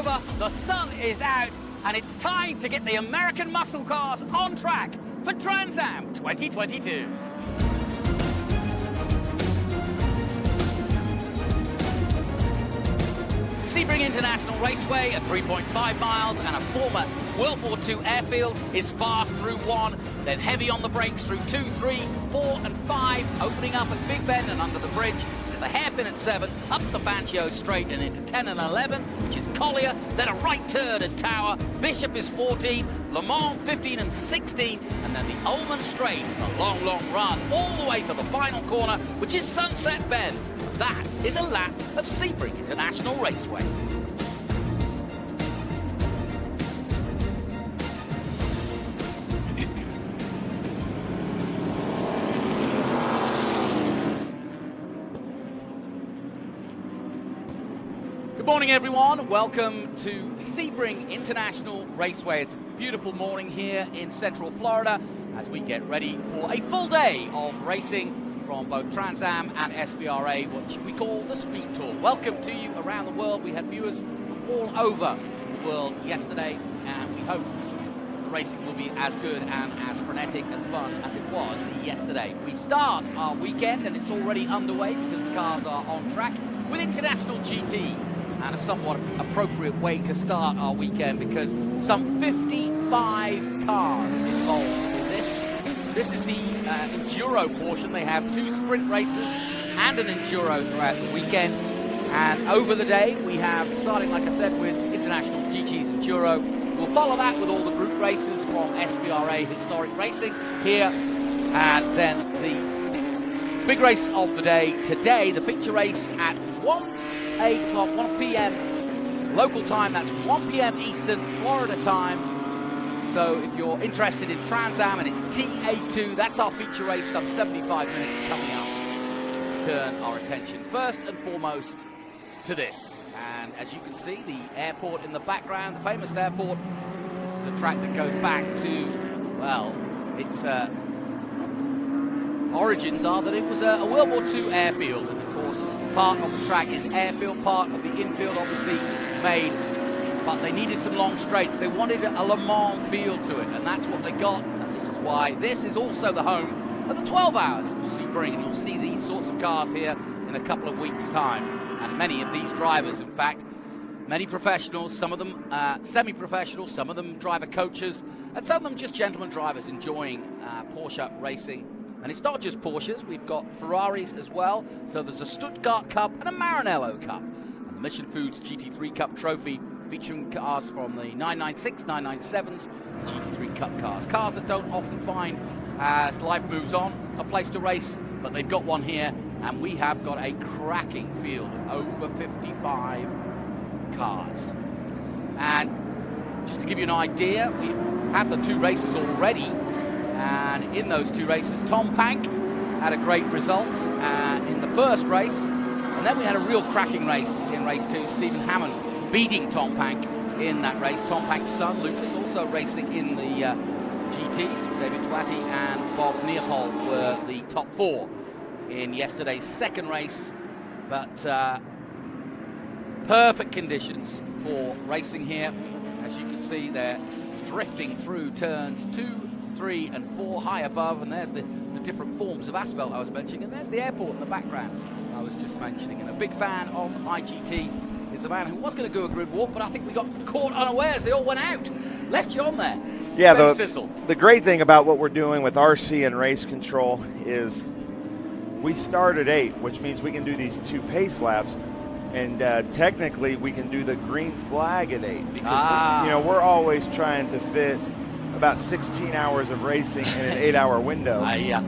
over, the sun is out, and it's time to get the American muscle cars on track for Trans Am 2022. Sebring International Raceway at 3.5 miles and a former World War II airfield is fast through 1, then heavy on the brakes through 2, 3, 4 and 5, opening up at Big Bend and under the bridge, to the hairpin at 7, up the Fangio Straight and into 10 and 11, which is Collier, then a right turn at Tower, Bishop is 14, Le Mans 15 and 16, and then the Ullman Straight, a long, long run, all the way to the final corner, which is Sunset Bend. That is a lap of Sebring International Raceway. Good morning, everyone. Welcome to Sebring International Raceway. It's a beautiful morning here in Central Florida as we get ready for a full day of racing from both Trans Am and SVRA, which we call the SpeedTour. Welcome to you around the world. We had viewers from all over the world yesterday, and we hope the racing will be as good and as frenetic and fun as it was yesterday. We start our weekend, and it's already underway because the cars are on track with International GT, and a somewhat appropriate way to start our weekend because some 55 cars involved in this. This is the Enduro portion. They have 2 sprint races and an Enduro throughout the weekend. And over the day, we have, starting, like I said, with International GT's Enduro. We'll follow that with all the group races from SVRA Historic Racing here. And then the big race of the day today, the feature race at 1 p.m. local time. That's 1 p.m. Eastern, Florida time. So if you're interested in Trans Am and it's TA2, that's our feature race, some 75 minutes coming up. Turn our attention first and foremost to this. And as you can see, the airport in the background, the famous airport. This is a track that goes back to, well, its origins are that it was a World War II airfield. And of course, part of the track is airfield, part of the infield obviously made. But they needed some long straights. They wanted a Le Mans feel to it, and that's what they got. And this is why this is also the home of the 12 Hours of Sebring. And you'll see these sorts of cars here in a couple of weeks' time. And many of these drivers, in fact, many professionals, some of them semi-professionals, some of them driver coaches, and some of them just gentleman drivers enjoying Porsche racing. And it's not just Porsches, we've got Ferraris as well. So there's a Stuttgart Cup and a Maranello Cup. And the Mission Foods GT3 Cup trophy featuring cars from the 996, 997s, and GT3 Cup cars. Cars that don't often find, as life moves on, a place to race, but they've got one here, and we have got a cracking field of over 55 cars. And just to give you an idea, we've had the 2 races already, and in those 2 races, Tom Pank had a great result in the first race, and then we had a real cracking race in race 2, Stephen Hammond beating Tom Pank in that race. Tom Pank's son, Lucas, also racing in the GTs. David Twatty and Bob Neopol were the top 4 in yesterday's second race. But perfect conditions for racing here. As you can see, they're drifting through turns 2, 3 and 4 high above. And there's the different forms of asphalt I was mentioning. And there's the airport in the background I was just mentioning. And a big fan of IGT is the man who was going to do a grid walk, but I think we got caught unawares. They all went out. Left you on there. Yeah, the great thing about what we're doing with RC and race control is we start at 8, which means we can do these 2 pace laps, and technically we can do the green flag at 8. Because we're always trying to fit about 16 hours of racing in an 8-hour window. Yeah.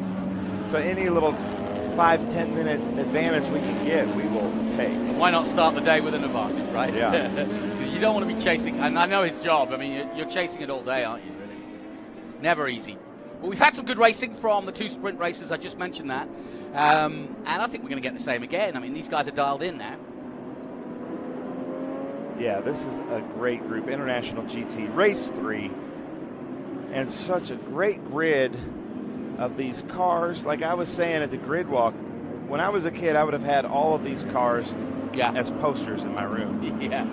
So any little 5-10 minute advantage we can get, we will take. And why not start the day with an advantage, right? Yeah. Because you don't want to be chasing, and I know his job. I mean, you're chasing it all day, aren't you? Really? Never easy. Well, we've had some good racing from the 2 sprint races. I just mentioned that. And I think we're going to get the same again. I mean, these guys are dialed in now. Yeah, this is a great group. International GT Race 3. And such a great grid of these cars. Like I was saying at the grid walk, when I was a kid, I would have had all of these cars as posters in my room. Yeah.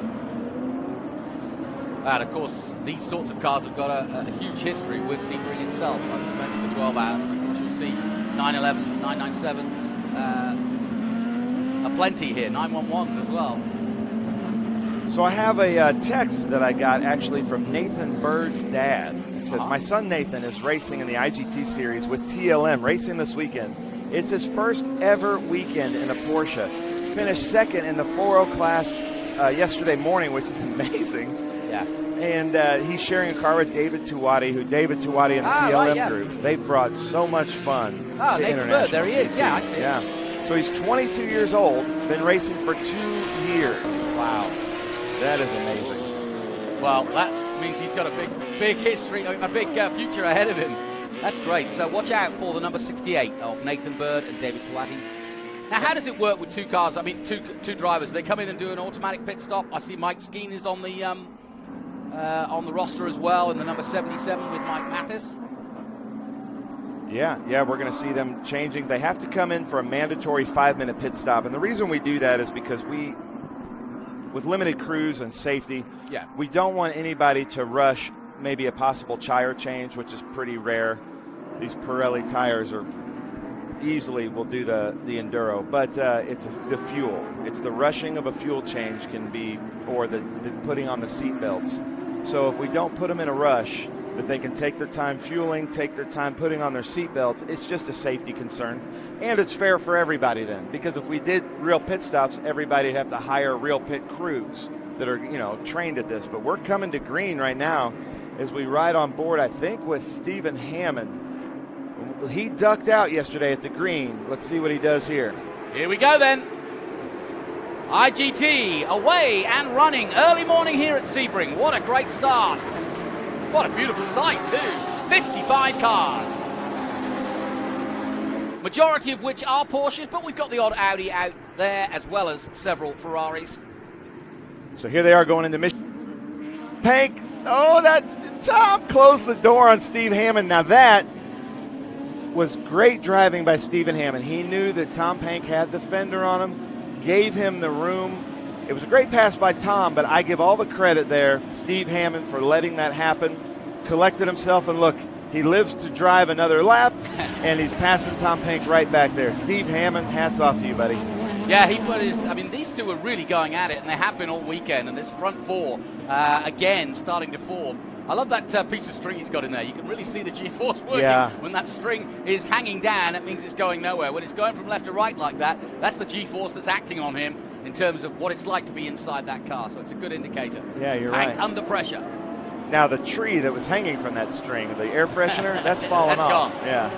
And of course, these sorts of cars have got a huge history with Sebring itself. I just mentioned the 12 hours, and of course you'll see 911s and 997s aplenty here, 911s as well. So I have a text that I got actually from Nathan Bird's dad. It says, my son Nathan is racing in the IGT series with TLM, racing this weekend. It's his first ever weekend in a Porsche. Finished second in the 4.0 class yesterday morning, which is amazing. Yeah. And he's sharing a car with David Tuwadi, who David Tuwadi and the TLM group, they brought so much fun to Nathan Bird, there he is. Yeah, I see. Yeah. So he's 22 years old, been racing for 2 years. Wow. That is amazing. Well, that means he's got a big history, a big future ahead of him. That's great. So watch out for the number 68 of Nathan Bird and David Tuwadi. Now, how does it work with two cars? I mean, two drivers. They come in and do an automatic pit stop. I see Mike Skeen is on the roster as well in the number 77 with Mike Mathis. Yeah, we're going to see them changing. They have to come in for a mandatory 5-minute pit stop. And the reason we do that is because with limited crews and safety, we don't want anybody to rush maybe a possible tire change, which is pretty rare. These Pirelli tires are easily will do the Enduro, but it's the fuel. It's the rushing of a fuel change can be, or the putting on the seat belts. So if we don't put them in a rush, that they can take their time fueling, take their time putting on their seat belts, it's just a safety concern. And it's fair for everybody then, because if we did real pit stops, everybody'd have to hire real pit crews that are, trained at this. But we're coming to green right now as we ride on board, I think, with Stephen Hammond. He ducked out yesterday at the green. Let's see what he does here. Here we go then. IGT away and running early morning here at Sebring. What a great start. What a beautiful sight too. 55 cars. Majority of which are Porsches, but we've got the odd Audi out there as well as several Ferraris. So here they are going into Mission. Pank. Oh, Tom closed the door on Steve Hammond. Now that was great driving by Stephen Hammond. He knew that Tom Pank had the fender on him, gave him the room. It was a great pass by Tom, but I give all the credit there, Steve Hammond, for letting that happen. Collected himself, and look, he lives to drive another lap, and he's passing Tom Pank right back there. Steve Hammond, hats off to you, buddy. Yeah, these two are really going at it, and they have been all weekend, and this front four, again, starting to form. I love that piece of string he's got in there. You can really see the G-force working. Yeah. When that string is hanging down, it means it's going nowhere. When it's going from left to right like that, that's the G-force that's acting on him in terms of what it's like to be inside that car. So it's a good indicator. Yeah, you're Pank right. Under pressure. Now the tree that was hanging from that string, the air freshener, that's fallen off. Gone. Yeah.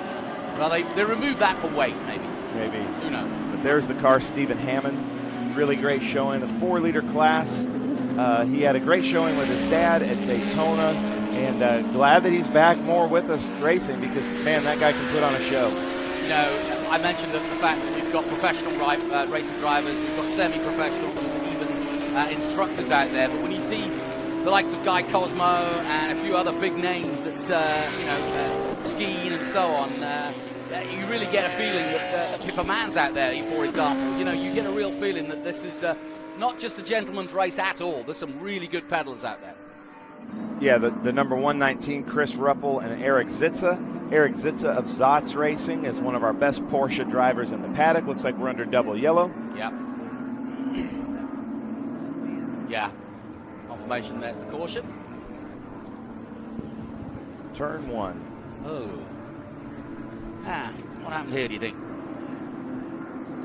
Well, they removed that for weight, maybe. Maybe. Who knows? But there's the car, Stephen Hammond. Really great showing. The 4-liter class. He had a great showing with his dad at Daytona. And glad that he's back more with us racing because, man, that guy can put on a show. I mentioned the fact that we've got professional racing drivers, we've got semi-professionals and even instructors out there. But when you see the likes of Guy Cosmo and a few other big names that, Skeen and so on, you really get a feeling that if a man's out there, for example, you get a real feeling that this is not just a gentleman's race at all. There's some really good pedals out there. Yeah, the number 119, Chris Ruppel and Eric Zitza. Eric Zitza of Zotz Racing is one of our best Porsche drivers in the paddock. Looks like we're under double yellow. Yeah. Yeah. Confirmation, there's the caution. Turn 1. Oh. What happened here, do you think?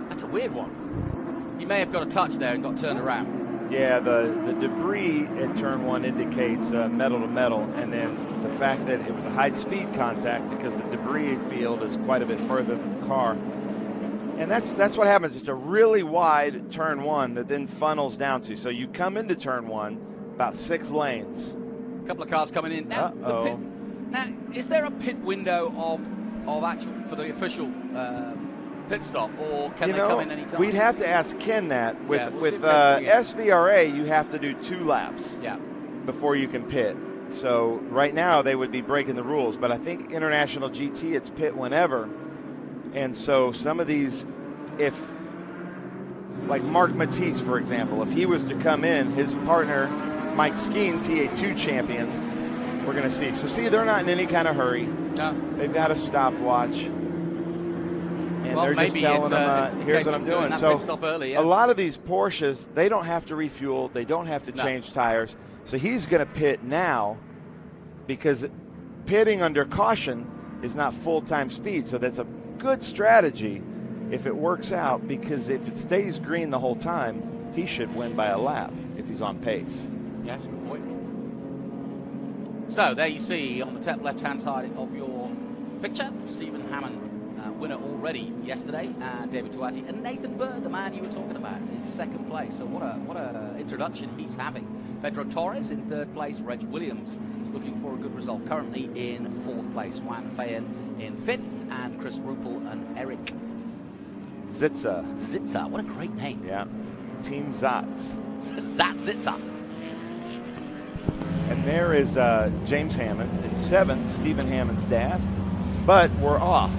That's a weird one. He may have got a touch there and got turned around. Yeah, the debris at turn 1 indicates metal to metal, and then the fact that it was a high-speed contact because the debris field is quite a bit further than the car. And that's what happens. It's a really wide turn 1 that then funnels down to. So you come into turn 1, about 6 lanes. A couple of cars coming in. Now, is there a pit window of actual for the official pit stop, or can they come in any time? We'd have to ask Ken that. With SVRA, you have to do 2 laps before you can pit. So right now they would be breaking the rules, but I think International GT, it's pit whenever. And so some of these, like Mark Matisse, for example, if he was to come in, his partner Mike Skeen, TA2 champion, we're going to see. So see, they're not in any kind of hurry. No. They've got a stopwatch. And well, they're just telling them, here's what I'm doing. So early, a lot of these Porsches, they don't have to refuel. They don't have to change tires. So he's going to pit now because pitting under caution is not full-time speed. So that's a good strategy if it works out, because if it stays green the whole time, he should win by a lap if he's on pace. Yes, good point. So there you see on the top left-hand side of your picture, Stephen Hammond, winner already yesterday, David Tuati, and Nathan Bird, the man you were talking about, in second place. So what a introduction he's having. Pedro Torres in third place, Reg Williams is looking for a good result, currently in fourth place, Juan Feyen in fifth, and Chris Ruppel and Eric Zitza. What a great name. Yeah. Team Zatz. Zitza. And there is James Hammond in seventh, Stephen Hammond's dad. But we're off.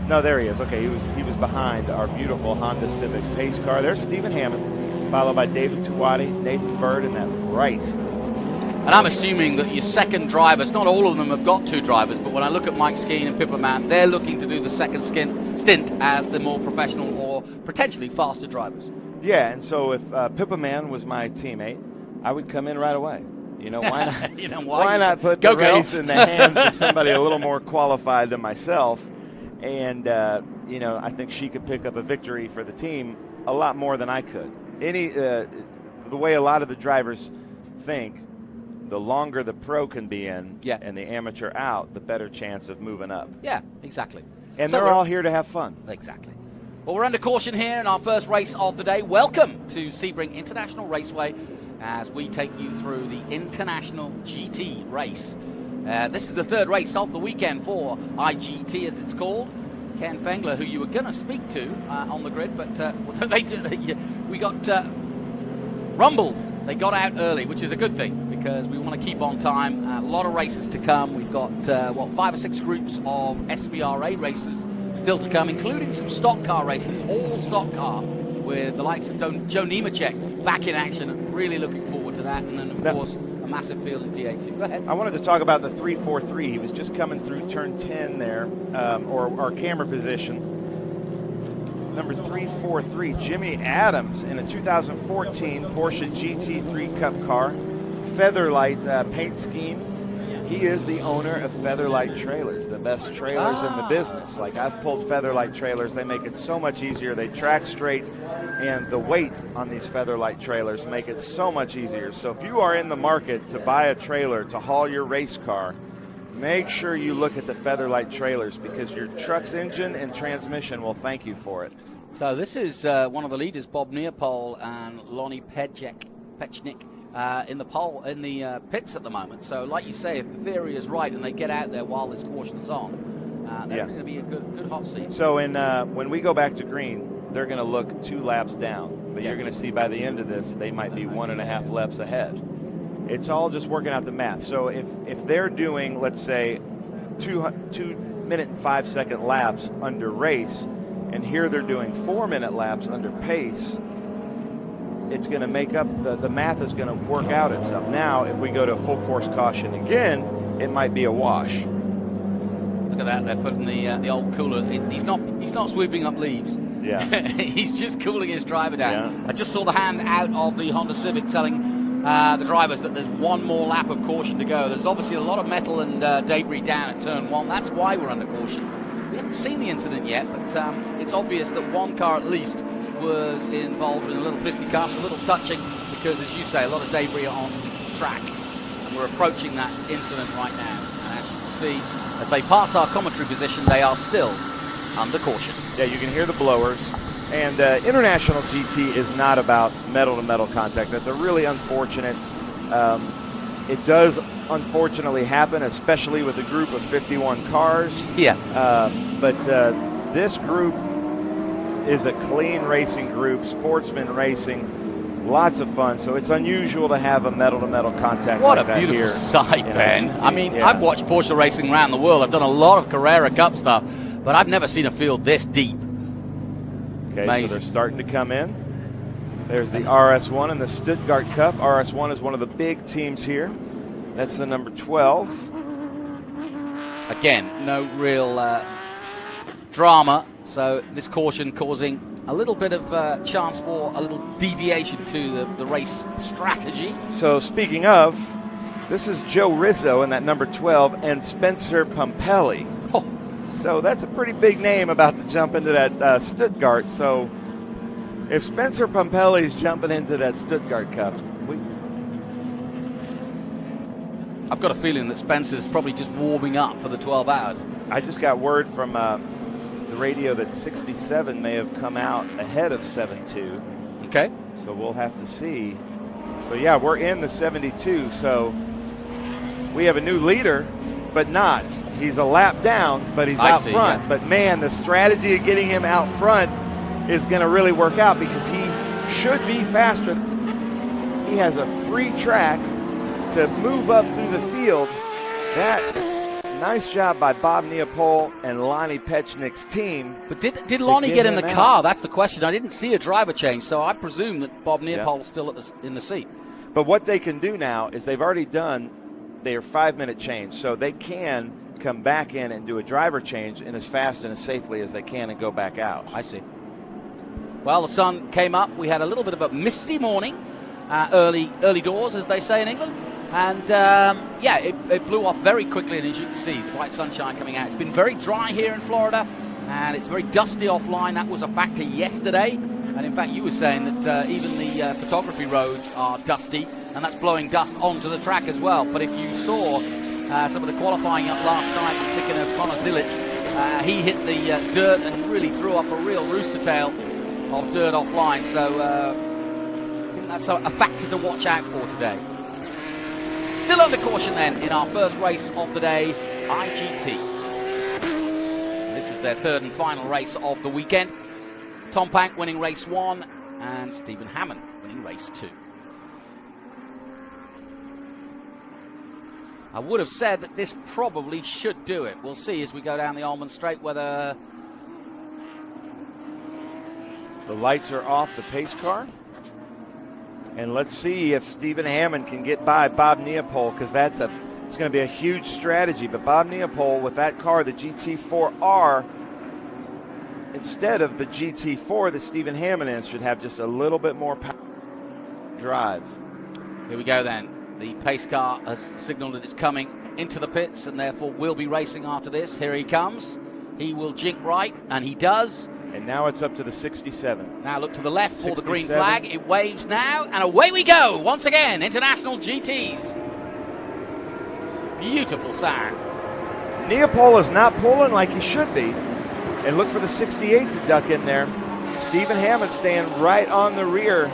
No, there he is. Okay, he was behind our beautiful Honda Civic pace car. There's Stephen Hammond, followed by David Tuati, Nathan Bird in that right. And I'm assuming that your second drivers, not all of them have got two drivers, but when I look at Mike Skeen and Pipperman, they're looking to do the second stint as the more professional or potentially faster drivers. Yeah, and so if Pipperman was my teammate, I would come in right away. You know, why not, why not put the race in the hands of somebody a little more qualified than myself? And, you know, I think she could pick up a victory for the team a lot more than I could. The way a lot of the drivers think, the longer the pro can be in and the amateur out, the better chance of moving up. Yeah, exactly. And so they're all here to have fun. Exactly. Well, we're under caution here in our first race of the day. Welcome to Sebring International Raceway as we take you through the International GT race. This is the third race of the weekend for IGT, as it's called. Ken Fengler, who you were going to speak to on the grid, but we got rumbled. They got out early, which is a good thing because we want to keep on time. A lot of races to come. We've got, 5 or 6 groups of SVRA races still to come, including some stock car races, all stock car, with the likes of Joe Nemechek back in action. Really looking forward to that. And then, of course, a massive field in TA2. Go ahead. I wanted to talk about the 343. He was just coming through turn 10 there, or our camera position. Number 343, Jimmy Adams in a 2014 Porsche GT3 Cup car, Featherlight paint scheme. He is the owner of Featherlight Trailers, the best trailers in the business. Like, I've pulled Featherlight trailers. They make it so much easier. They track straight, and the weight on these Featherlight trailers make it so much easier. So if you are in the market to buy a trailer to haul your race car, make sure you look at the Featherlight trailers because your truck's engine and transmission will thank you for it. So this is one of the leaders, Bob Neopol and Lonnie Pechnik, in the pits at the moment. So, like you say, if the theory is right and they get out there while this caution's on, that's going to be a good hot seat. So, when we go back to green, they're going to look 2 laps down, but you're going to see by the end of this, they might be 1.5 laps ahead. It's all just working out the math. So if they're doing, let's say, 2 minute and 5 second laps under race, and here they're doing 4 minute laps under pace, it's going to make up, the math is going to work out itself. Now, if we go to full course caution again, it might be a wash. Look at that, they're putting the old cooler. He's not sweeping up leaves. Yeah. He's just cooling his driver down. Yeah. I just saw the hand out of the Honda Civic telling the drivers that there's one more lap of caution to go. There's obviously a lot of metal and debris down at turn 1. That's why we're under caution. We haven't seen the incident yet, but it's obvious that one car at least was involved in a little fisticuffs, a little touching, because, as you say, a lot of debris on track. And we're approaching that incident right now. And as you can see, as they pass our commentary position, they are still under caution. Yeah, you can hear the blowers. And International GT is not about metal-to-metal contact. That's a really unfortunate. It does unfortunately happen, especially with a group of 51 cars. Yeah. But this group is a clean racing group, sportsman racing, lots of fun. So it's unusual to have a metal-to-metal contact. What like a beautiful sight, Ben. GT. I mean, I've watched Porsche racing around the world. I've done a lot of Carrera Cup stuff, but I've never seen a field this deep. Okay, Amazing. so they're starting to come in. There's the RS1 and the Stuttgart Cup. RS1 is one of the big teams here. That's the number 12. Again, no real drama, so this caution causing a little bit of chance for a little deviation to the race strategy. So speaking of, this is Joe Rizzo in that number 12 and Spencer Pumpelly. Oh. So that's a pretty big name about to jump into that Stuttgart. So if Spencer Pumpelly's jumping into that Stuttgart Cup, I've got a feeling that Spencer's probably just warming up for the 12 hours. I just got word from the radio that 67 may have come out ahead of 72. Okay. So we'll have to see. So yeah, we're in the 72. So we have a new leader, but not. He's a lap down, but he's out front. Yeah. But man, the strategy of getting him out front is going to really work out because he should be faster. He has a free track to move up through the field. That nice job by Bob Neopol and Lonnie Pechnick's team. But did Lonnie get in the car? That's the question. I didn't see a driver change, so I presume that Bob Neopol's still in the seat. But what they can do now is they've already done their 5-minute change, so they can come back in and do a driver change in as fast and as safely as they can and go back out. I see. Well, the sun came up. We had a little bit of a misty morning, early doors, as they say in England. And, yeah, it blew off very quickly, and as you can see, the white sunshine coming out. It's been very dry here in Florida, and it's very dusty offline. That was a factor yesterday. And, in fact, you were saying that even the photography roads are dusty, and that's blowing dust onto the track as well. But if you saw some of the qualifying up last night, I'm thinking of Connor Zilic, he hit the dirt and really threw up a real rooster tail of dirt offline. So I think that's a factor to watch out for today. Still under caution then in our first race of the day, IGT. This is their third and final race of the weekend. Tom Pank winning race 1 and Stephen Hammond winning race 2. I would have said that this probably should do it. We'll see as we go down the Almond Straight whether... The lights are off the pace car. And let's see if Stephen Hammond can get by Bob Neopol, because it's going to be a huge strategy. But Bob Neopol with that car, the GT4R, instead of the GT4 that Stephen Hammond is, should have just a little bit more power drive. Here we go then. The pace car has signaled that it's coming into the pits and therefore will be racing after this. Here he comes. He will jink right, and he does. And now it's up to the 67. Now look to the left for the green flag. It waves now, and away we go. Once again, International GTs. Beautiful sound. Neopol is not pulling like he should be. And look for the 68 to duck in there. Stephen Hammond staying right on the rear.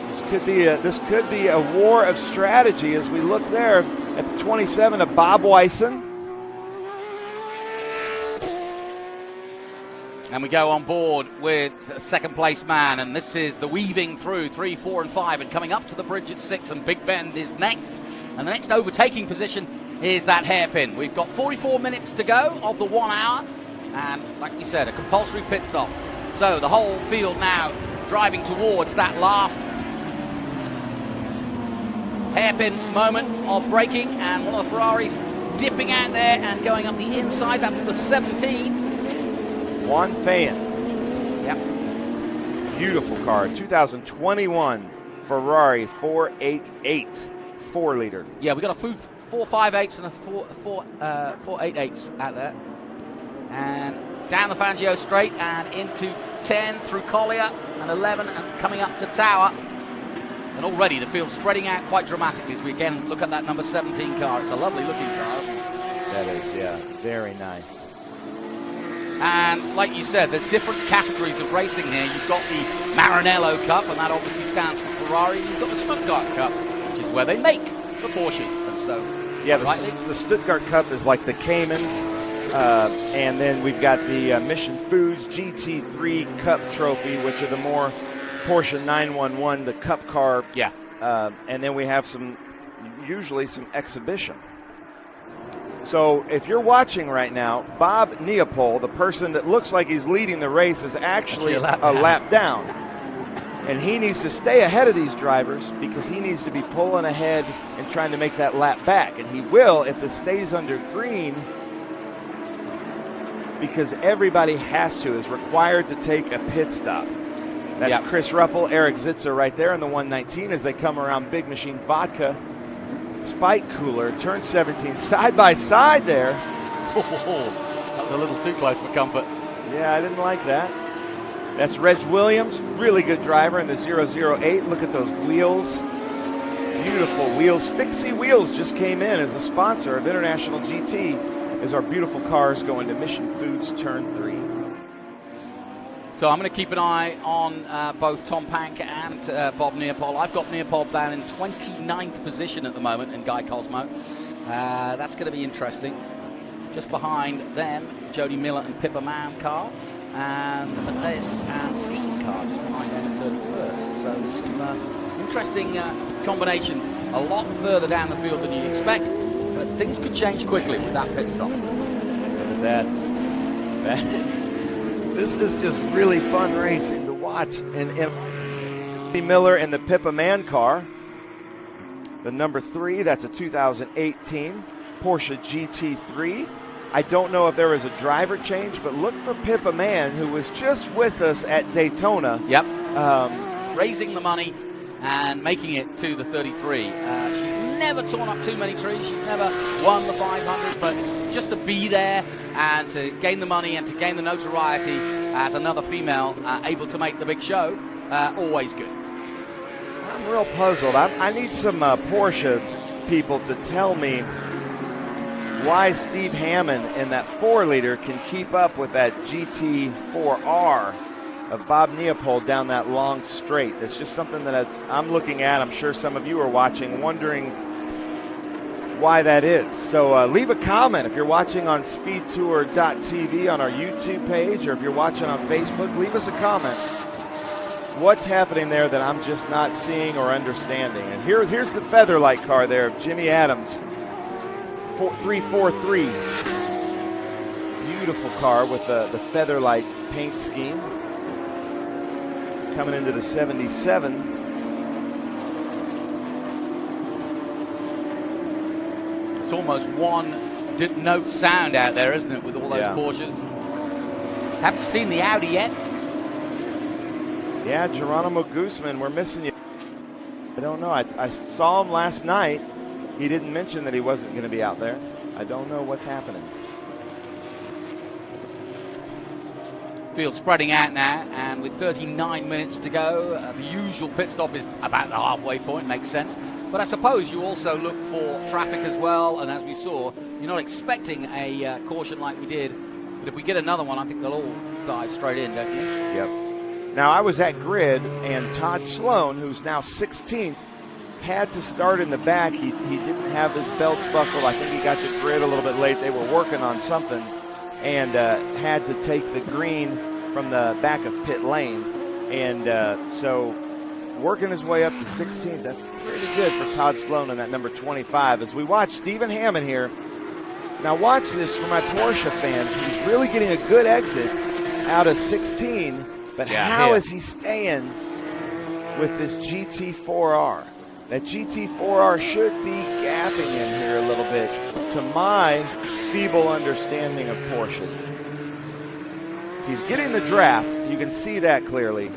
This could be a war of strategy as we look there at the 27 of Bob Wyson. And we go on board with the second place man, and this is the weaving through 3, 4, and 5, and coming up to the bridge at 6, and Big Bend is next. And the next overtaking position is that hairpin. We've got 44 minutes to go of the 1 hour, and like we said, a compulsory pit stop. So the whole field now driving towards that last hairpin moment of braking, and one of the Ferraris dipping out there and going up the inside. That's the 17. Juan Fayen. Yep. Beautiful car. 2021 Ferrari 488 4-liter. Yeah, we got a 458s and a 488s out there. And down the Fangio straight and into 10 through Collier and 11 and coming up to Tower. And already the field spreading out quite dramatically as we again look at that number 17 car. It's a lovely looking car, isn't it? That is, yeah. Very nice. And like you said, there's different categories of racing here. You've got the Maranello Cup, and that obviously stands for Ferrari. You've got the Stuttgart Cup, which is where they make the Porsches. And so, yeah, the Stuttgart Cup is like the Caymans. And then we've got the Mission Foods GT3 Cup Trophy, which are the more Porsche 911, the Cup car. Yeah. And then we have usually some exhibition. So if you're watching right now, Bob Neopol, the person that looks like he's leading the race, is actually a lap down. And he needs to stay ahead of these drivers because he needs to be pulling ahead and trying to make that lap back. And he will if it stays under green, because everybody is required to take a pit stop. That's Chris Ruppel, Eric Zitzer right there in the 119 as they come around Big Machine Vodka. Spike Cooler, turn 17, side by side there. Oh, that was a little too close for comfort. Yeah, I didn't like that. That's Reg Williams, really good driver in the 008. Look at those wheels. Beautiful wheels. Fixie Wheels just came in as a sponsor of International GT as our beautiful cars go into Mission Foods Turn 3. So I'm going to keep an eye on both Tom Pank and Bob Neopol. I've got Neopol down in 29th position at the moment in Guy Cosmo. That's going to be interesting. Just behind them, Jody Miller and Pippa Mann car. And Matthias and Skeen car just behind them at 31st. So there's some interesting combinations a lot further down the field than you'd expect. But things could change quickly with that pit stop. Look at that. This is just really fun racing to watch. And Miller in the Pippa Mann car. The number 3, that's a 2018 Porsche GT3. I don't know if there was a driver change, but look for Pippa Mann, who was just with us at Daytona. Yep. Raising the money and making it to the 33. She's never torn up too many trees. She's never won the 500, but just to be there and to gain the money and to gain the notoriety as another female able to make the big show, always good. I'm real puzzled. I need some Porsche people to tell me why Steve Hammond in that 4-liter can keep up with that GT4R of Bob Neopol down that long straight. It's just something that I'm looking at. I'm sure some of you are watching, wondering why that is. So leave a comment if you're watching on SpeedTour.tv on our YouTube page, or if you're watching on Facebook, leave us a comment. What's happening there that I'm just not seeing or understanding? And here's the Featherlight car there of Jimmy Adams. 343. Beautiful car with the Featherlight paint scheme. Coming into the 77. It's almost one note sound out there, isn't it, with all those Porsches? Haven't seen the Audi yet. Yeah, Geronimo Guzman, we're missing you. I don't know. I saw him last night. He didn't mention that he wasn't going to be out there. I don't know what's happening. Field spreading out now, and with 39 minutes to go, the usual pit stop is about the halfway point, makes sense. But I suppose you also look for traffic as well, and as we saw, you're not expecting a caution like we did, but if we get another one, I think they'll all dive straight in, don't you? Yep. Now, I was at Grid, and Todd Sloan, who's now 16th, had to start in the back. He didn't have his belts buckled. I think he got to Grid a little bit late. They were working on something and had to take the green from the back of pit lane. And so working his way up to 16th, that's pretty good for Todd Sloan in that number 25. As we watch Stephen Hammond here. Now watch this for my Porsche fans. He's really getting a good exit out of 16, but how is he staying with this GT4R? That GT4R should be gapping him here a little bit, to my feeble understanding of Porsche. He's getting the draft. You can see that clearly.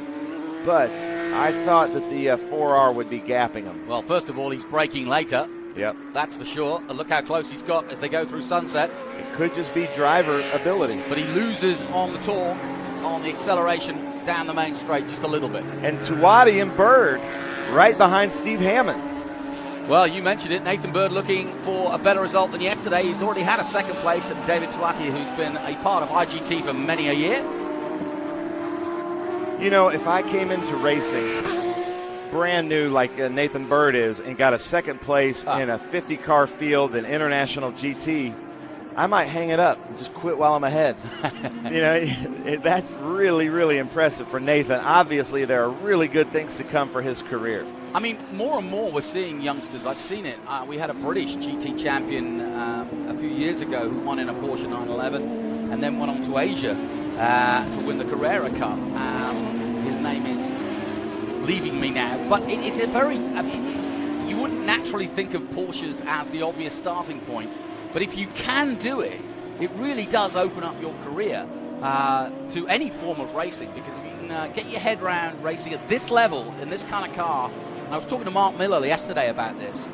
But I thought that the 4R would be gapping him. Well, first of all, he's braking later. Yep. That's for sure. And look how close he's got as they go through Sunset. It could just be driver ability. But he loses on the torque, on the acceleration down the main straight just a little bit. And Tuati and Bird right behind Steve Hammond. Well, you mentioned it. Nathan Bird looking for a better result than yesterday. He's already had a second place, and David Tuati, who's been a part of IGT for many a year. You know, if I came into racing brand new like Nathan Bird is and got a second place in a 50-car field in International GT, I might hang it up and just quit while I'm ahead. You know, that's really, really impressive for Nathan. Obviously, there are really good things to come for his career. I mean, more and more we're seeing youngsters. I've seen it. We had a British GT champion a few years ago who won in a Porsche 911 and then went on to Asia to win the Carrera Cup. His name is leaving me now. But it's a very, I mean, you wouldn't naturally think of Porsches as the obvious starting point. But if you can do it, it really does open up your career to any form of racing, because if you can get your head around racing at this level in this kind of car. And I was talking to Mark Miller yesterday about this.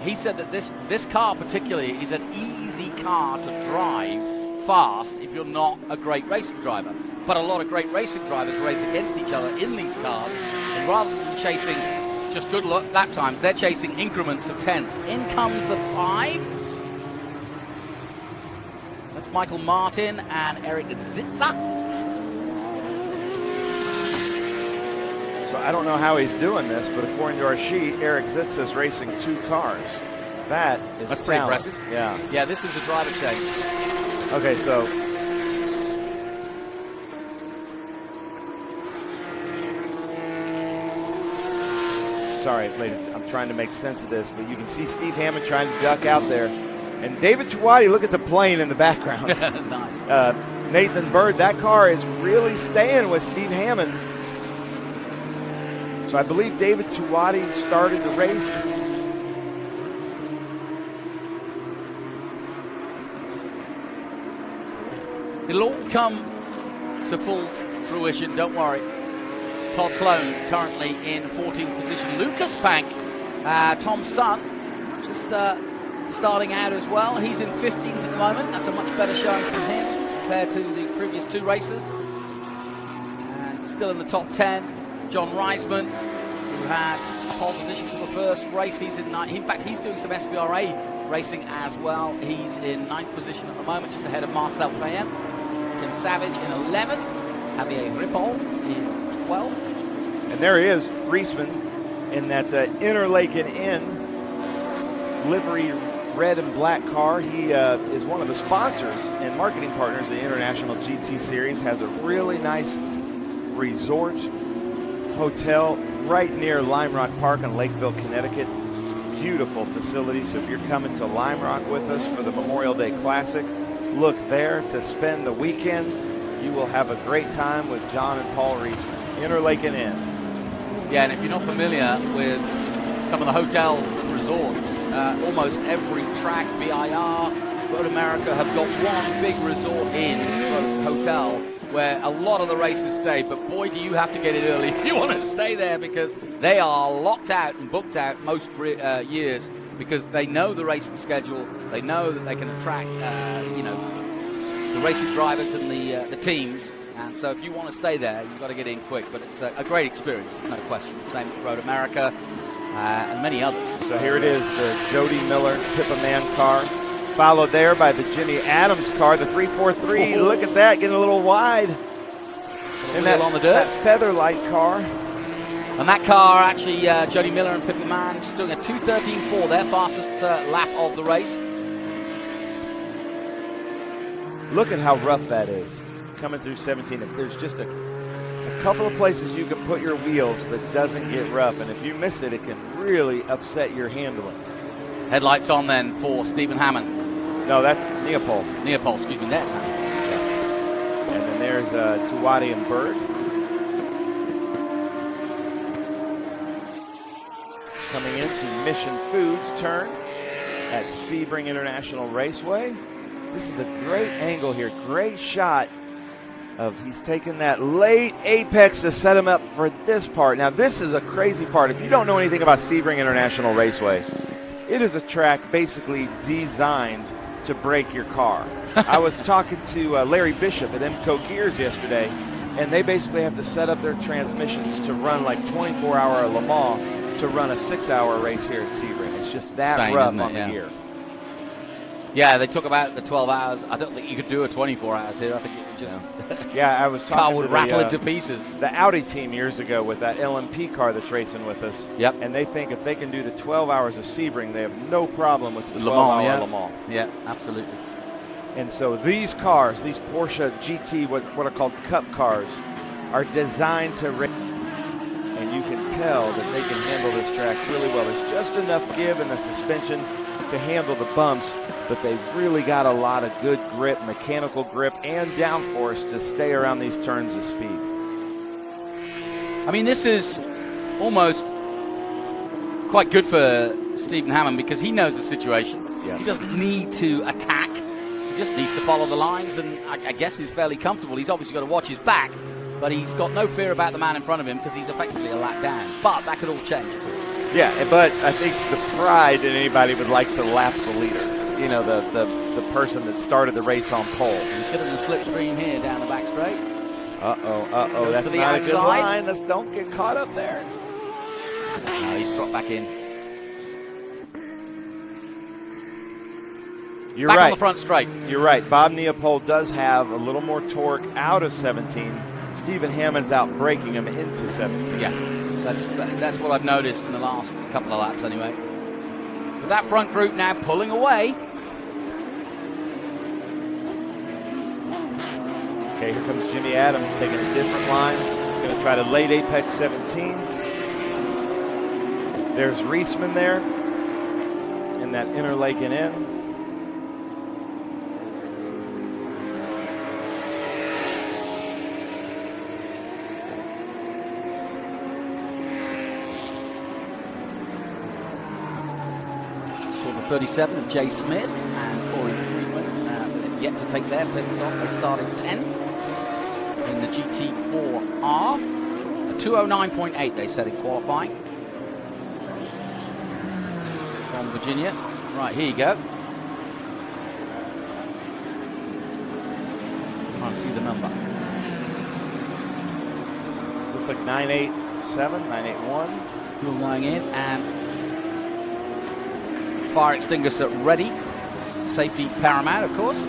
He said that this car particularly is an easy car to drive fast if you're not a great racing driver. But a lot of great racing drivers race against each other in these cars, and rather than chasing just good lap times, they're chasing increments of tenths. In comes the 5. That's Michael Martin and Eric Zitza. So I don't know how he's doing this, but according to our sheet, Eric Zitza is racing 2 cars. That's pretty impressive. Yeah. Yeah, this is a driver change. Okay, so sorry, ladies, I'm trying to make sense of this, but you can see Steve Hammond trying to duck out there. And David Tuwadi, look at the plane in the background. Nice. Nathan Bird, that car is really staying with Steve Hammond. So I believe David Tuwadi started the race. It'll all come to full fruition, don't worry. Todd Sloan currently in 14th position. Lucas Bank, Tom's son, just starting out as well. He's in 15th at the moment. That's a much better showing from him compared to the previous 2 races. And still in the top 10, John Reisman, who had a pole position for the first race. He's in 9th. In fact, he's doing some SVRA racing as well. He's in 9th position at the moment, just ahead of Marcel Fayenne. Tim Savage in 11th. Javier Ripoll in 12th. And there he is, Reisman, in that Interlaken Inn livery red and black car. He is one of the sponsors and marketing partners of the International GT Series. Has a really nice resort hotel right near Lime Rock Park in Lakeville, Connecticut. Beautiful facility. So if you're coming to Lime Rock with us for the Memorial Day Classic, look there to spend the weekend. You will have a great time with John and Paul Reisman. Interlaken Inn. Yeah, and if you're not familiar with some of the hotels and resorts, almost every track, VIR, Road America have got one big resort hotel where a lot of the races stay, but boy, do you have to get it early if you want to stay there, because they are locked out and booked out most years, because they know the racing schedule, they know that they can attract, the racing drivers and the teams. And so if you want to stay there, you've got to get in quick. But it's a great experience, there's no question. Same at Road America and many others. So here it is, the Jody Miller Pippa Man car, followed there by the Jimmy Adams car, the 343. Oh. Look at that, getting a little wide. And that on the dirt. That Featherlight car. And that car, actually, Jody Miller and Pippa Man just doing a 2:13.4, their fastest lap of the race. Look at how rough that is. Coming through 17, there's just a couple of places you can put your wheels that doesn't get rough, and if you miss it, it can really upset your handling. Headlights on then for Stephen Hammond. No, that's Neopol. Neopol, excuse me, that's Hammond. Yeah. And then there's Tuwadi and Bird. Coming into Mission Foods turn at Sebring International Raceway. This is a great angle here, great shot. He's taking that late apex to set him up for this part. Now, this is a crazy part. If you don't know anything about Sebring International Raceway, it is a track basically designed to break your car. I was talking to Larry Bishop at MCO Gears yesterday, and they basically have to set up their transmissions to run like 24-hour Le Mans to run a 6-hour race here at Sebring. It's just that Same, rough on the gear. Yeah, they talk about the 12 hours. I don't think you could do a 24 hours here. I think it would just... Yeah, I was talking car would to rattle into pieces. The Audi team years ago with that LMP car that's racing with us. Yep. And they think if they can do the 12 hours of Sebring, they have no problem with the 12-hour Le Mans. Yeah, absolutely. And so these cars, these Porsche GT, what are called Cup cars, are designed to race. And you can tell that they can handle this track really well. There's just enough give in the suspension to handle the bumps, but they've really got a lot of good grip, mechanical grip, and downforce to stay around these turns of speed. I mean, this is almost quite good for Stephen Hammond because he knows the situation. Yeah. He doesn't need to attack. He just needs to follow the lines, and I guess he's fairly comfortable. He's obviously got to watch his back, but he's got no fear about the man in front of him because he's effectively a lap down. But that could all change. Yeah, but I think the pride in anybody would like to lap the leader. You know, the person that started the race on pole. He's getting the slipstream here down the back straight. Uh-oh. That's not a good line. Don't get caught up there. No, he's dropped back in. You're back right. on the front straight. You're right. Bob Neopole does have a little more torque out of 17. Stephen Hammond's out braking him into 17. Yeah, that's what I've noticed in the last couple of laps anyway. But that front group now pulling away. Okay, here comes Jimmy Adams taking a different line. He's going to try to late apex 17. There's Reisman there in that inner lake and in. Silver 37 of Jay Smith and Corey Freeman yet to take their pit stop. They start at 10 in the GT4R. A 209.8 they said in qualifying. From Virginia. Right, here you go. Trying to see the number. Looks like 987, 981. Fuel going in and fire extinguisher ready. Safety paramount, of course.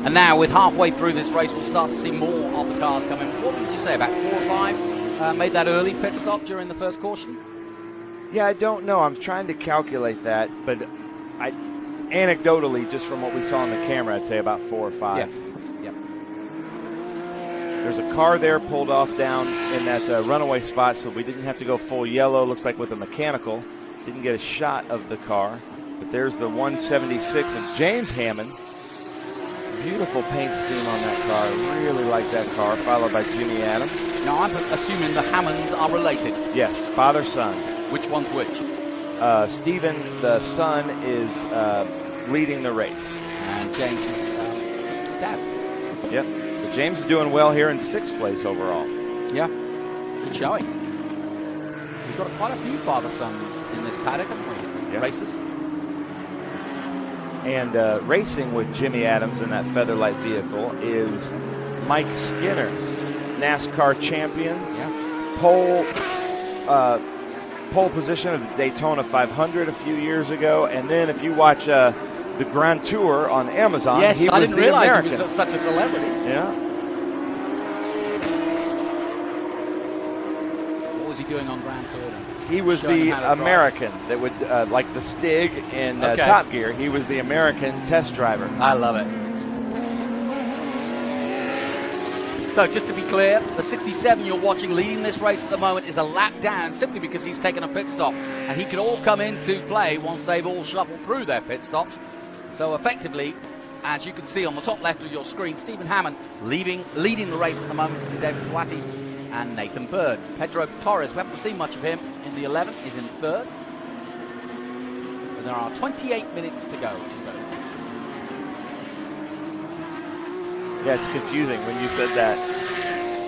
And now, with halfway through this race, we'll start to see more of the cars coming. What did you say, about 4 or 5 made that early pit stop during the first caution? Yeah, I don't know. I'm trying to calculate that, but anecdotally, just from what we saw on the camera, I'd say about 4 or 5. Yeah. Yep. There's a car there pulled off down in that runaway spot, so we didn't have to go full yellow. Looks like with a mechanical. Didn't get a shot of the car. But there's the 176 of James Hammond. Beautiful paint scheme on that car. Really like that car, followed by Jimmy Adams. Now, I'm assuming the Hammonds are related. Yes, father-son. Which one's which? Stephen, the son, is leading the race. And James is dad. Yep. But James is doing well here in 6th place overall. Yeah. Good showing. We've got quite a few father-sons in this paddock, haven't we? Yeah. Races. And racing with Jimmy Adams in that Featherlight vehicle is Mike Skinner, NASCAR champion. Yeah. Pole position of the Daytona 500 a few years ago. And then if you watch the Grand Tour on Amazon, yes, he was I didn't the realize American. he was such a celebrity. Yeah. What was he doing on Grand Tour then? He was the American that would, like the Stig in Top Gear, he was the American test driver. I love it. So just to be clear, the 67 you're watching leading this race at the moment is a lap down simply because he's taken a pit stop. And he can all come into play once they've all shuffled through their pit stops. So effectively, as you can see on the top left of your screen, Stephen Hammond leading the race at the moment from David Twatty and Nathan Bird. Pedro Torres, we haven't seen much of him in the 11, is in 3rd. But there are 28 minutes to go, just over. Yeah, it's confusing when you said that.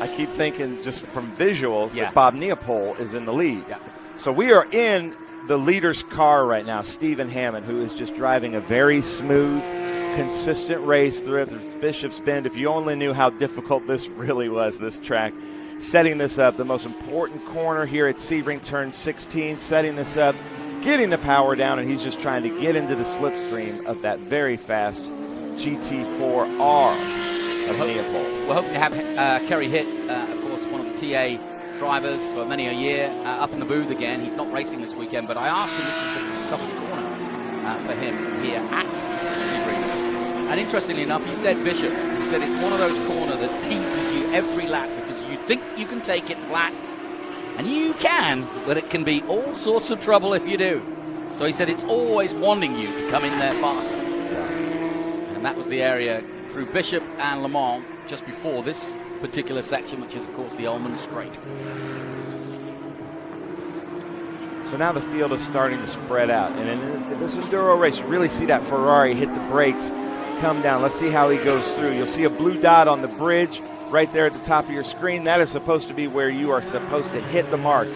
I keep thinking just from visuals that Bob Neopole is in the lead. Yeah. So we are in the leader's car right now, Stephen Hammond, who is just driving a very smooth, consistent race through the Bishop's Bend. If you only knew how difficult this really was, this track. Setting this up, the most important corner here at Sebring, turn 16, setting this up, getting the power down, and he's just trying to get into the slipstream of that very fast GT4R of Neopole. We're hoping to have Kerry Hitt, of course, one of the TA drivers for many a year, up in the booth again. He's not racing this weekend, but I asked him which was the toughest corner for him here at Sebring. And interestingly enough, he said Bishop. He said it's one of those corners that teases you every lap because you think you can take it flat, and you can, but it can be all sorts of trouble if you do. So he said it's always wanting you to come in there faster. And that was the area through Bishop and Le Mans just before this particular section, which is, of course, the Ullman Straight. So now the field is starting to spread out. And in this Enduro race, you really see that Ferrari hit the brakes, come down. Let's see how he goes through. You'll see a blue dot on the bridge right there at the top of your screen. That is supposed to be where you are supposed to hit the mark.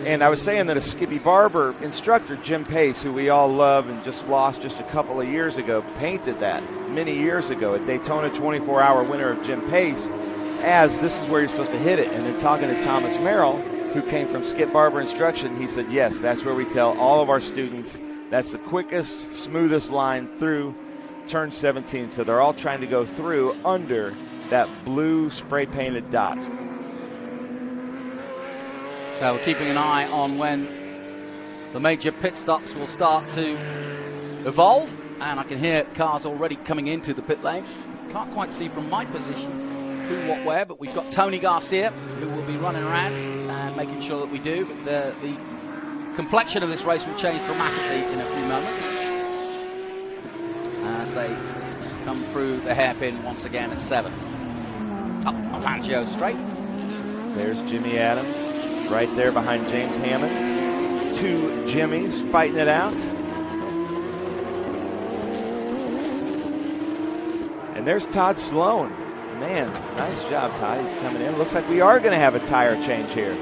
And I was saying that a Skippy Barber instructor, Jim Pace, who we all love and just lost just a couple of years ago, painted that many years ago at Daytona 24-hour winner of Jim Pace as this is where you're supposed to hit it. And then talking to Thomas Merrill, who came from Skip Barber Instruction, he said, yes, that's where we tell all of our students that's the quickest, smoothest line through turn 17. So they're all trying to go through under that blue spray-painted dot. So we're keeping an eye on when the major pit stops will start to evolve. And I can hear cars already coming into the pit lane. Can't quite see from my position who, what, where, but we've got Tony Garcia, who will be running around and making sure that we do. But the complexion of this race will change dramatically in a few moments as they come through the hairpin once again at 7. Up Fangio straight. There's Jimmy Adams right there behind James Hammond. Two Jimmys fighting it out. And there's Todd Sloan. Man, nice job, Todd. He's coming in. Looks like we are going to have a tire change here.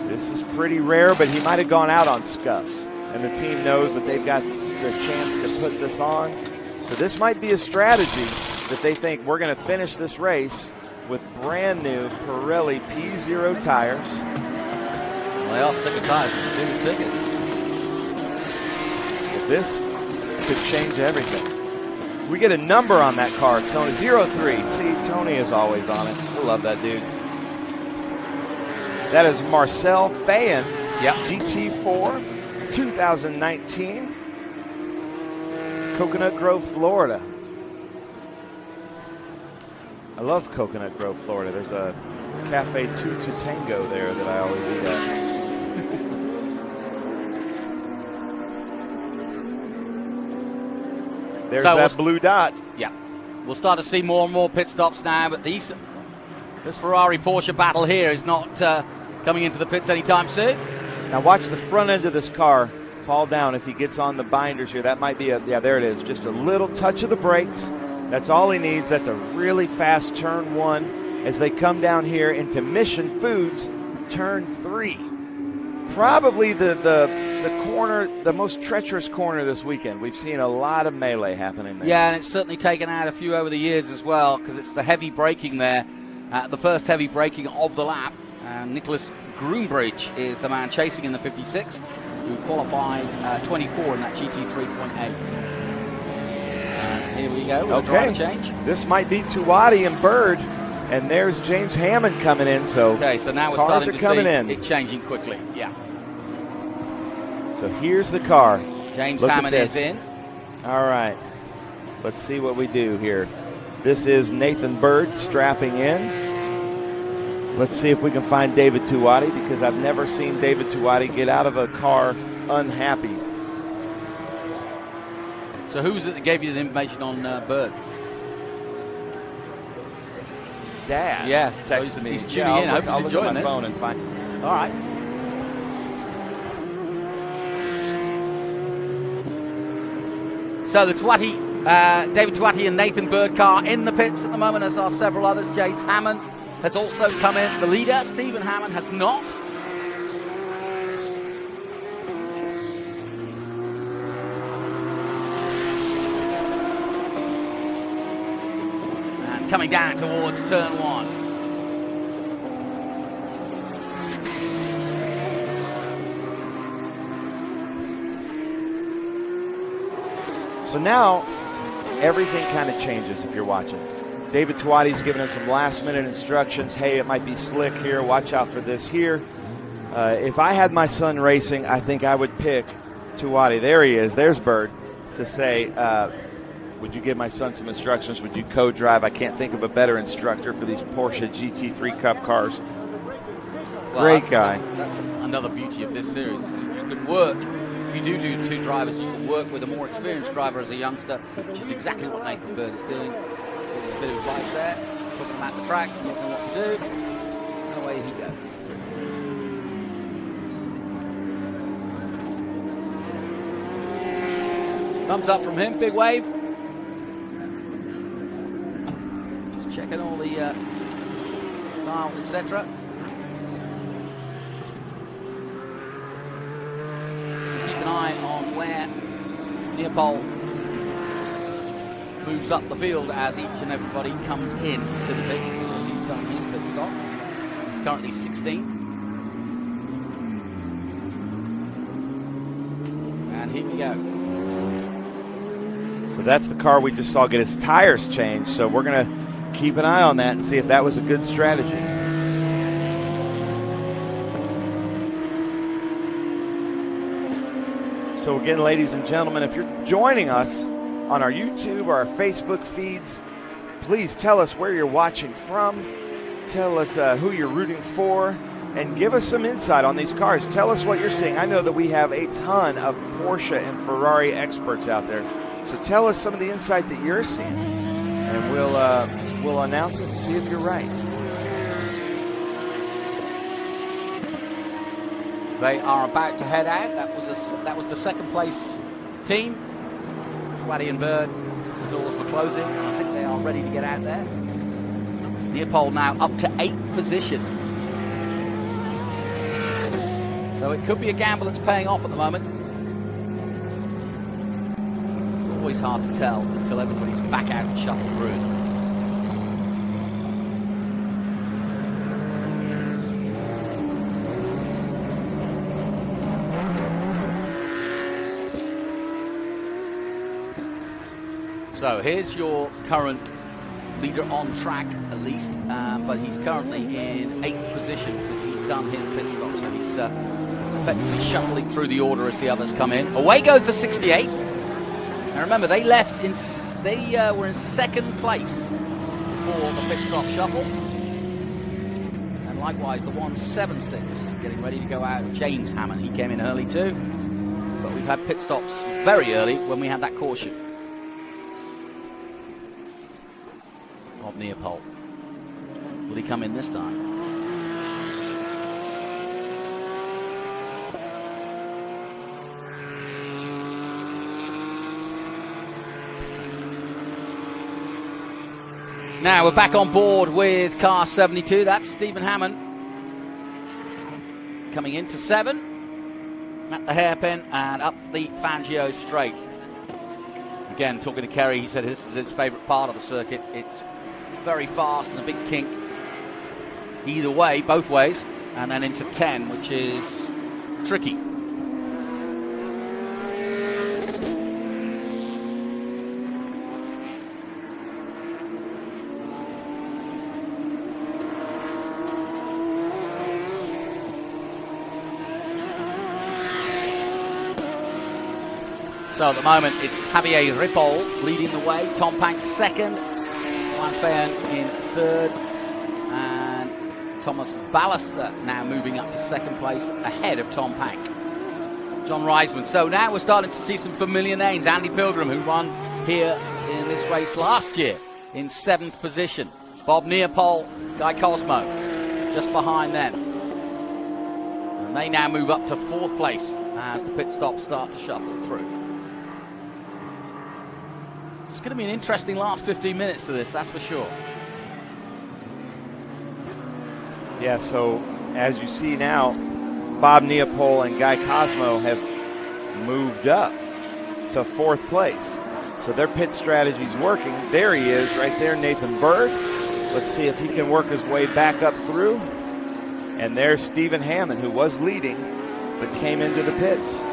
This is pretty rare, but he might have gone out on scuffs. And the team knows that they've got the chance to put this on. So this might be a strategy that they think we're going to finish this race with brand new Pirelli P0 tires. Well, they are sticker tires. You can see the stickers. But this could change everything. We get a number on that car, Tony, 03. See, Tony is always on it. I love that dude. That is Marcel Fayen, GT4, 2019, Coconut Grove, Florida. I love Coconut Grove, Florida. There's a Cafe Two Tango there that I always eat at. There's so that blue dot. Yeah. We'll start to see more and more pit stops now, but this Ferrari-Porsche battle here is not coming into the pits anytime soon. Now watch the front end of this car fall down if he gets on the binders here. That might be yeah, there it is. Just a little touch of the brakes. That's all he needs. That's a really fast turn 1 as they come down here into Mission Foods, turn 3. Probably the corner, the most treacherous corner this weekend. We've seen a lot of melee happening there. Yeah, and it's certainly taken out a few over the years as well, because it's the heavy braking there, the first heavy braking of the lap. Nicholas Groombridge is the man chasing in the 56, who qualified 24 in that GT 3.8. Here we go with a driver change. This might be Tuwati and Bird, and there's James Hammond coming in. So now we're starting to see it changing quickly. Yeah. So here's the car. James Hammond is in. All right. Let's see what we do here. This is Nathan Bird strapping in. Let's see if we can find David Tuwati, because I've never seen David Tuwati get out of a car unhappy. So who was it that gave you the information on Bird? His dad. Yeah, texted so me. He's tuning in. I hope he's enjoying this. Phone and find. All right. So the David Tuwati and Nathan Bird car in the pits at the moment, as are several others. James Hammond has also come in. The leader, Stephen Hammond, has not. And coming down towards turn 1. So now everything kind of changes if you're watching. David Tuwati's giving us some last-minute instructions. Hey, it might be slick here. Watch out for this here. If I had my son racing, I think I would pick Tuwati. There he is. There's Bird to say, would you give my son some instructions? Would you co-drive? I can't think of a better instructor for these Porsche GT3 Cup cars. Well, great guy. That's another beauty of this series. You can work. If you do 2 drivers, you can work with a more experienced driver as a youngster, which is exactly what Nathan Bird is doing. A bit of advice there. talking about the track, talking what to do, and away he goes. Thumbs up from him, big wave. Just checking all the dials, etc. Keep an eye on where Neopol moves up the field as each and everybody comes in to the pits. Of course, he's done his pit stop. He's currently 16. And here we go. So that's the car we just saw get its tires changed. So we're going to keep an eye on that and see if that was a good strategy. So again, ladies and gentlemen, if you're joining us on our YouTube or our Facebook feeds, please tell us where you're watching from. Tell us who you're rooting for, and give us some insight on these cars. Tell us what you're seeing. I know that we have a ton of Porsche and Ferrari experts out there. So tell us some of the insight that you're seeing, and we'll announce it and see if you're right. They are about to head out. That was the second place team. Waddy and Bird, the doors were closing. I think they are ready to get out there. Neopol now up to 8th position. So it could be a gamble that's paying off at the moment. It's always hard to tell until everybody's back out and shuffle through. So here's your current leader on track, at least, but he's currently in 8th position because he's done his pit stop. So he's effectively shuffling through the order as the others come in. Away goes the 68. And remember, they left in, they were in 2nd place before the pit stop shuffle. And likewise, the 176 getting ready to go out. James Hammond, he came in early too. But we've had pit stops very early when we had that caution. Neopol. Will he come in this time? Now we're back on board with car 72. That's Stephen Hammond coming into 7 at the hairpin and up the Fangio straight. Again, talking to Kerry, he said this is his favourite part of the circuit. It's very fast and a big kink either way, both ways, and then into 10, which is tricky. So at the moment it's Javier Ripoll leading the way, Tom Pank 2nd, Juan Feyen in 3rd, and Thomas Ballister now moving up to 2nd place ahead of Tom Pank. John Reisman. So now we're starting to see some familiar names. Andy Pilgrim, who won here in this race last year in 7th position. Bob Neopol, Guy Cosmo just behind them. And they now move up to 4th place as the pit stops start to shuffle through. It's going to be an interesting last 15 minutes to this, that's for sure. Yeah, so as you see now, Bob Neopol and Guy Cosmo have moved up to 4th place. So their pit strategy's working. There he is, right there, Nathan Bird. Let's see if he can work his way back up through. And there's Stephen Hammond, who was leading, but came into the pits.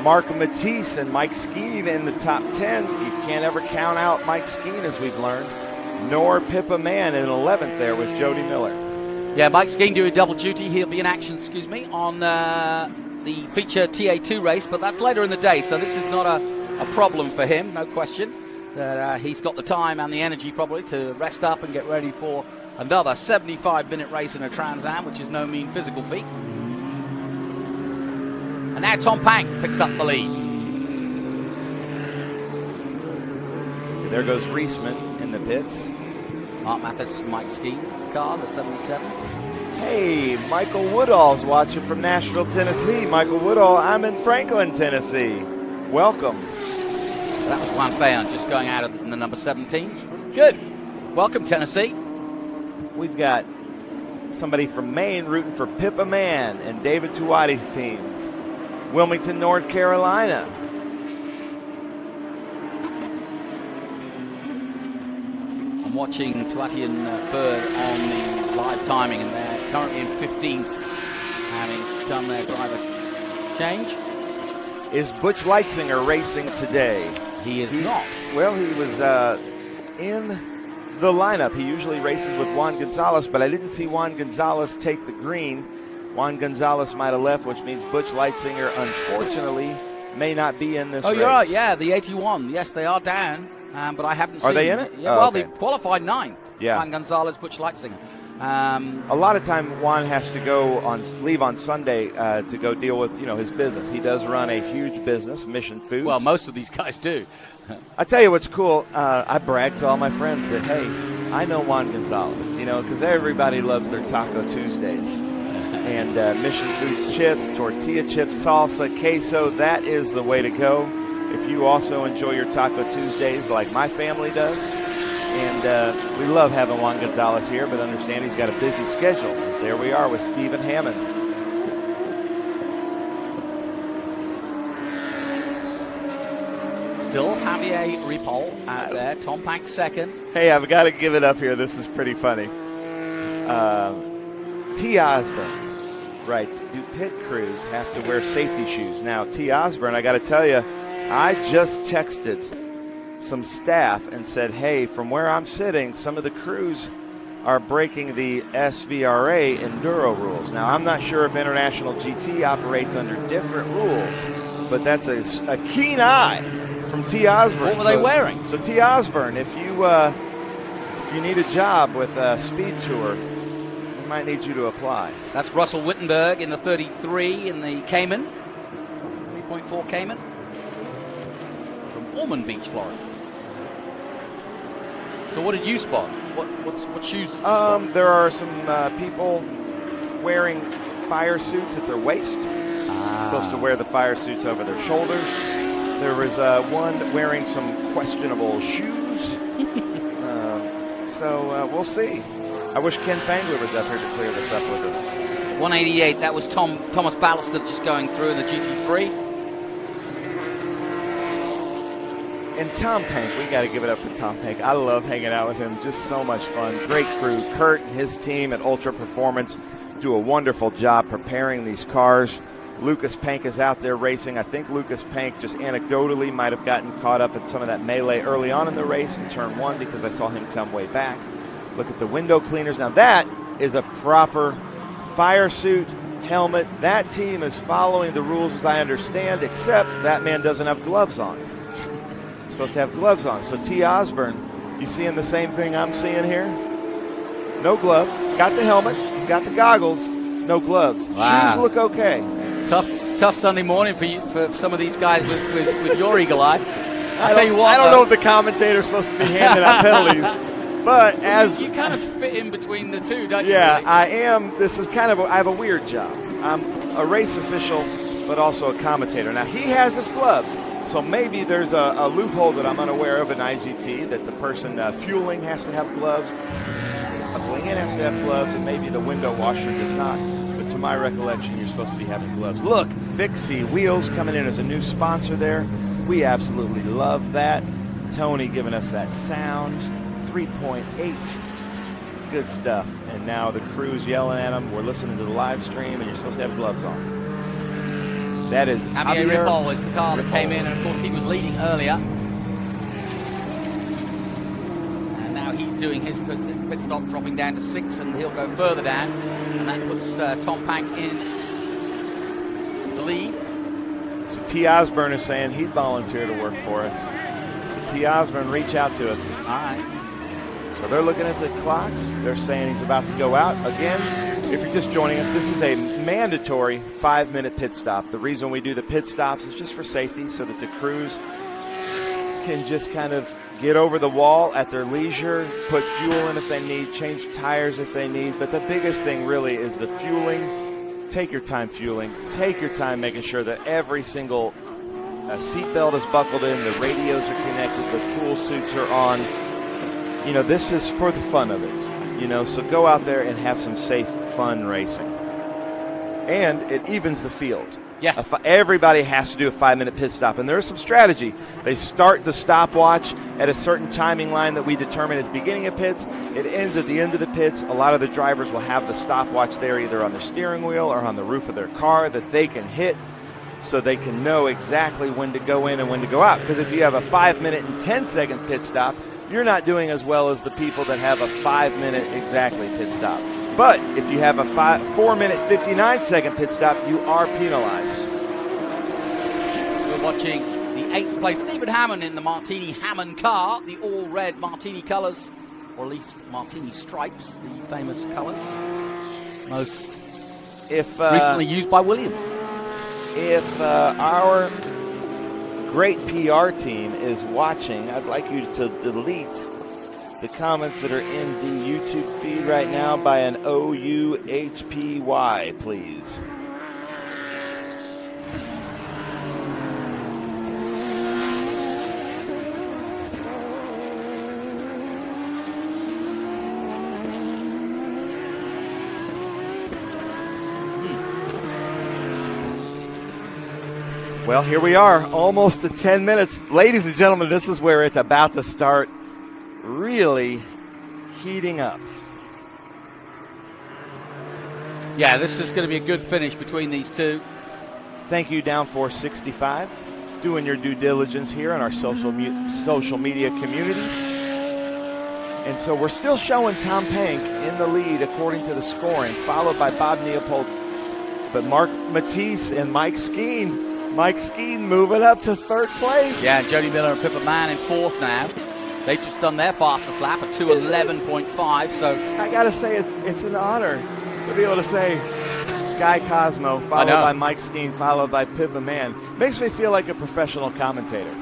Mark Matisse and Mike Skeen in the top 10. You can't ever count out Mike Skeen, as we've learned. Nor Pippa Mann in 11th there with Jody Miller. Yeah, Mike Skeen doing double duty. He'll be in action, on the feature TA2 race, but that's later in the day, so this is not a problem for him, no question. He's got the time and the energy probably to rest up and get ready for another 75-minute race in a Trans Am, which is no mean physical feat. And now Tom Pank picks up the lead. There goes Reisman in the pits. Mark Mathis, Mike Skeen's car, the 77. Hey, Michael Woodall's watching from Nashville, Tennessee. Michael Woodall, I'm in Franklin, Tennessee. Welcome. So that was Juan Feon just going out in the number 17. Good. Welcome, Tennessee. We've got somebody from Maine rooting for Pippa Mann and David Tuati's teams. Wilmington, North Carolina. I'm watching Tuati and Bird on the live timing, and they're currently in 15th, having done their driver change. Is Butch Leitzinger racing today? He is not. Well, he was in the lineup. He usually races with Juan Gonzalez, but I didn't see Juan Gonzalez take the green. Juan Gonzalez might have left, which means Butch Leitzinger, unfortunately, may not be in this race. Oh, you're right. Yeah, the 81. Yes, they are down, but I haven't seen. Are they in it? Yeah, well, they qualified 9th. Yeah. Juan Gonzalez, Butch Leitzinger. A lot of time Juan has to leave on Sunday to go deal with his business. He does run a huge business, Mission Foods. Well, most of these guys do. I tell you what's cool. I brag to all my friends that, hey, I know Juan Gonzalez, because everybody loves their Taco Tuesdays. And Mission Foods chips, tortilla chips, salsa, queso, that is the way to go. If you also enjoy your Taco Tuesdays like my family does. And we love having Juan Gonzalez here, but understand he's got a busy schedule. There we are with Stephen Hammond. Still Javier Ripoll out there. Tom Pack second. Hey, I've got to give it up here. This is pretty funny. T. Osborne writes, do pit crews have to wear safety shoes? Now, T. Osborne, I got to tell you, I just texted some staff and said, hey, from where I'm sitting, some of the crews are breaking the SVRA Enduro rules. Now, I'm not sure if International GT operates under different rules, but that's a keen eye from T. Osborne. What were they wearing? So, T. Osborne, if you need a job with SpeedTour, we might need you to apply. That's Russell Wittenberg in the 33 in the Cayman. 3.4 Cayman. From Ormond Beach, Florida. So what did you spot? What shoes did you spot? There are some people wearing fire suits at their waist. Supposed to wear the fire suits over their shoulders. There was one wearing some questionable shoes. So we'll see. I wish Ken Fangler was up here to clear this up with us. 188, that was Thomas Ballister just going through in the GT3. And Tom Pank, we got to give it up for Tom Pank. I love hanging out with him. Just so much fun. Great crew. Kurt and his team at Ultra Performance do a wonderful job preparing these cars. Lucas Pank is out there racing. I think Lucas Pank just anecdotally might have gotten caught up in some of that melee early on in the race in turn 1 because I saw him come way back. Look at the window cleaners. Now that is a proper fire suit, helmet. That team is following the rules as I understand, except that man doesn't have gloves on. He's supposed to have gloves on. So T. Osborne, you seeing the same thing I'm seeing here? No gloves. He's got the helmet. He's got the goggles. No gloves. Wow. Shoes look okay. Tough Sunday morning for some of these guys with your eagle eye. I'll tell you what. I don't know if the commentator's supposed to be handing out penalties. But as you kind of fit in between the two, don't you? Yeah, really? I am. This is kind of I have a weird job. I'm a race official, but also a commentator. Now, he has his gloves, so maybe there's a loophole that I'm unaware of in IGT that the person fueling has to have gloves, buckling in has to have gloves, and maybe the window washer does not. But to my recollection, you're supposed to be having gloves. Look, Fixie Wheels coming in as a new sponsor there. We absolutely love that. Tony giving us that sound. 3.8. Good stuff. And now the crew's yelling at him. We're listening to the live stream, and you're supposed to have gloves on. That is Javier Ripoll is the car that came in, and of course he was leading earlier. And now he's doing his pit stop, dropping down to 6, and he'll go further down. And that puts Tom Pank in the lead. So T. Osborne is saying he'd volunteer to work for us. So T. Osborne, reach out to us. All right. So they're looking at the clocks. They're saying he's about to go out. Again, if you're just joining us, this is a mandatory 5-minute pit stop. The reason we do the pit stops is just for safety so that the crews can just kind of get over the wall at their leisure, put fuel in if they need, change tires if they need. But the biggest thing really is the fueling. Take your time fueling. Take your time making sure that every single seatbelt is buckled in, the radios are connected, the cool suits are on. You know, this is for the fun of it. You know, so go out there and have some safe, fun racing. And it evens the field. Yeah. Everybody has to do a 5-minute pit stop, and there's some strategy. They start the stopwatch at a certain timing line that we determine at the beginning of pits. It ends at the end of the pits. A lot of the drivers will have the stopwatch there either on their steering wheel or on the roof of their car that they can hit so they can know exactly when to go in and when to go out. Because if you have a 5-minute and 10-second pit stop, you're not doing as well as the people that have a 5-minute exactly pit stop. But if you have a 4-minute, 59-second pit stop, you are penalized. We're watching the 8th place Stephen Hammond in the Martini Hammond car, the all-red Martini colours, or at least Martini stripes, the famous colours, most recently used by Williams. If our great PR team is watching, I'd like you to delete the comments that are in the YouTube feed right now by an OUHPY, please. Well, here we are, almost to 10 minutes. Ladies and gentlemen, this is where it's about to start really heating up. Yeah, this is going to be a good finish between these two. Thank you, Downforce 65, doing your due diligence here on our social media communities. And so we're still showing Tom Pank in the lead according to the scoring, followed by Bob Neapold. But Mark Matisse and Mike Skeen moving up to 3rd place. Yeah, Jody Miller and Pippa Mann in 4th now. They've just done their fastest lap at 2:11.5. So I got to say, it's an honor to be able to say Guy Cosmo, followed by Mike Skeen, followed by Pippa Mann. Makes me feel like a professional commentator.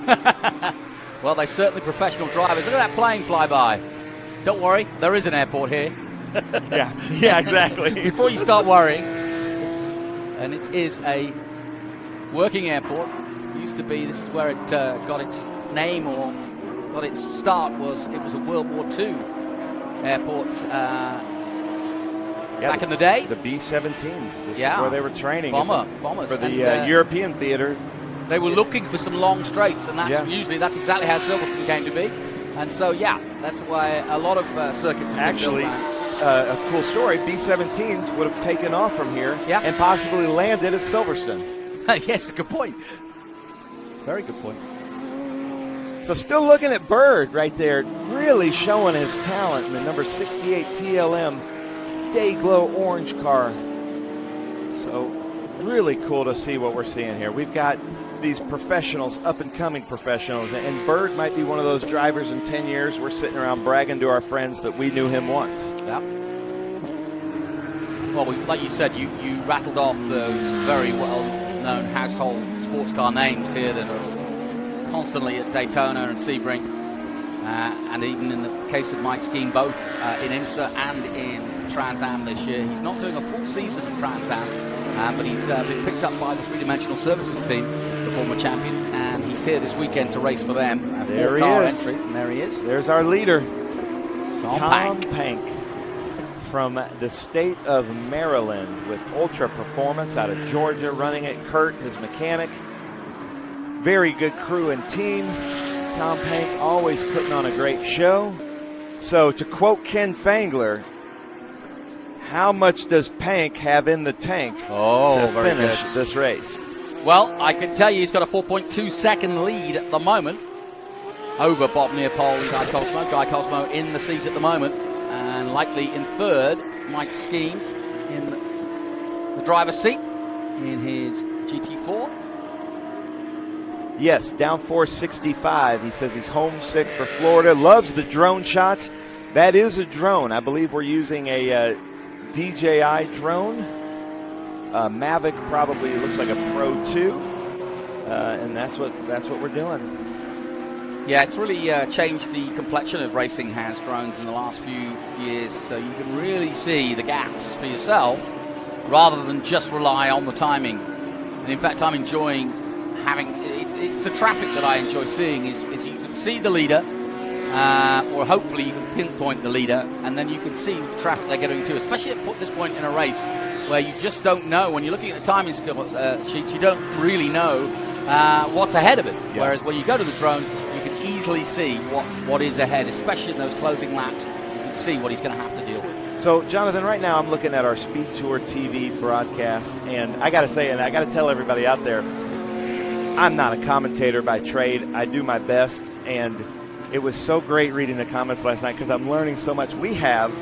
Well, they're certainly professional drivers. Look at that plane fly by. Don't worry, there is an airport here. Yeah, exactly. Before you start worrying. And it is a working airport. It used to be, this is where it got its name or got its start, it was a World War II airport back in the day. The B-17s. This is where they were training. Bombers. For the European theater. They were looking for some long straights, and that's exactly how Silverstone came to be. And so, that's why a lot of circuits have been built now. A cool story, B-17s would have taken off from here and possibly landed at Silverstone. Yes, good point. Very good point. So still looking at Bird right there, really showing his talent in the number 68 TLM Dayglow orange car. So really cool to see what we're seeing here. We've got these professionals, up-and-coming professionals, and Bird might be one of those drivers in 10 years we're sitting around bragging to our friends that we knew him once. Yeah. Well, like you said, you rattled off those very well-known household sports car names here that are constantly at Daytona and Sebring, and even in the case of Mike Skeen, both in IMSA and in Trans Am this year. He's not doing a full season in Trans Am, but he's been picked up by the three-dimensional services team, the former champion, and he's here this weekend to race for them. There he is. Entry, and there he is. There's our leader, Tom Pank, from the state of Maryland with Ultra Performance out of Georgia, running it. Kurt, his mechanic. Very good crew and team. Tom Pank always putting on a great show. So to quote Ken Fangler, how much does Pank have in the tank to finish this race? Well, I can tell you he's got a 4.2 second lead at the moment over Bob Neapold and Guy Cosmo. Guy Cosmo in the seat at the moment, and likely in 3rd, Mike Skeen in the driver's seat in his GT4. Yes, Downforce 65. He says he's homesick for Florida, loves the drone shots. That is a drone. I believe we're using a DJI drone. Mavic probably looks like a Pro 2, and that's what we're doing. Yeah, it's really changed the complexion of racing, has drones, in the last few years, so you can really see the gaps for yourself rather than just rely on the timing. And in fact, I'm enjoying having, it's the traffic that I enjoy seeing, is you can see the leader, or hopefully you can pinpoint the leader, and then you can see the traffic they're getting to, especially at this point in a race where you just don't know. When you're looking at the timing sheets, you don't really know what's ahead of it. Yeah. Whereas when you go to the drone, you can easily see what is ahead, especially in those closing laps. You can see what he's going to have to deal with. So, Jonathan, right now I'm looking at our SpeedTour TV broadcast, and I got to say, and I got to tell everybody out there, I'm not a commentator by trade. I do my best, and it was so great reading the comments last night because I'm learning so much. We have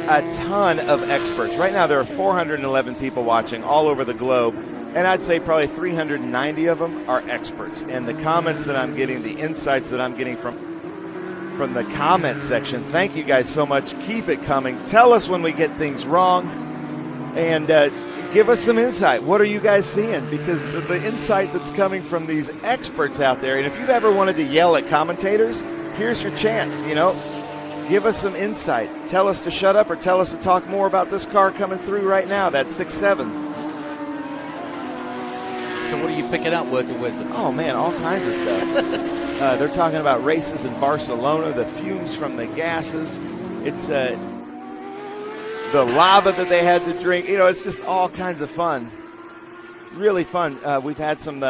a ton of experts. Right now there are 411 people watching all over the globe, and I'd say probably 390 of them are experts. And the comments that I'm getting, the insights that I'm getting from the comment section, thank you guys so much. Keep it coming. Tell us when we get things wrong, and give us some insight. What are you guys seeing? Because the insight that's coming from these experts out there, and if you've ever wanted to yell at commentators, here's your chance, Give us some insight. Tell us to shut up or tell us to talk more about this car coming through right now, that 6.7. So what are you picking up, words of wisdom? Oh, man, all kinds of stuff. They're talking about races in Barcelona, the fumes from the gases. It's the lava that they had to drink. It's just all kinds of fun. Really fun. We've had some,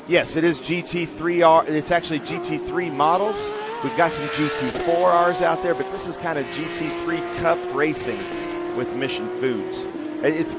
yes, it is GT3R. It's actually GT3 models. We've got some GT4Rs out there, but this is kind of GT3 Cup racing with Mission Foods.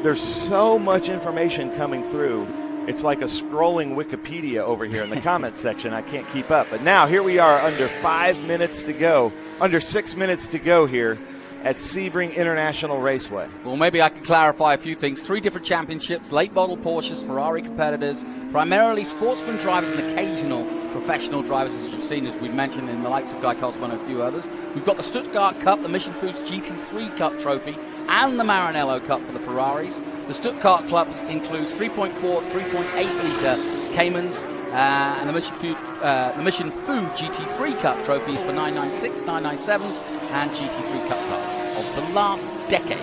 There's so much information coming through. It's like a scrolling Wikipedia over here in the comments section. I can't keep up. But now here we are under 5 minutes to go, under 6 minutes to go here at Sebring International Raceway. Well, maybe I can clarify a few things. 3 different championships, late model Porsches, Ferrari competitors, primarily sportsman drivers and occasional professional drivers, as you've seen, as we've mentioned, in the likes of Guy Cosmo and a few others. We've got the Stuttgart Cup, the Mission Foods GT3 Cup trophy, and the Maranello Cup for the Ferraris. The Stuttgart Club includes 3.4, 3.8 litre Caymans, and the Mission Food GT3 Cup trophies for 996, 997s, and GT3 Cup cars of the last decade.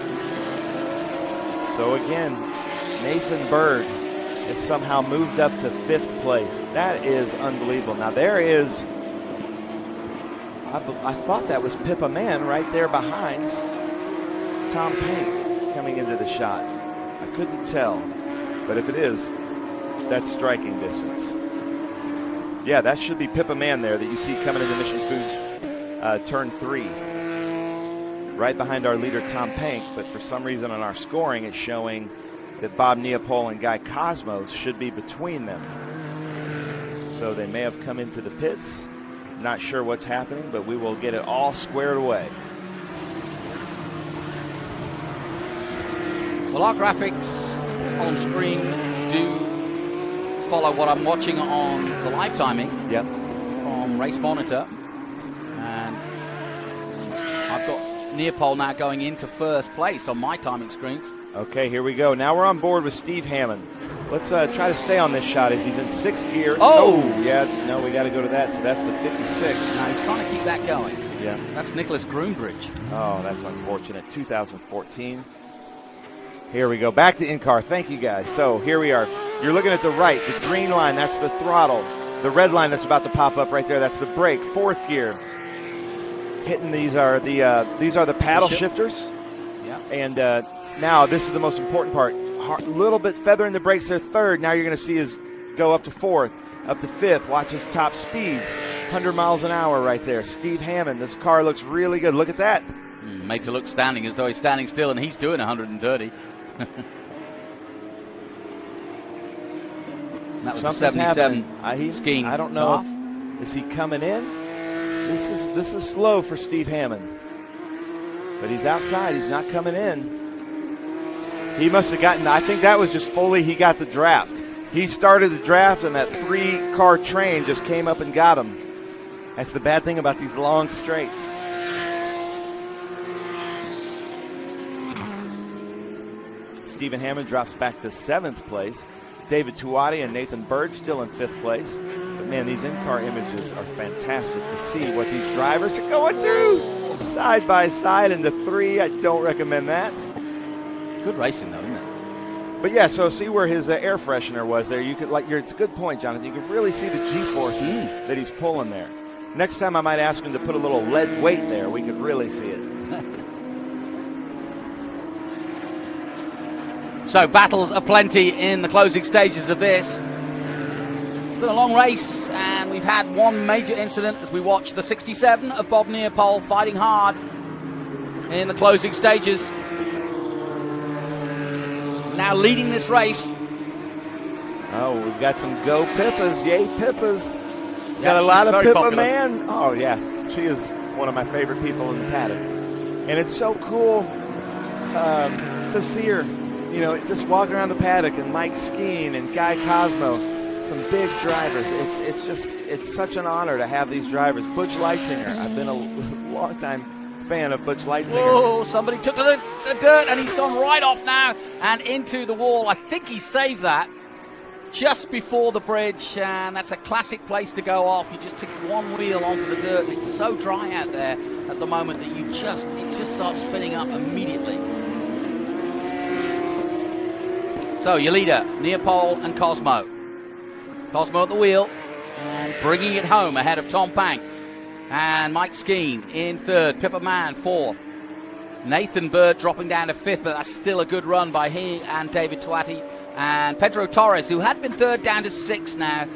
So again, Nathan Bird has somehow moved up to 5th place. That is unbelievable. Now there is, I thought that was Pippa Mann right there behind Tom Pank coming into the shot. I couldn't tell, but if it is, that's striking distance. Yeah, that should be Pippa Mann there that you see coming into Mission Foods turn 3. Right behind our leader, Tom Pank, but for some reason on our scoring, it's showing that Bob Neopol and Guy Cosmos should be between them. So they may have come into the pits. Not sure what's happening, but we will get it all squared away. Well, our graphics on screen do follow what I'm watching on the live timing from Race Monitor. And I've got Neopol now going into 1st place on my timing screens. Okay, here we go. Now we're on board with Steve Hammond. Let's try to stay on this shot as he's in 6th gear. Oh, yeah, no, we got to go to that. So that's the 56. Now he's trying to keep that going. Yeah. That's Nicholas Groombridge. Oh, that's unfortunate. 2014. Here we go. Back to in-car. Thank you, guys. So here we are. You're looking at the right. The green line, that's the throttle. The red line that's about to pop up right there, that's the brake. 4th gear. Hitting these are the paddle shifters. Yeah. And now this is the most important part. A little bit feathering the brakes there, 3rd. Now you're going to see his go up to 4th, up to 5th. Watch his top speeds. 100 miles an hour right there. Steve Hammond. This car looks really good. Look at that. Makes it look standing as though he's standing still, and he's doing 130. That was Something's 77 skiing. I don't know if is he coming in. This is slow for Steve Hammond, but he's outside. He's not coming in. He must have gotten. I think that was just Foley. He got the draft. He started the draft, and that 3-car train just came up and got him. That's the bad thing about these long straights. Stephen Hammond drops back to 7th place. David Tuati and Nathan Bird still in 5th place. But man, these in-car images are fantastic to see what these drivers are going through side by side into 3. I don't recommend that. Good racing though, isn't it? But yeah, so see where his air freshener was there. You could it's a good point, Jonathan. You could really see the G-forces that he's pulling there. Next time I might ask him to put a little lead weight there. We could really see it. So battles aplenty in the closing stages of this. It's been a long race, and we've had one major incident as we watch the 67 of Bob Neopol fighting hard in the closing stages. Now leading this race. Oh, we've got some Go Pippas. Yay, Pippas. Yeah, got a lot of Pippa popular. man. Oh, yeah. She is one of my favorite people in the paddock. And it's so cool to see her, you know, just walking around the paddock, and Mike Skeen and Guy Cosmo, some big drivers. It's such an honor to have these drivers. Butch Leitzinger. I've been a long time fan of Butch Leitzinger. Oh, somebody took to the dirt, and he's gone right off now and into the wall. I think he saved that just before the bridge, and that's a classic place to go off. You just take one wheel onto the dirt. It's so dry out there at the moment that it just starts spinning up immediately. So your leader, Neopol and Cosmo. Cosmo at the wheel and bringing it home ahead of Tom Pank. And Mike Skeen in 3rd, Pippa Mann 4th. Nathan Bird dropping down to 5th, but that's still a good run by he and David Tuati. And Pedro Torres, who had been 3rd, down to 6th now,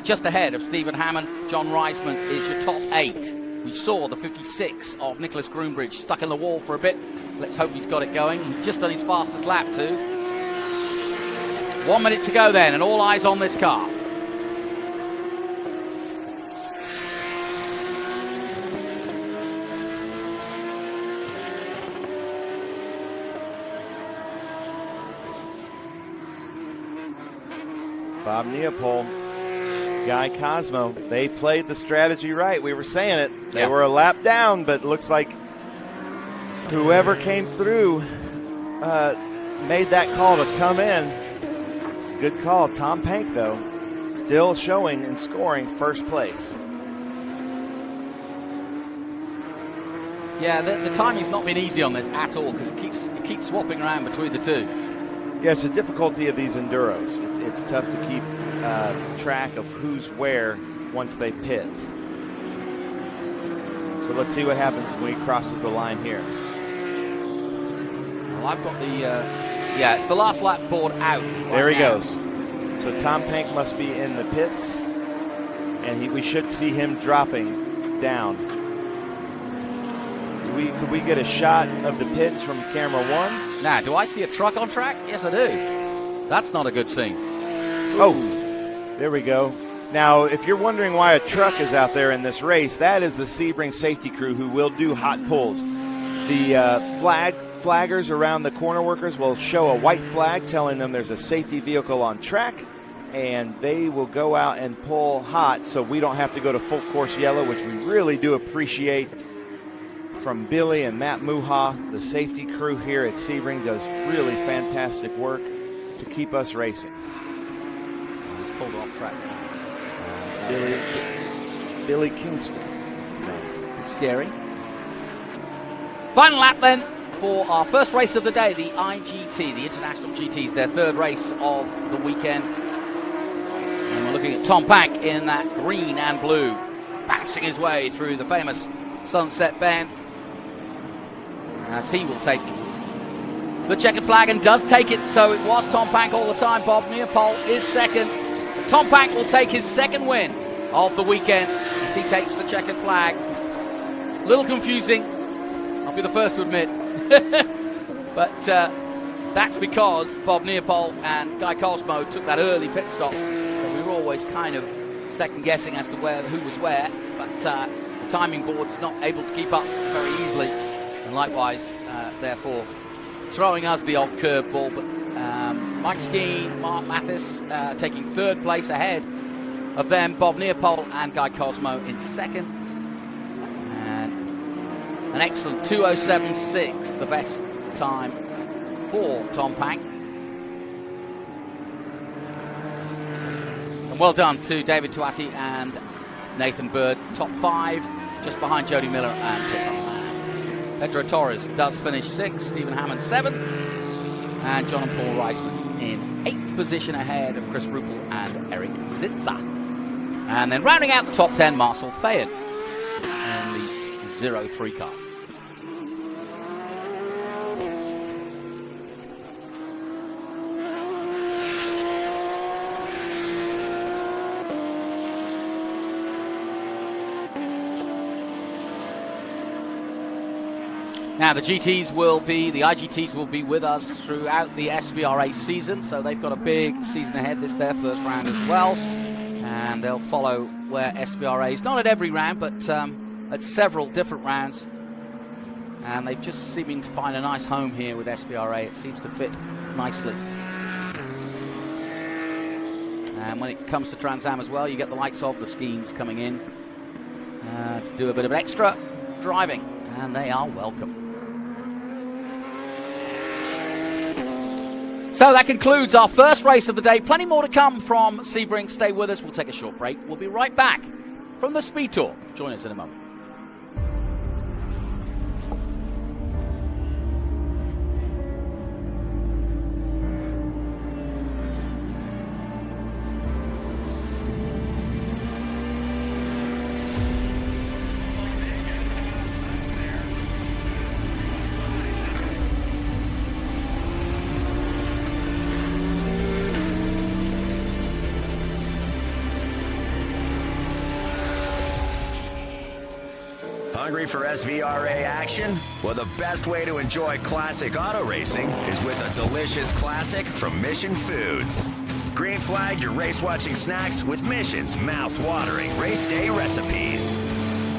just ahead of Stephen Hammond. John Reisman is your top 8. We saw the 56 of Nicholas Groombridge stuck in the wall for a bit. Let's hope he's got it going. He's just done his fastest lap too. 1 minute to go then, and all eyes on this car. Bob Neopol, Guy Cosmo, they played the strategy right. We were saying it. They were a lap down, but it looks like whoever came through made that call to come in. It's a good call. Tom Pank, though, still showing and scoring 1st place. Yeah, the timing's not been easy on this at all, because it keeps swapping around between the two. Yeah, it's the difficulty of these enduros. It's tough to keep track of who's where once they pit. So let's see what happens when he crosses the line here. Well, I've got the, it's the last lap board out. There he goes. So Tom Pank must be in the pits, and we should see him dropping down. Could we get a shot of the pits from camera 1? Now, do I see a truck on track? Yes, I do. That's not a good scene. Oh, there we go. Now, if you're wondering why a truck is out there in this race, that is the Sebring safety crew who will do hot pulls. The flaggers around the corner workers will show a white flag telling them there's a safety vehicle on track, and they will go out and pull hot so we don't have to go to full course yellow, which we really do appreciate from Billy and Matt Muha. The safety crew here at Sebring does really fantastic work to keep us racing. He's pulled off track. Billy Kingston. Scary. Final lap then for our first race of the day, the IGT, the International GTs, their 3rd race of the weekend. And we're looking at Tom Pank in that green and blue, bouncing his way through the famous Sunset Bend, as he will take the checkered flag, and does take it. So it was Tom Pank all the time. Bob Neopol is 2nd. Tom Pank will take his 2nd win of the weekend as he takes the checkered flag. A little confusing, I'll be the first to admit. But that's because Bob Neopol and Guy Cosmo took that early pit stop. So we were always kind of second guessing as to who was where. But the timing board's not able to keep up very easily. And likewise, therefore, throwing us the odd curveball. But Mike Skeen, Mark Mathis taking 3rd place ahead of them. Bob Neopol and Guy Cosmo in 2nd. And an excellent 2:07.6, the best time for Tom Pank. And well done to David Tuati and Nathan Bird, top 5, just behind Jody Miller and Pit Mann. Pedro Torres does finish 6th, Stephen Hammond 7th, and John and Paul Reisman in 8th position ahead of Chris Ruppel and Eric Zitza. And then rounding out the top 10, Marcel Fayen in the 03 car. Now the IGTs will be with us throughout the SVRA season, so they've got a big season ahead. This is their first round as well, and they'll follow where SVRA is, not at every round, but at several different rounds. And they've just seeming to find a nice home here with SVRA. It seems to fit nicely. And when it comes to Trans Am as well, you get the likes of the Skeens coming in to do a bit of extra driving, and they are welcome. So that concludes our first race of the day. Plenty more to come from Sebring. Stay with us. We'll take a short break. We'll be right back from the Speed Tour. Join us in a moment. Hungry for SVRA action? Well, the best way to enjoy classic auto racing is with a delicious classic from Mission Foods. Green flag your race-watching snacks with Mission's mouth-watering race day recipes.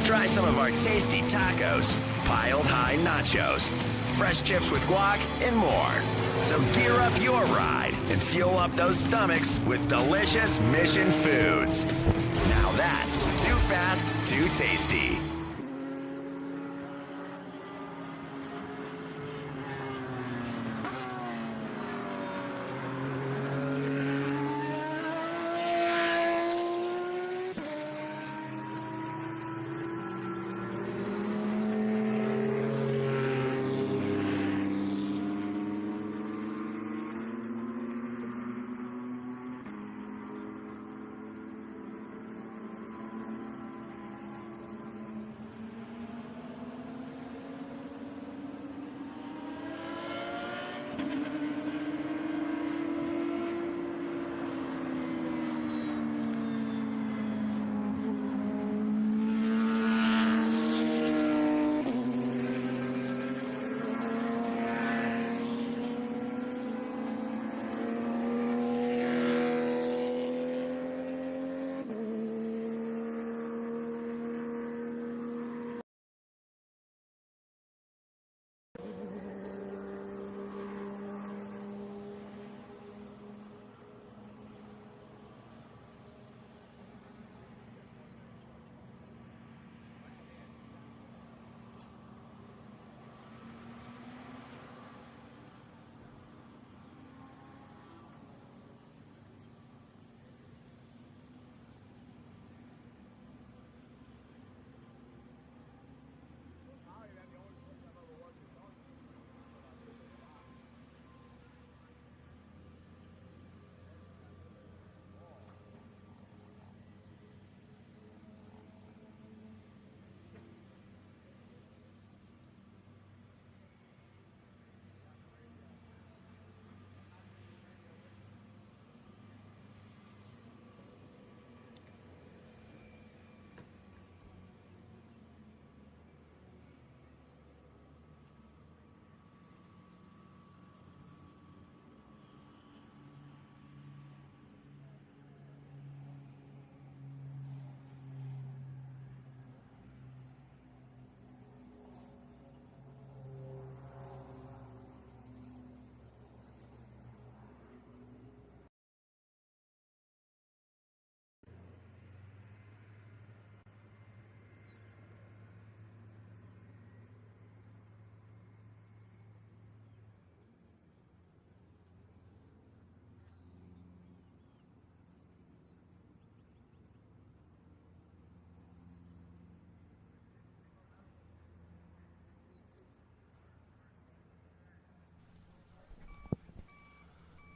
Try some of our tasty tacos, piled high nachos, fresh chips with guac, and more. So gear up your ride and fuel up those stomachs with delicious Mission Foods. Now that's too fast, too tasty.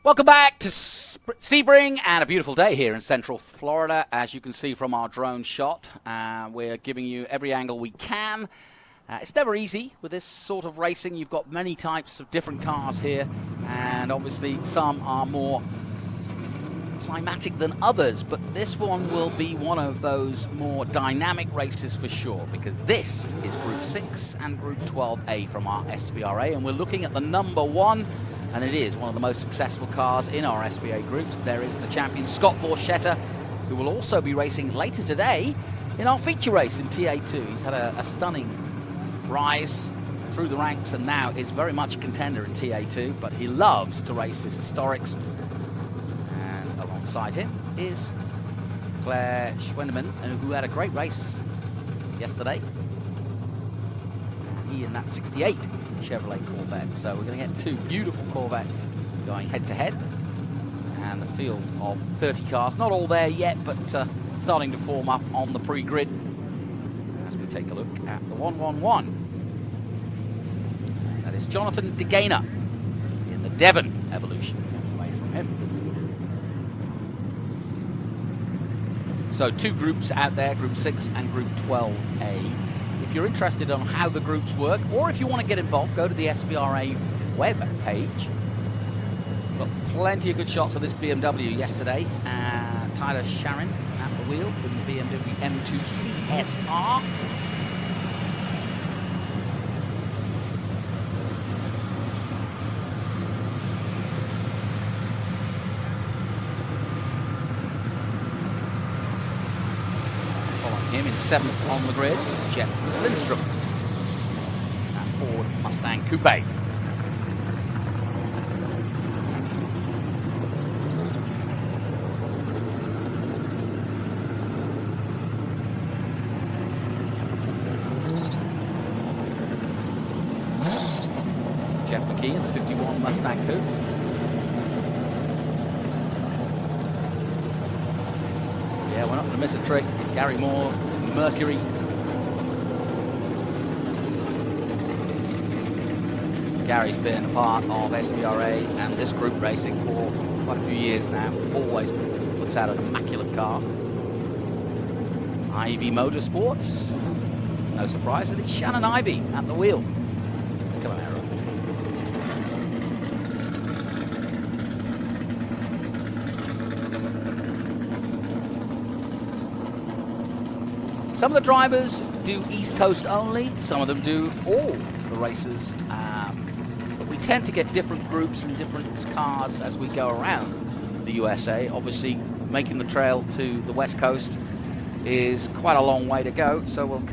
Welcome back to Sebring, and a beautiful day here in Central Florida. As you can see from our drone shot, we're giving you every angle we can. It's never easy with this sort of racing. You've got many types of different cars here, and obviously some are more climatic than others, but this one will be one of those more dynamic races for sure, because this is Group 6 and Group 12A from our SVRA, and we're looking at the number 1, and it is one of the most successful cars in our SVA groups. There is the champion Scott Borchetta, who will also be racing later today in our feature race in TA2. He's had a stunning rise through the ranks and now is very much a contender in TA2, but he loves to race his historics. And alongside him is Claire Schwendemann, who had a great race yesterday. And he in that 68 Chevrolet Corvette. So we're going to get two beautiful Corvettes going head to head. And the field of 30 cars, not all there yet, but starting to form up on the pre-grid as we take a look at the 111. That is Jonathan DeGainer in the Devon Evolution, away from him. So two groups out there, Group 6 and Group 12A. If you're interested on how the groups work, or if you want to get involved, go to the SVRA web page. Got plenty of good shots of this BMW yesterday. Tyler Sharon at the wheel with the BMW M2 CSR. Him in 7th on the grid, Jeff Lindstrom, that Ford Mustang Coupe. Jeff McKee in the 51 Mustang Coupe. Yeah, we're not going to miss a trick. Gary Moore, Mercury. Gary's been a part of SVRA and this group racing for quite a few years now. Always puts out an immaculate car. Ivy Motorsports. No surprise that it's Shannon Ivy at the wheel. Come on, Arrow. Some of the drivers do East Coast only, some of them do all the races, but we tend to get different groups and different cars as we go around the USA. Obviously, making the trail to the West Coast is quite a long way to go, so we'll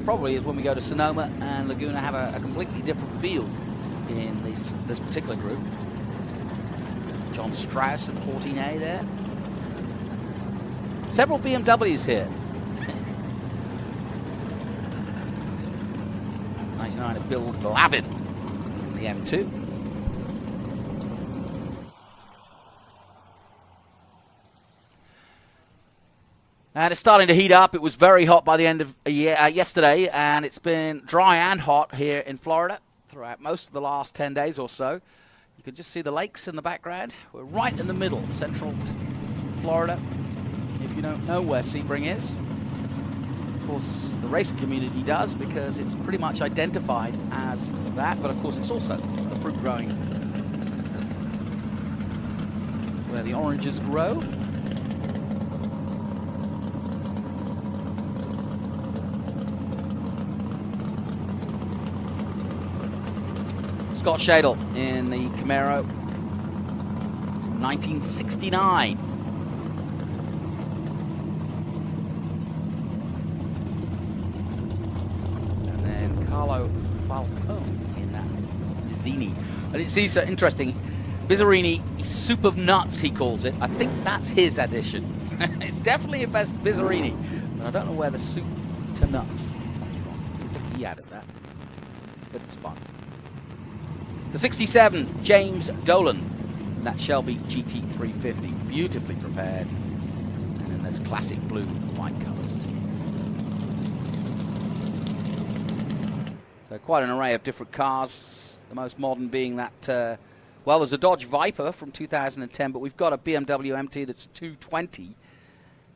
probably, when we go to Sonoma and Laguna, have a completely different field in this particular group. John Strauss in the 14A there. Several BMWs here. Bill Glavin in the M2. And it's starting to heat up. It was very hot by the end of yesterday, and it's been dry and hot here in Florida throughout most of the last 10 days or so. You can just see the lakes in the background. We're right in the middle, central Florida. If you don't know where Sebring is, of course, the racing community does, because it's pretty much identified as that, but of course it's also the fruit growing where the oranges grow. Scott Shadle in the Camaro from 1969. Carlo Falcone in that Bizzini. And it's interesting. Bizzarini, soup of nuts, he calls it. I think that's his addition. It's definitely a Bizzarini, but I don't know where the soup to nuts comes from. I think he added that, but it's fun. The 67, James Dolan, that Shelby GT350, beautifully prepared. And then there's classic blue and white colours too. So quite an array of different cars, the most modern being that Well, there's a Dodge Viper from 2010, but we've got a BMW MT that's 220.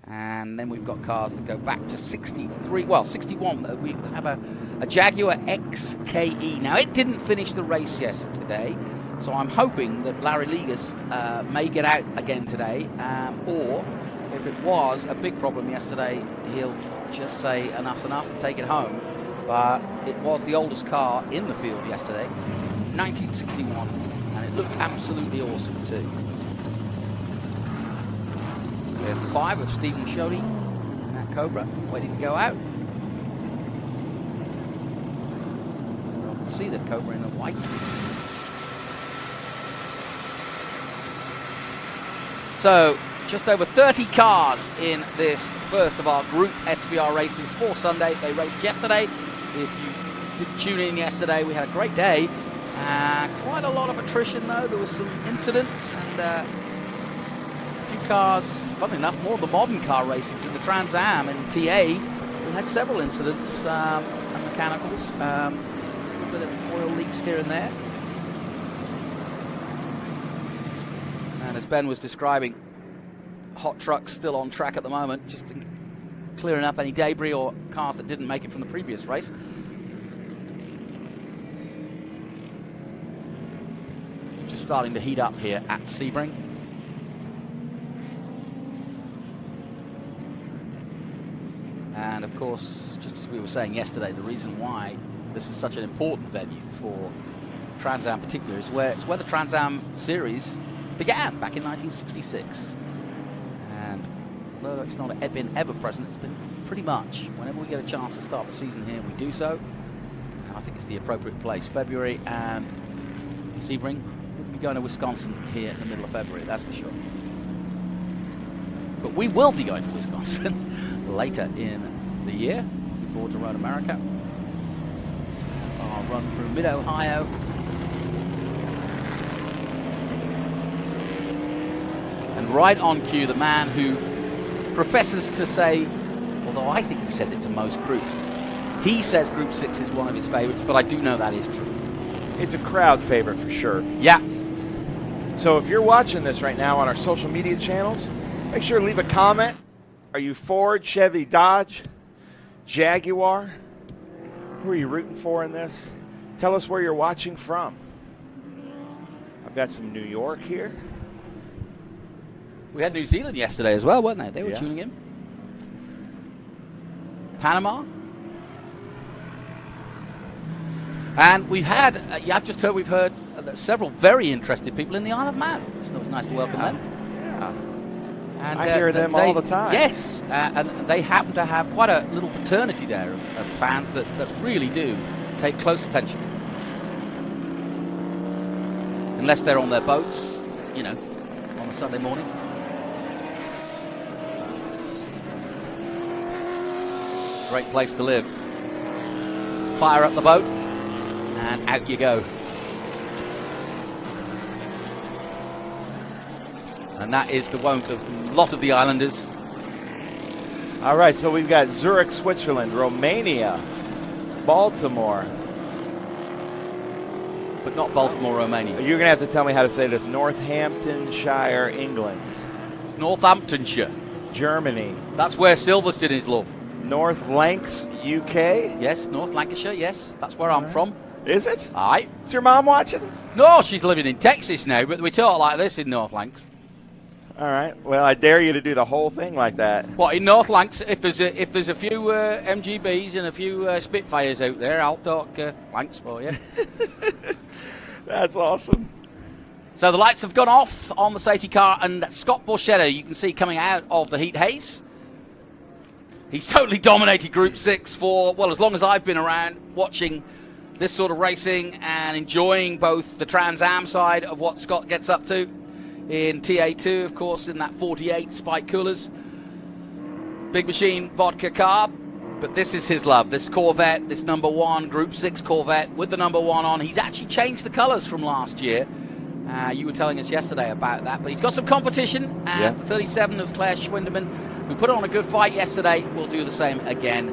And then we've got cars that go back to 63, well, 61. We have a Jaguar XKE. Now, it didn't finish the race yesterday, so I'm hoping that Larry Ligas may get out again today, or if it was a big problem yesterday, he'll just say enough's enough and take it home. But it was the oldest car in the field yesterday, 1961, and it looked absolutely awesome too. There's the 5 of Stephen Shoddy and that Cobra waiting to go out. You can see the Cobra in the white. So, just over 30 cars in this first of our group SVR races for Sunday. They raced yesterday. If you did tune in yesterday, we had a great day. Quite a lot of attrition though. There was some incidents and cars, funnily enough, more of the modern car races in the Trans Am and TA. We had several incidents and mechanicals, a bit of oil leaks here and there. And as Ben was describing, hot trucks still on track at the moment, just clearing up any debris or cars that didn't make it from the previous race. Just starting to heat up here at Sebring. And of course, just as we were saying yesterday, the reason why this is such an important venue for Trans Am in particular is it's where the Trans Am series began back in 1966. And although it's not been ever present, it's been pretty much whenever we get a chance to start the season here, we do so. And I think it's the appropriate place. February and Sebring. We'll be going to Wisconsin here in the middle of February, that's for sure. But we will be going to Wisconsin later in the year. Looking forward to Road America. I'll run through Mid-Ohio. And right on cue, the man who professes to say, although I think he says it to most groups, he says Group 6 is one of his favorites, but I do know that is true. It's a crowd favorite for sure. Yeah. So if you're watching this right now on our social media channels, make sure to leave a comment. Are you Ford, Chevy, Dodge, Jaguar? Who are you rooting for in this? Tell us where you're watching from. I've got some New York here. We had New Zealand yesterday as well, weren't they? They were tuning in. Panama. And we've had, we've heard several very interested people in the Isle of Man. So it was nice to welcome them. Yeah. And I hear them all the time. Yes, and they happen to have quite a little fraternity there of fans that really do take close attention. Unless they're on their boats, on a Sunday morning. Great place to live. Fire up the boat, and out you go. And that is the wont of a lot of the islanders. All right, so we've got Zurich, Switzerland, Romania, Baltimore. But not Baltimore, Romania. You're going to have to tell me how to say this. Northamptonshire, England. Northamptonshire. Germany. That's where Silverstone is, love. North Lancs, UK. Yes, North Lancashire, yes. That's where I'm from. Is it? Aye. Is your mom watching? No, she's living in Texas now, but we talk like this in North Lancs. All right. Well, I dare you to do the whole thing like that. What, in North Lancs? If there's a few MGBs and a few Spitfires out there, I'll talk Lancs for you. That's awesome. So the lights have gone off on the safety car, and Scott Borchetta, you can see coming out of the heat haze. He's totally dominated Group 6 for, well, as long as I've been around watching this sort of racing and enjoying both the Trans Am side of what Scott gets up to in TA2, of course, in that 48 Spike Coolers. Big machine vodka car. But this is his love, this Corvette, this number 1 Group 6 Corvette with the number 1 on. He's actually changed the colours from last year. You were telling us yesterday about that. But he's got some competition as the 37 of Claire Schwindeman, who put on a good fight yesterday, will do the same again.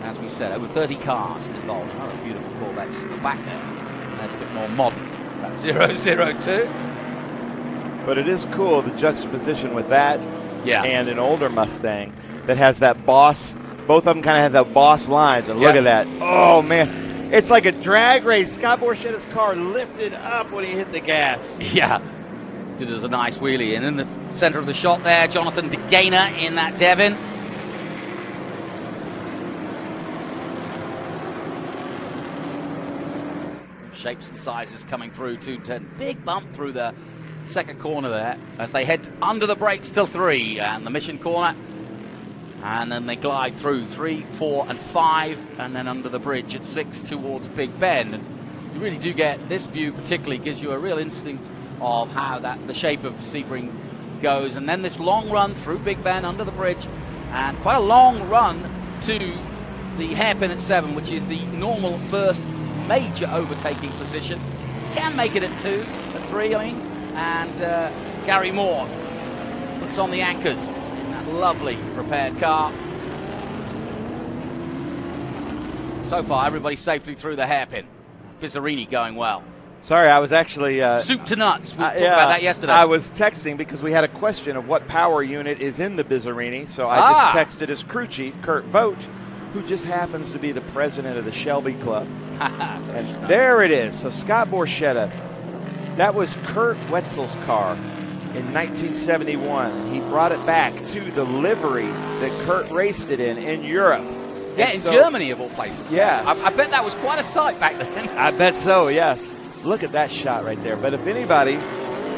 As we've said, over 30 cars involved. Another beautiful Corvette in the back there. That's a bit more modern. That's 002. But it is cool, the juxtaposition with that Yeah. and an older Mustang that has that boss. Both of them kind of have that boss lines. And look at that. Oh, man. It's like a drag race. Scott Borchetta's car lifted up when he hit the gas. Yeah. Did us a nice wheelie. And in the center of the shot there, Jonathan De Gainer in that Devon. Shapes and sizes coming through 210. Big bump through the second corner there as they head under the brakes till 3 and the Mission corner. And then they glide through 3, 4, and 5, and then under the bridge at 6 towards Big Ben. And you really do get this view, particularly gives you a real instinct of how the shape of Sebring goes. And then this long run through Big Ben under the bridge, and quite a long run to the hairpin at 7, which is the normal first major overtaking position. Can make it at 2, at 3, I mean. And Gary Moore puts on the anchors. That lovely prepared car. So far, everybody safely through the hairpin. Bizzarini going well. Sorry, I was actually... soup to nuts. We talked about that yesterday. I was texting because we had a question of what power unit is in the Bizzarini, so I just texted his crew chief, Kurt Vogt, who just happens to be the president of the Shelby Club. And there it is. So Scott Borchetta, that was Kurt Wetzel's car in 1971. He brought it back to the livery that Kurt raced it in Europe. Yeah, and in so, Germany of all places. Yes. I bet that was quite a sight back then. I bet so, yes. Look at that shot right there. But if anybody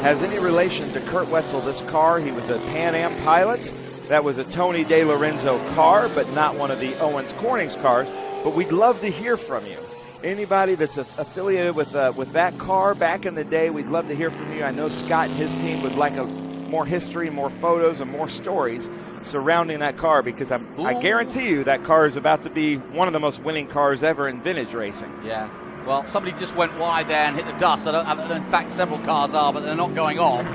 has any relation to Kurt Wetzel, this car, he was a Pan Am pilot. That was a Tony De Lorenzo car, but not one of the Owens Corning's cars. But we'd love to hear from you. Anybody that's affiliated with that car back in the day, we'd love to hear from you. I know Scott and his team would like more history, more photos, and more stories surrounding that car, because I guarantee you that car is about to be one of the most winning cars ever in vintage racing. Yeah. Well, somebody just went wide there and hit the dust. In fact, several cars are, but they're not going off.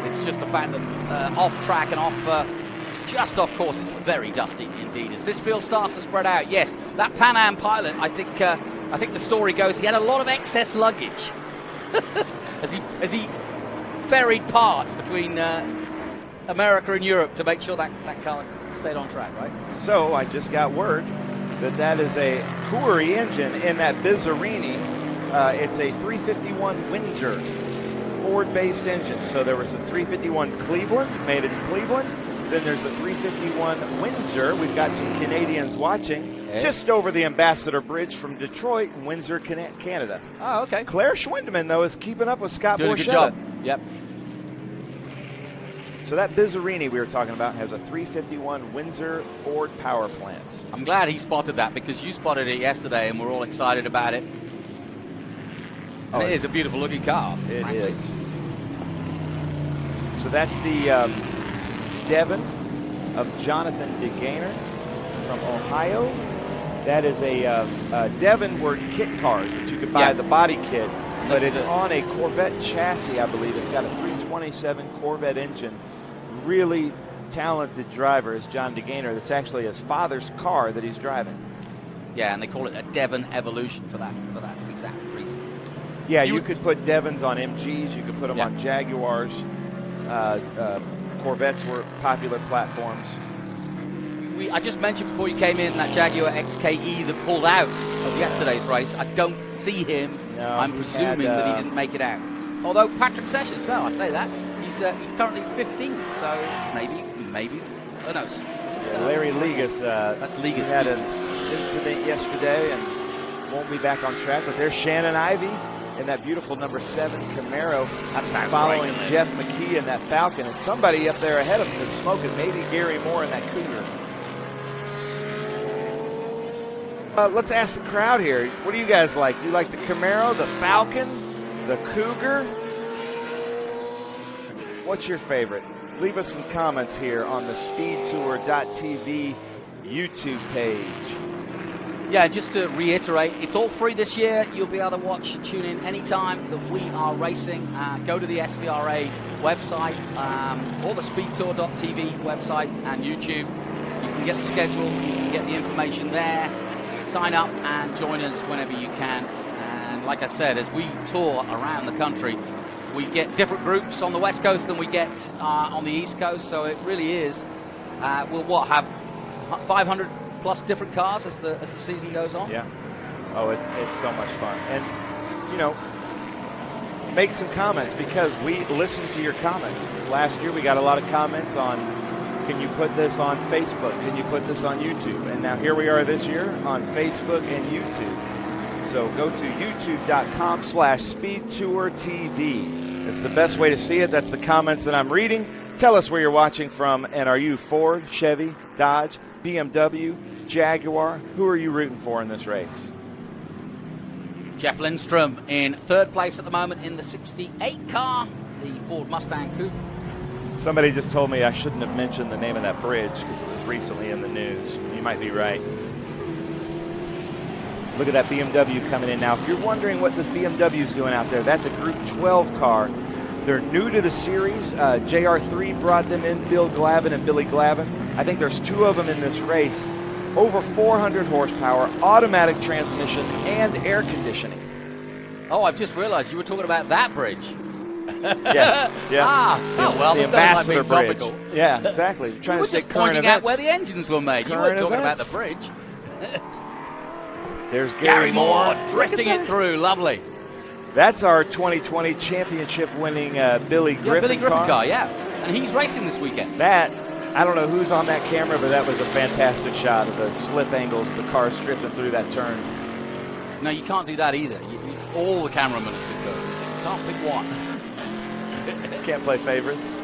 It's just the fact that off track and just off course, it's very dusty indeed. As this field starts to spread out, yes, that Pan Am pilot, I think the story goes he had a lot of excess luggage as he ferried parts between America and Europe to make sure that car stayed on track, right? So I just got word that is a Hoorie engine in that Bizzarini. It's a 351 Windsor Ford-based engine. So there was a 351 Cleveland, made in Cleveland. Then there's the 351 Windsor. We've got some Canadians watching just over the Ambassador Bridge from Detroit, Windsor, Canada. Oh, okay. Claire Schwindeman, though, is keeping up with Scott Doing Borchetta. a good job. Yep. So that Bizzarini we were talking about has a 351 Windsor Ford power plant. I'm glad he spotted that, because you spotted it yesterday and we're all excited about it. And it is a beautiful looking car. It frankly. is. So that's the Devon of Jonathan De Gainer from Ohio. That is a Devon were kit cars that you could buy the body kit, but it's on a Corvette chassis, I believe. It's got a 327 Corvette engine. Really talented driver is John De Gainer. That's actually his father's car that he's driving. Yeah, and they call it a Devon Evolution for that exact reason. Yeah, you could put Devons on MGs. You could put them on Jaguars. Corvettes were popular platforms. I just mentioned before you came in that Jaguar XKE that pulled out of yesterday's race. I don't see him. No, I'm presuming that he didn't make it out. Although Patrick Sessions, no, I say that. He's currently 15th, so maybe. Oh no. Larry Ligas. That's Ligas. Had an incident yesterday and won't be back on track. But there's Shannon Ivey in that beautiful number 7 Camaro, following Jeff McKee in that Falcon, and somebody up there ahead of him is smoking. Maybe Gary Moore in that Cougar. Let's ask the crowd here. What do you guys like? Do you like the Camaro, the Falcon, the Cougar? What's your favorite? Leave us some comments here on the SpeedTour.tv YouTube page. Yeah, just to reiterate, it's all free this year. You'll be able to watch and tune in anytime that we are racing. Go to the SVRA website or the SpeedTour.tv website and YouTube. You can get the schedule, you can get the information there. Sign up and join us whenever you can. And like I said, as we tour around the country, we get different groups on the West Coast than we get on the East Coast. So it really is, we'll have 500 plus different cars as the season goes on. Yeah. Oh, it's so much fun. And, you know, make some comments because we listen to your comments. Last year we got a lot of comments on, can you put this on Facebook? Can you put this on YouTube? And now here we are this year on Facebook and YouTube. So go to youtube.com/SpeedTourTV. It's the best way to see it. That's the comments that I'm reading. Tell us where you're watching from, and are you Ford, Chevy, Dodge, BMW, Jaguar? Who are you rooting for in this race? Jeff Lindstrom in third place at the moment in the 68 car, the Ford Mustang Coupe. Somebody just told me I shouldn't have mentioned the name of that bridge because it was recently in the news. You might be right. Look at that BMW coming in now. If you're wondering what this BMW is doing out there, that's a Group 12 car. They're new to the series. JR3 brought them in, Bill Glavin and Billy Glavin. I think there's two of them in this race. Over 400 horsepower, automatic transmission, and air conditioning. Oh, I've just realized you were talking about that bridge. Yeah. Oh, well, the Ambassador Bridge. Topical. Yeah, exactly. We're trying to just pointing out where the engines were made. You weren't talking about the bridge. There's Gary Moore drifting it through. Lovely. That's our 2020 championship-winning Billy Griffin car. Yeah. And he's racing this weekend. That, I don't know who's on that camera, but that was a fantastic shot of the slip angles, the car drifting through that turn. No, you can't do that either. All the cameramen should go. You can't pick one. Can't play favorites.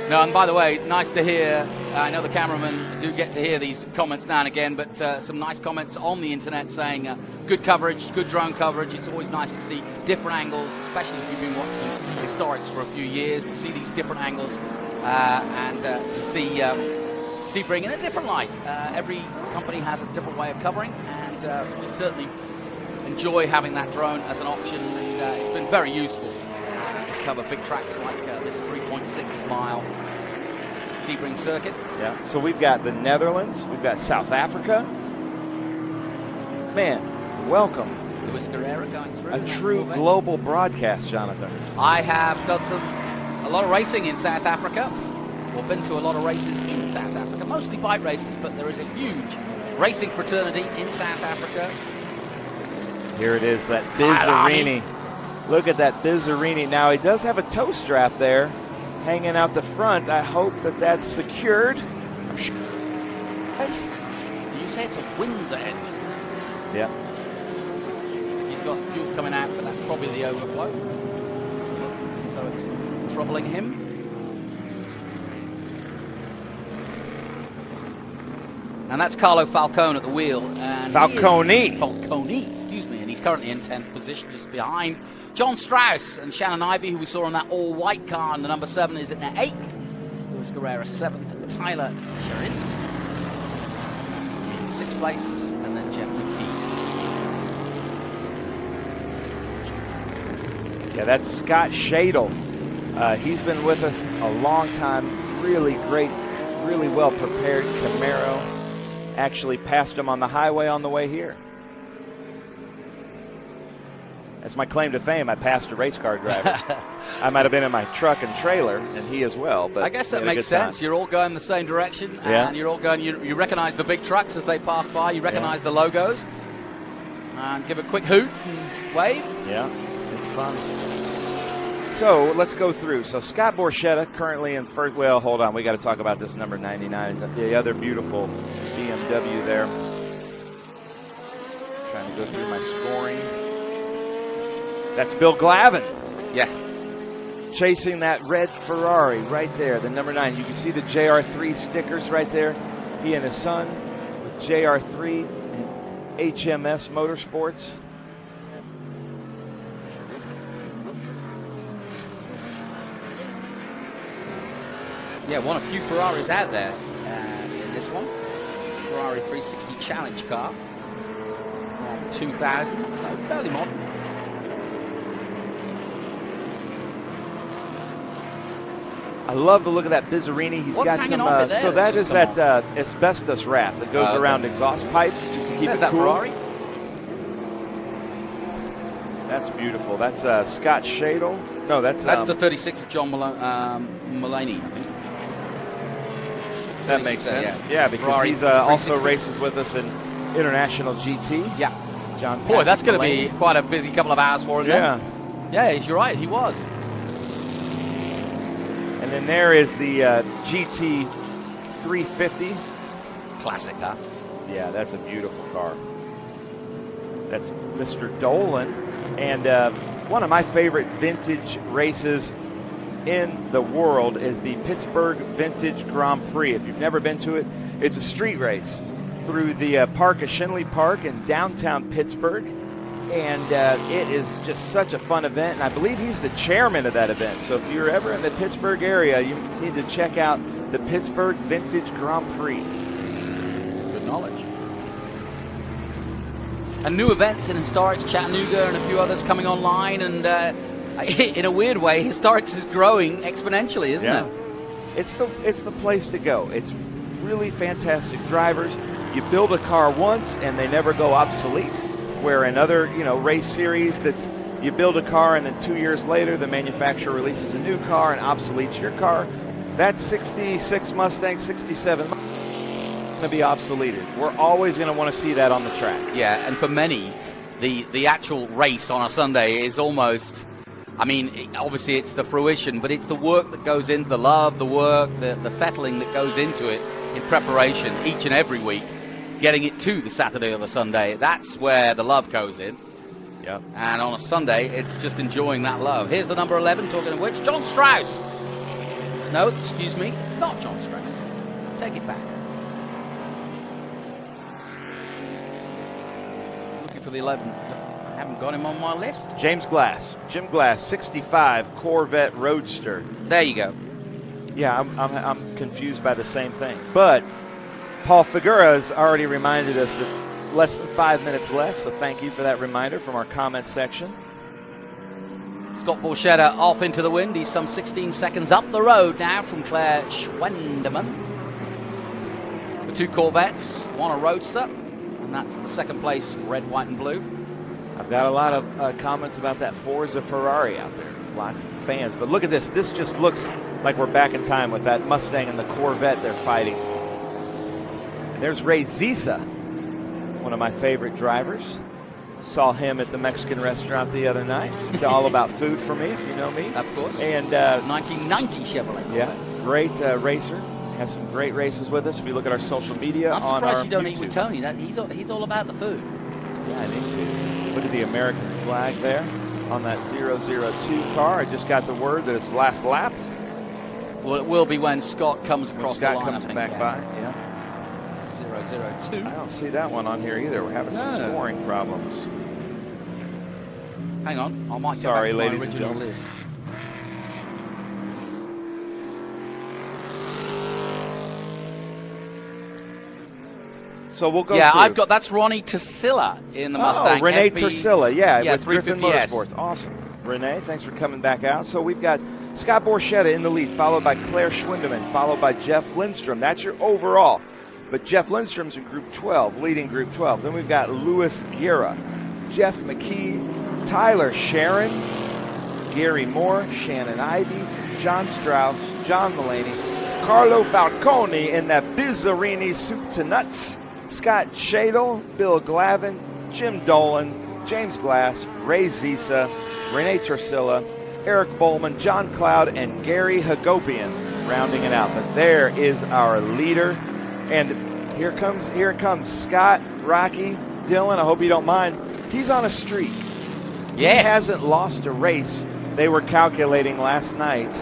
No, and by the way, nice to hear. I know the cameramen do get to hear these comments now and again, but some nice comments on the internet saying good coverage, good drone coverage. It's always nice to see different angles, especially if you've been watching historics for a few years, to see these different angles and to see Sebring in a different light. Every company has a different way of covering, and we certainly enjoy having that drone as an option, and it's been very useful to cover big tracks like this 3.6 mile Sebring circuit. Yeah, so we've got the Netherlands, we've got South Africa. Man, welcome. Luis Guerrera going through. A true global broadcast, Jonathan. I have done a lot of racing in South Africa, or been to a lot of races in South Africa, mostly bike races, but there is a huge racing fraternity in South Africa. Here it is, that Bizzarini. Look at that Bizzarini. Now, he does have a tow strap there hanging out the front. I hope that that's secured. I'm sure. You say it's a Windsor engine. Yeah. He's got fuel coming out, but that's probably the overflow. So it's troubling him. And that's Carlo Falcone at the wheel. And Falcone, excuse me. And he's currently in 10th position, just behind John Strauss and Shannon Ivey, who we saw on that all-white car. And the number 7 is in 8th. Luis Guerrera 7th. Tyler Sherin in 6th place. And then Jeff McKee. Yeah, that's Scott Shadle. He's been with us a long time. Really great, really well-prepared Camaro. Actually passed him on the highway on the way here. That's my claim to fame. I passed a race car driver. I might have been in my truck and trailer, and he as well. But I guess that makes sense. You're all going the same direction, and you're all going. You recognize the big trucks as they pass by. You recognize the logos, and give a quick hoot and wave. Yeah, it's fun. So let's go through. So Scott Borchetta currently in first. Well, hold on. We got to talk about this number 99. The other beautiful BMW there. Trying to go through my scoring. That's Bill Glavin. Yeah. Chasing that red Ferrari right there, the number 9. You can see the JR3 stickers right there. He and his son with JR3 and HMS Motorsports. Yeah, one of a few Ferraris out there in this one. Ferrari 360 Challenge car from 2000, so fairly modern. I love the look of that Bizzarini. He's got some. So that is that asbestos wrap that goes around exhaust pipes just to keep it cool. Ferrari. That's beautiful. That's Scott Shadle. No, that's the 36 of John Mulaney, I think. That makes sense. Yeah, because Ferrari he's also 360. races with us in International GT. Yeah. John. Boy, that's going to Mulaney. be quite a busy couple of hours for him. Yeah. Yeah, you're right. He was. And then there is the GT 350. Classic, huh? Yeah, that's a beautiful car. That's Mr. Dolan. And one of my favorite vintage races in the world is the Pittsburgh Vintage Grand Prix. If you've never been to it, it's a street race through the park of Schenley Park in downtown Pittsburgh. And it is just such a fun event. And I believe he's the chairman of that event. So if you're ever in the Pittsburgh area, you need to check out the Pittsburgh Vintage Grand Prix. Good knowledge. And new events in Historics Chattanooga and a few others coming online. And in a weird way, Historics is growing exponentially, isn't it? It's the place to go. It's really fantastic drivers. You build a car once and they never go obsolete. Where in other, race series that you build a car and then 2 years later the manufacturer releases a new car and obsoletes your car. That 66 Mustang, 67 going to be obsoleted. We're always going to want to see that on the track. Yeah, and for many, the actual race on a Sunday is almost, obviously it's the fruition, but it's the work that goes into the love, the work, the fettling that goes into it in preparation each and every week. Getting it to the Saturday or the Sunday, that's where the love goes in. Yeah. And on a Sunday, it's just enjoying that love. Here's the number 11, talking of which, John Strauss. No, excuse me, it's not John Strauss. Take it back. Looking for the 11. I haven't got him on my list. Jim Glass, 65 Corvette Roadster. There you go. Yeah, I'm confused by the same thing, but Paul Figueroa has already reminded us that less than 5 minutes left, so thank you for that reminder from our comments section. Scott Borchetta off into the wind. He's some 16 seconds up the road now from Claire Schwendemann. The two Corvettes, one a Roadster, and that's the second place, red, white, and blue. I've got a lot of comments about that Forza Ferrari out there. Lots of fans, but look at this. This just looks like we're back in time with that Mustang and the Corvette they're fighting. There's Ray Zisa, one of my favorite drivers. Saw him at the Mexican restaurant the other night. It's all about food for me, if you know me. Of course. And 1990 Chevrolet. Yeah, great racer. Has some great races with us. If you look at our social media I'm on our surprised you don't YouTube. eat with Tony. He's all about the food. Yeah, I need to. Look at the American flag there on that 002 car. I just got the word that it's last lap. Well, it will be when Scott comes across the line. Scott comes back by, yeah. 002. I don't see that one on here either. We're having some scoring problems. Hang on, I might go Sorry, back to ladies my and original gentlemen. list. So we'll go Yeah, through. I've got, that's Ronnie Tassila in the Mustang. Renee FP Tarsilla, Yeah, with Griffin 350S. Motorsports. Awesome. Renee, thanks for coming back out. So we've got Scott Borchetta in the lead, followed by Claire Schwindeman, followed by Jeff Lindstrom. That's your overall. But Jeff Lindstrom's in Group 12, leading Group 12. Then we've got Louis Guerra, Jeff McKee, Tyler Sharon, Gary Moore, Shannon Ivey, John Strauss, John Mulaney, Carlo Falcone in that Bizzarini soup to nuts, Scott Shadle, Bill Glavin, Jim Dolan, James Glass, Ray Zisa, Renee Tarsilla, Eric Bowman, John Cloud, and Gary Hagopian rounding it out. But there is our leader. And here it comes. Scott, Rocky, Dylan, I hope you don't mind. He's on a streak. Yes. He hasn't lost a race, they were calculating last night,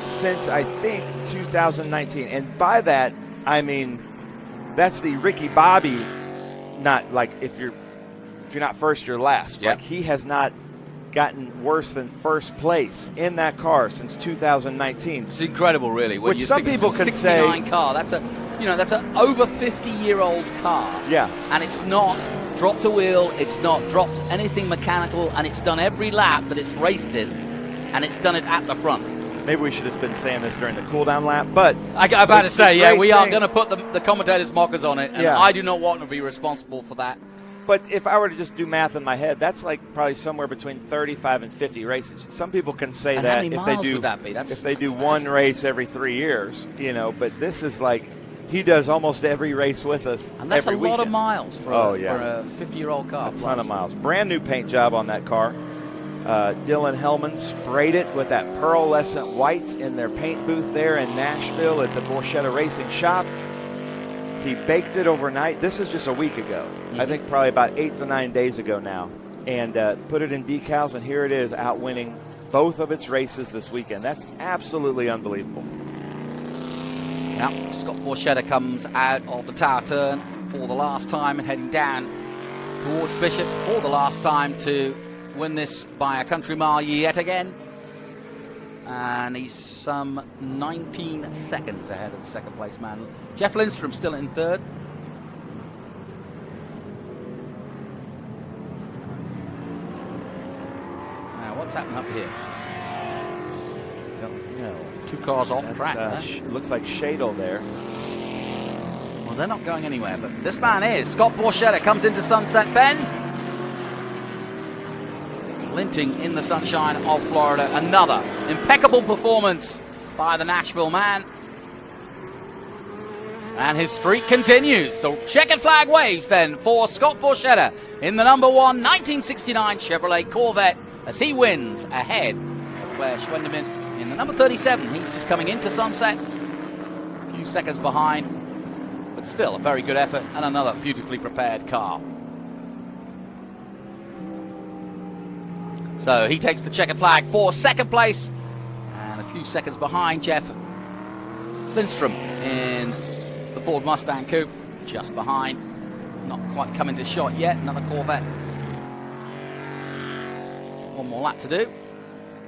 since I think 2019. And by that, I mean, that's the Ricky Bobby, not like if you're not first, you're last. Yep. Like he has not gotten worse than first place in that car since 2019. It's incredible, really. When Which you some think people it's a could 69 say, car. That's an over 50-year-old car. Yeah. And it's not dropped a wheel. It's not dropped anything mechanical, and it's done every lap that it's raced in, and it's done it at the front. maybe we should have been saying this during the cool-down lap, but I'm about to say, yeah, we are thing. going to put the commentators' mockers on it, and Yeah. I do not want to be responsible for that. But if I were to just do math in my head, that's like probably somewhere between 35 and 50 races. Some people can say and that how many if miles they do would that be? if they do one race every 3 years, you know. But this is like he does almost every race with us. And that's every a lot weekend. of miles for a 50-year-old car. A ton of miles. Brand new paint job on that car. Dylan Hellman sprayed it with that pearlescent whites in their paint booth there in Nashville at the Borchetta Racing Shop. He baked it overnight. This is just a week ago. I think probably about 8 to 9 days ago now. And put it in decals, and here it is out winning both of its races this weekend. That's absolutely unbelievable. Yeah, Scott Borchetta comes out of the tower turn for the last time and heading down towards Bishop for the last time to win this by a country mile yet again. And he's some 19 seconds ahead of the second place man. Jeff Lindstrom still in third. Now, what's happening up here? Don't know. 2 cars off track. Looks like Shadle there. Well, they're not going anywhere, but this man is. Scott Borchetta comes into Sunset Bend. Glinting in the sunshine of Florida. Another impeccable performance by the Nashville man. And his streak continues. The checkered flag waves then for Scott Borchetta in the number 1 1969 Chevrolet Corvette as he wins ahead of Claire Schwendemann in the number 37. He's just coming into Sunset. A few seconds behind, but still a very good effort and another beautifully prepared car. So he takes the checkered flag for second place, and a few seconds behind Jeff Lindstrom in the Ford Mustang Coupe, just behind, not quite coming to shot yet, another Corvette. One more lap to do,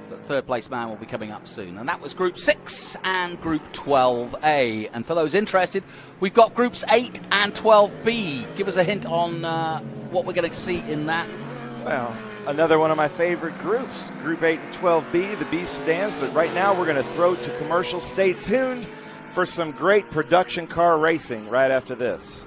but third place man will be coming up soon. And that was Group 6 and Group 12A. And for those interested, we've got Groups 8 and 12B. Give us a hint on what we're going to see in that. Well, another one of my favorite groups, Group 8 and 12B, the B sedans. But right now we're going to throw to commercial. Stay tuned for some great production car racing right after this.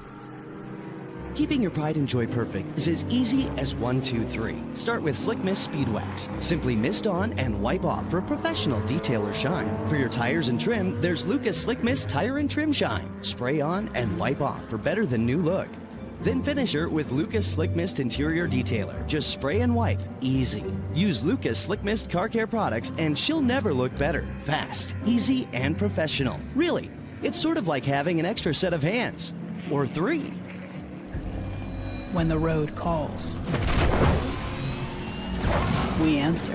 Keeping your pride and joy perfect is as easy as 1, 2, 3. Start with Slick Mist Speed Wax. Simply mist on and wipe off for a professional detailer shine. For your tires and trim, there's Lucas Slick Mist Tire and Trim Shine. Spray on and wipe off for better than new look. Then finish her with Lucas Slick Mist Interior Detailer. Just spray and wipe. Easy. Use Lucas Slick Mist Car Care products and she'll never look better. Fast, easy, and professional. Really, it's sort of like having an extra set of hands. Or 3. When the road calls, we answer.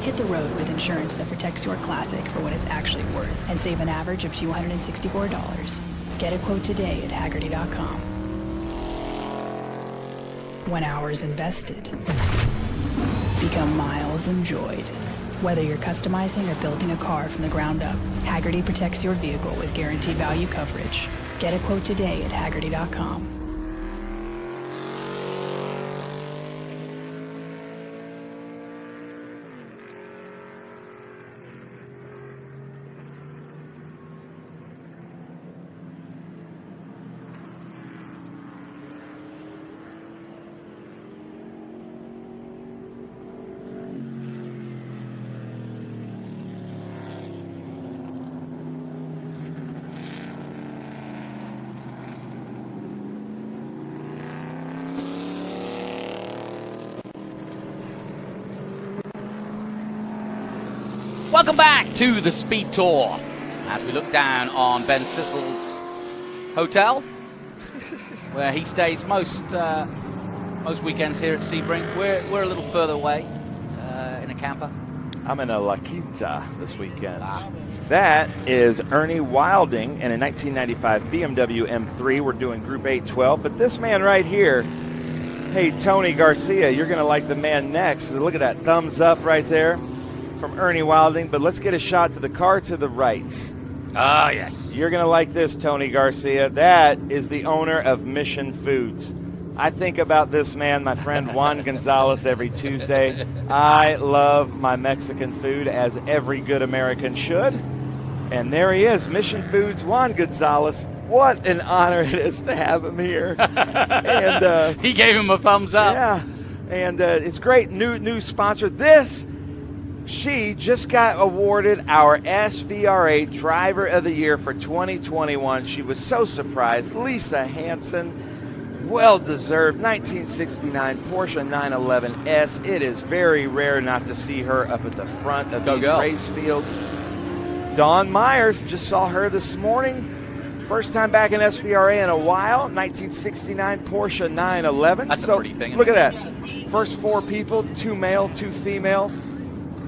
Hit the road with insurance that protects your classic for what it's actually worth and save an average of $264. Get a quote today at Haggerty.com. When hours invested become miles enjoyed. Whether you're customizing or building a car from the ground up, Haggerty protects your vehicle with guaranteed value coverage. Get a quote today at Haggerty.com. Welcome back to the SpeedTour as we look down on Ben Sissel's hotel where he stays most weekends here at Sebring. We're a little further away in a camper. I'm in a La Quinta this weekend. That is Ernie Wilding and a 1995 BMW M3. We're doing Group 812, but this man right here, hey, Tony Garcia, you're going to like the man next. Look at that thumbs up right there from Ernie Wilding, but let's get a shot to the car to the right. Ah, yes. You're going to like this, Tony Garcia. That is the owner of Mission Foods. I think about this man, my friend Juan Gonzalez, every Tuesday. I love my Mexican food, as every good American should. And there he is, Mission Foods, Juan Gonzalez. what an honor it is to have him here. And he gave him a thumbs up. Yeah, and it's great. New sponsor. She just got awarded our SVRA Driver of the Year for 2021. She was so surprised. Lisa Hansen, well-deserved, 1969 Porsche 911S. It is very rare not to see her up at the front of these race fields. Dawn Myers, just saw her this morning. First time back in SVRA in a while, 1969 Porsche 911. That's a pretty thing. Look at that. First 4 people, 2 male, 2 female.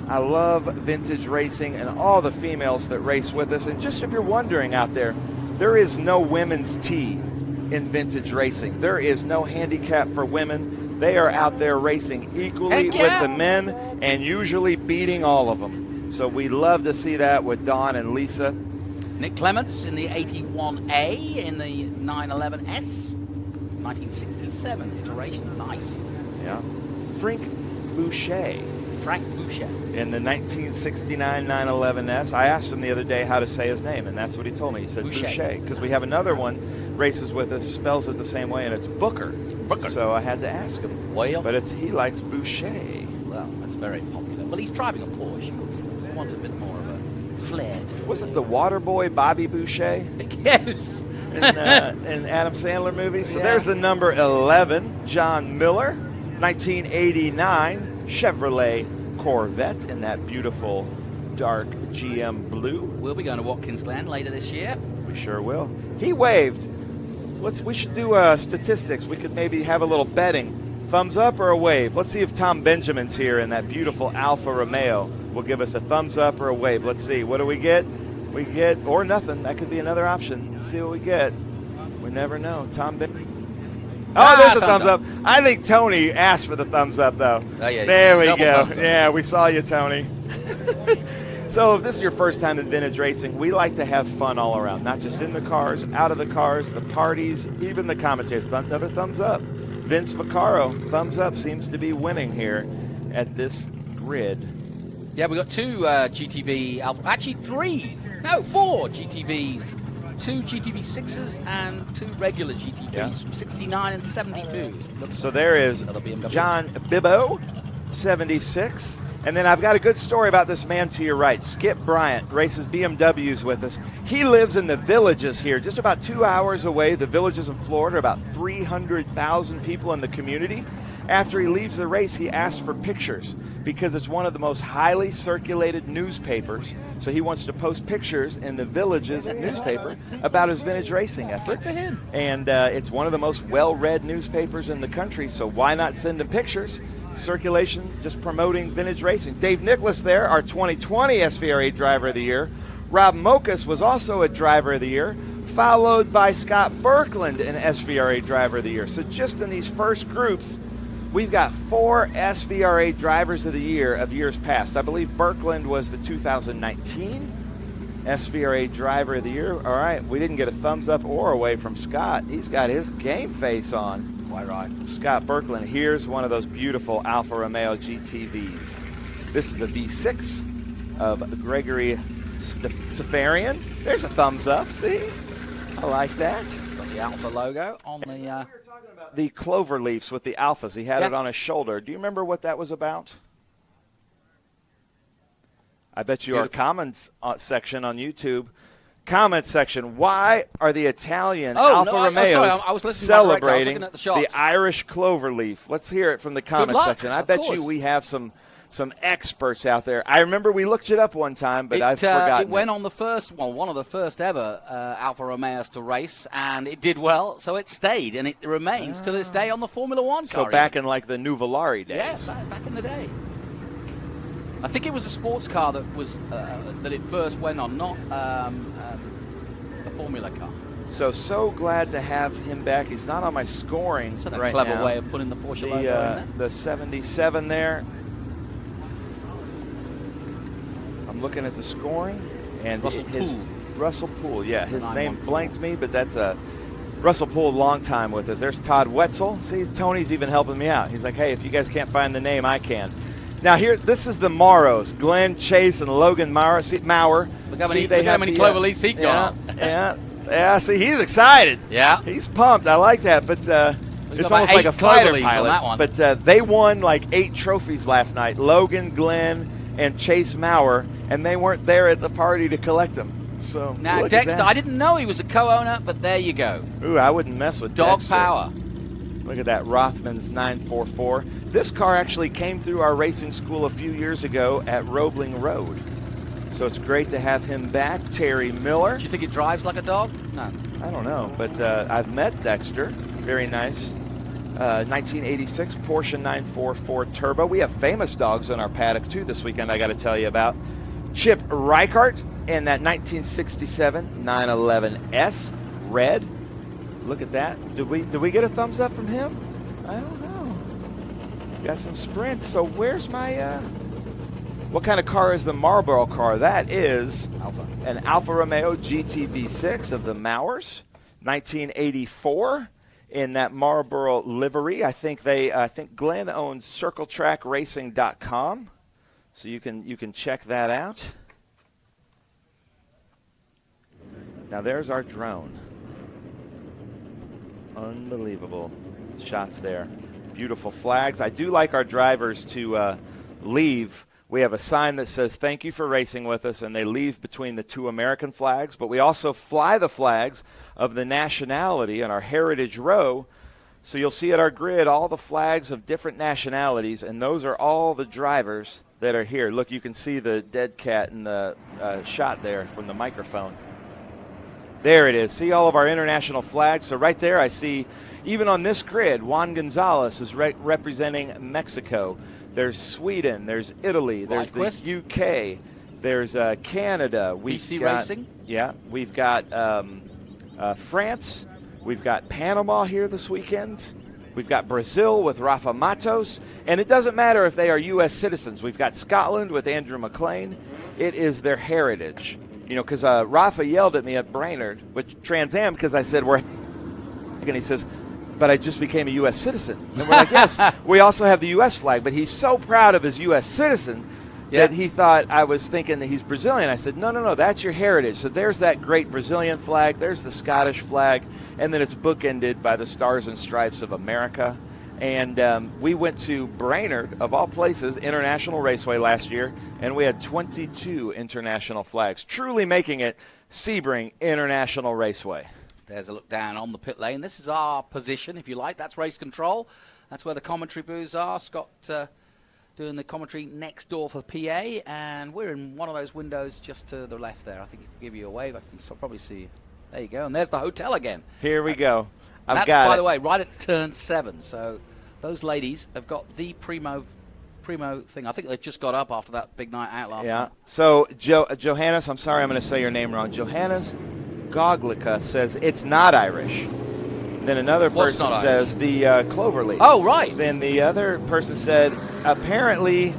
I love vintage racing and all the females that race with us. And just if you're wondering out there, there is no women's T in vintage racing. There is no handicap for women. They are out there racing equally with the men and usually beating all of them. So we love to see that with Dawn and Lisa. Nick Clements in the 81A in the 911S. 1967 iteration. Nice. Yeah. Frank Boucher in the 1969 911S. I asked him the other day how to say his name, and that's what he told me. He said Boucher, because we have another one races with us, spells it the same way, and it's Booker. So I had to ask him. Well, but he likes Boucher. Well, that's very popular. Well, he's driving a Porsche. We want a bit more of a flair to it. Wasn't the water boy Bobby Boucher? Yes. In Adam Sandler movies. So there's the number 11, John Miller, 1989 Chevrolet Corvette in that beautiful dark GM blue. We'll be going to Watkins Glen later this year. We sure will. He waved. We should do statistics. We could maybe have a little betting. Thumbs up or a wave? Let's see if Tom Benjamin's here in that beautiful Alfa Romeo will give us a thumbs up or a wave. Let's see. What do we get? We get, or nothing. That could be another option. Let's see what we get. We never know. Tom Benjamin. Oh, there's a thumbs up. I think Tony asked for the thumbs up, though. Oh, yeah, there we go. Yeah, we saw you, Tony. So if this is your first time in vintage racing, we like to have fun all around, not just in the cars, out of the cars, the parties, even the commentators. Another thumbs up. Vince Vaccaro, thumbs up, seems to be winning here at this grid. Yeah, we got 2 GTV Alpha, actually 4 GTVs. 2 GTV6s and 2 regular GTVs from 69 and 72. So there is John Bibbo, 76. And then I've got a good story about this man to your right. Skip Bryant races BMWs with us. He lives in the Villages here, just about 2 hours away. The Villages in Florida, about 300,000 people in the community. After he leaves the race, he asks for pictures because it's one of the most highly circulated newspapers. So he wants to post pictures in the Villages newspaper about his vintage racing efforts. Good for him. And it's one of the most well-read newspapers in the country, so why not send him pictures? Circulation, just promoting vintage racing. Dave Nicholas there, our 2020 SVRA Driver of the Year. Rob Mokas was also a Driver of the Year, followed by Scott Birkland, an SVRA Driver of the Year. So just in these first groups, we've got 4 SVRA Drivers of the Year of years past. I believe Birkland was the 2019 SVRA Driver of the Year. All right, we didn't get a thumbs up or away from Scott. He's got his game face on. Quite right. Scott Birkland, here's one of those beautiful Alfa Romeo GTVs. This is a V6 of Gregory Safarian. There's a thumbs up, see? I like that. Got the Alfa logo on the... The clover leaves with the Alphas. He had it on his shoulder. Do you remember what that was about? I bet you our comments section on YouTube. Comment section. Why are the Italian Alfa Romeos celebrating the Irish clover leaf? Let's hear it from the comment section. I bet you we have some experts out there. I remember we looked it up one time, but I've forgotten. It went on the first, one of the first ever Alfa Romeos to race, and it did well, so it stayed, and it remains to this day on the Formula One car. So back in like the Nuvolari days. Yes, back in the day. I think it was a sports car that was that it first went on, not a Formula car. So glad to have him back. He's not on my scoring right now. That's a clever way of putting the Porsche logo in there. The 77 there. I'm looking at the scoring. And Russell Poole, yeah. His name blanked me, but that's a Russell Poole, long time with us. There's Todd Wetzel. See, Tony's even helping me out. He's like, hey, if you guys can't find the name, I can. Now here, this is the Morrows, Glenn Chase and Logan Maurer. Look how many clover leaves he got. Yeah. Yeah, see, he's excited. Yeah. He's pumped. I like that, but it's almost like a fighter pilot. that one. But they won like 8 trophies last night. Logan, Glenn, and Chase Maurer, and they weren't there at the party to collect them. So Now, Dexter, I didn't know he was a co-owner, but there you go. Ooh, I wouldn't mess with Dog Dexter. power. Look at that Rothman's 944. This car actually came through our racing school a few years ago at Roebling Road. So it's great to have him back. Terry Miller. Do you think it drives like a dog? No. I don't know, but I've met Dexter. Very nice. 1986 Porsche 944 Turbo. We have famous dogs on our paddock, too, this weekend, I got to tell you about. Chip Reichart in that 1967 911S red. Look at that. Did we get a thumbs up from him? I don't know. Got some sprints. So where's my... What kind of car is the Marlboro car? That is an Alfa Romeo GT V6 of the Mauers, 1984, in that Marlboro livery. I think Glenn owns CircleTrackRacing.com, so you can check that out. Now there's our drone. Unbelievable shots there. Beautiful flags. I do like our drivers to leave. We have a sign that says, "Thank you for racing with us," and they leave between the 2 American flags. But we also fly the flags of the nationality in our heritage row. So you'll see at our grid all the flags of different nationalities, and those are all the drivers that are here. Look, you can see the dead cat in the shot there from the microphone. There it is. See all of our international flags? So right there I see, even on this grid, Juan Gonzalez is representing Mexico. There's Sweden, there's Italy, there's the UK, there's Canada. BC Racing? Yeah, we've got France. We've got Panama here this weekend. We've got Brazil with Rafa Matos. And it doesn't matter if they are U.S. citizens. We've got Scotland with Andrew McLean. It is their heritage. You know, because Rafa yelled at me at Brainerd, which Trans Am, because I said, and he says, "But I just became a U.S. citizen." And we're like, yes, we also have the U.S. flag. But he's so proud of his U.S. citizen that he thought I was thinking that he's Brazilian. I said, no, that's your heritage. So there's that great Brazilian flag. There's the Scottish flag. And then it's bookended by the Stars and Stripes of America. And we went to Brainerd, of all places, International Raceway last year, and we had 22 international flags, truly making it Sebring International Raceway. There's a look down on the pit lane. This is our position, if you like. That's race control. That's where the commentary booths are. Scott doing the commentary next door for PA, and we're in one of those windows just to the left there. I think if I give you a wave, I can probably see you. There you go. And there's the hotel again. Here we go. That's, by the way, right at turn 7. So those ladies have got the primo thing. I think they just got up after that big night out last night. So Johannes, I'm sorry I'm going to say your name wrong. Johannes Goglica says it's not Irish. Then another person says the cloverleaf. Oh, right. Then the other person said apparently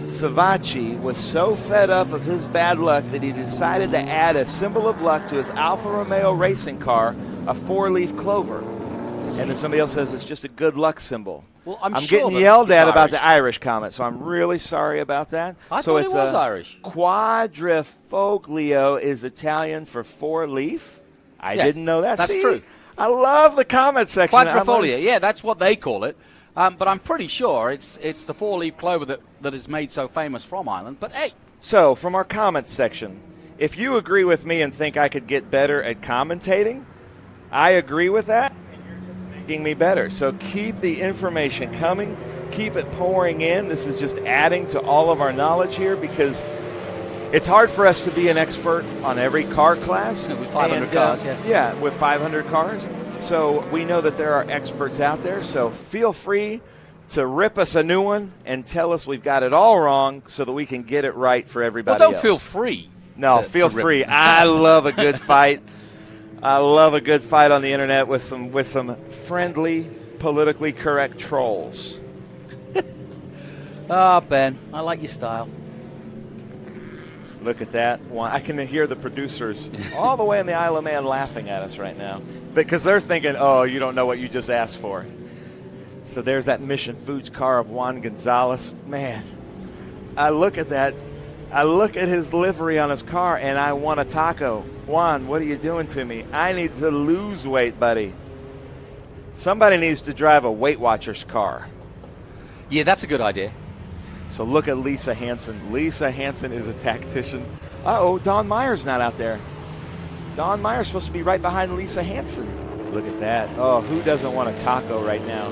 Savacci was so fed up of his bad luck that he decided to add a symbol of luck to his Alfa Romeo racing car, a 4-leaf clover. And then somebody else says it's just a good luck symbol. Well, I'm sure getting yelled at about the Irish comment, so I'm really sorry about that. I thought it was Irish. Quadrifoglio is Italian for 4-leaf. I didn't know that. That's true. I love the comment section. Quadrifoglio, yeah, that's what they call it. But I'm pretty sure it's the 4-leaf clover that is made so famous from Ireland. But hey. So, from our comments section, if you agree with me and think I could get better at commentating, I agree with that. Me better. So keep the information coming, keep it pouring in. This is just adding to all of our knowledge here because it's hard for us to be an expert on every car class. With 500 cars, Yeah, with 500 cars. So we know that there are experts out there. So feel free to rip us a new one and tell us we've got it all wrong so that we can get it right for everybody else. Well, don't feel free. No, feel free. I love a good fight. I love a good fight on the internet with some friendly, politically correct trolls. Ben, I like your style. Look at that. I can hear the producers all the way in the Isle of Man laughing at us right now because they're thinking, oh, you don't know what you just asked for. So there's that Mission Foods car of Juan Gonzalez. Man, I look at that I look at his livery on his car, and I want a taco. Juan, what are you doing to me? I need to lose weight, buddy. Somebody needs to drive a Weight Watchers car. Yeah, that's a good idea. So look at Lisa Hansen. Lisa Hansen is a tactician. Uh-oh, Don Meyer's not out there. Don Meyer's supposed to be right behind Lisa Hansen. Look at that. Oh, who doesn't want a taco right now?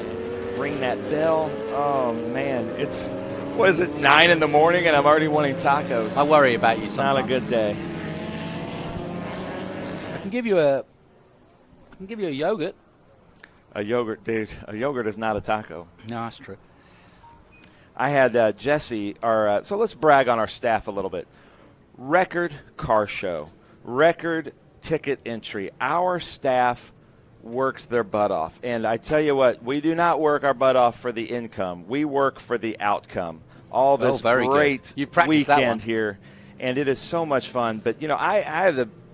Ring that bell. Oh, man. It's, what is it, 9 in the morning and I'm already wanting tacos. I worry about you sometimes. Not a good day. I can give you a yogurt. A yogurt, dude. A yogurt is not a taco. No, that's true. I had Jesse, so let's brag on our staff a little bit. Record car show, record ticket entry. Our staff works their butt off. And I tell you what, we do not work our butt off for the income. We work for the outcome. All this great weekend here. And it is so much fun. But, you know, I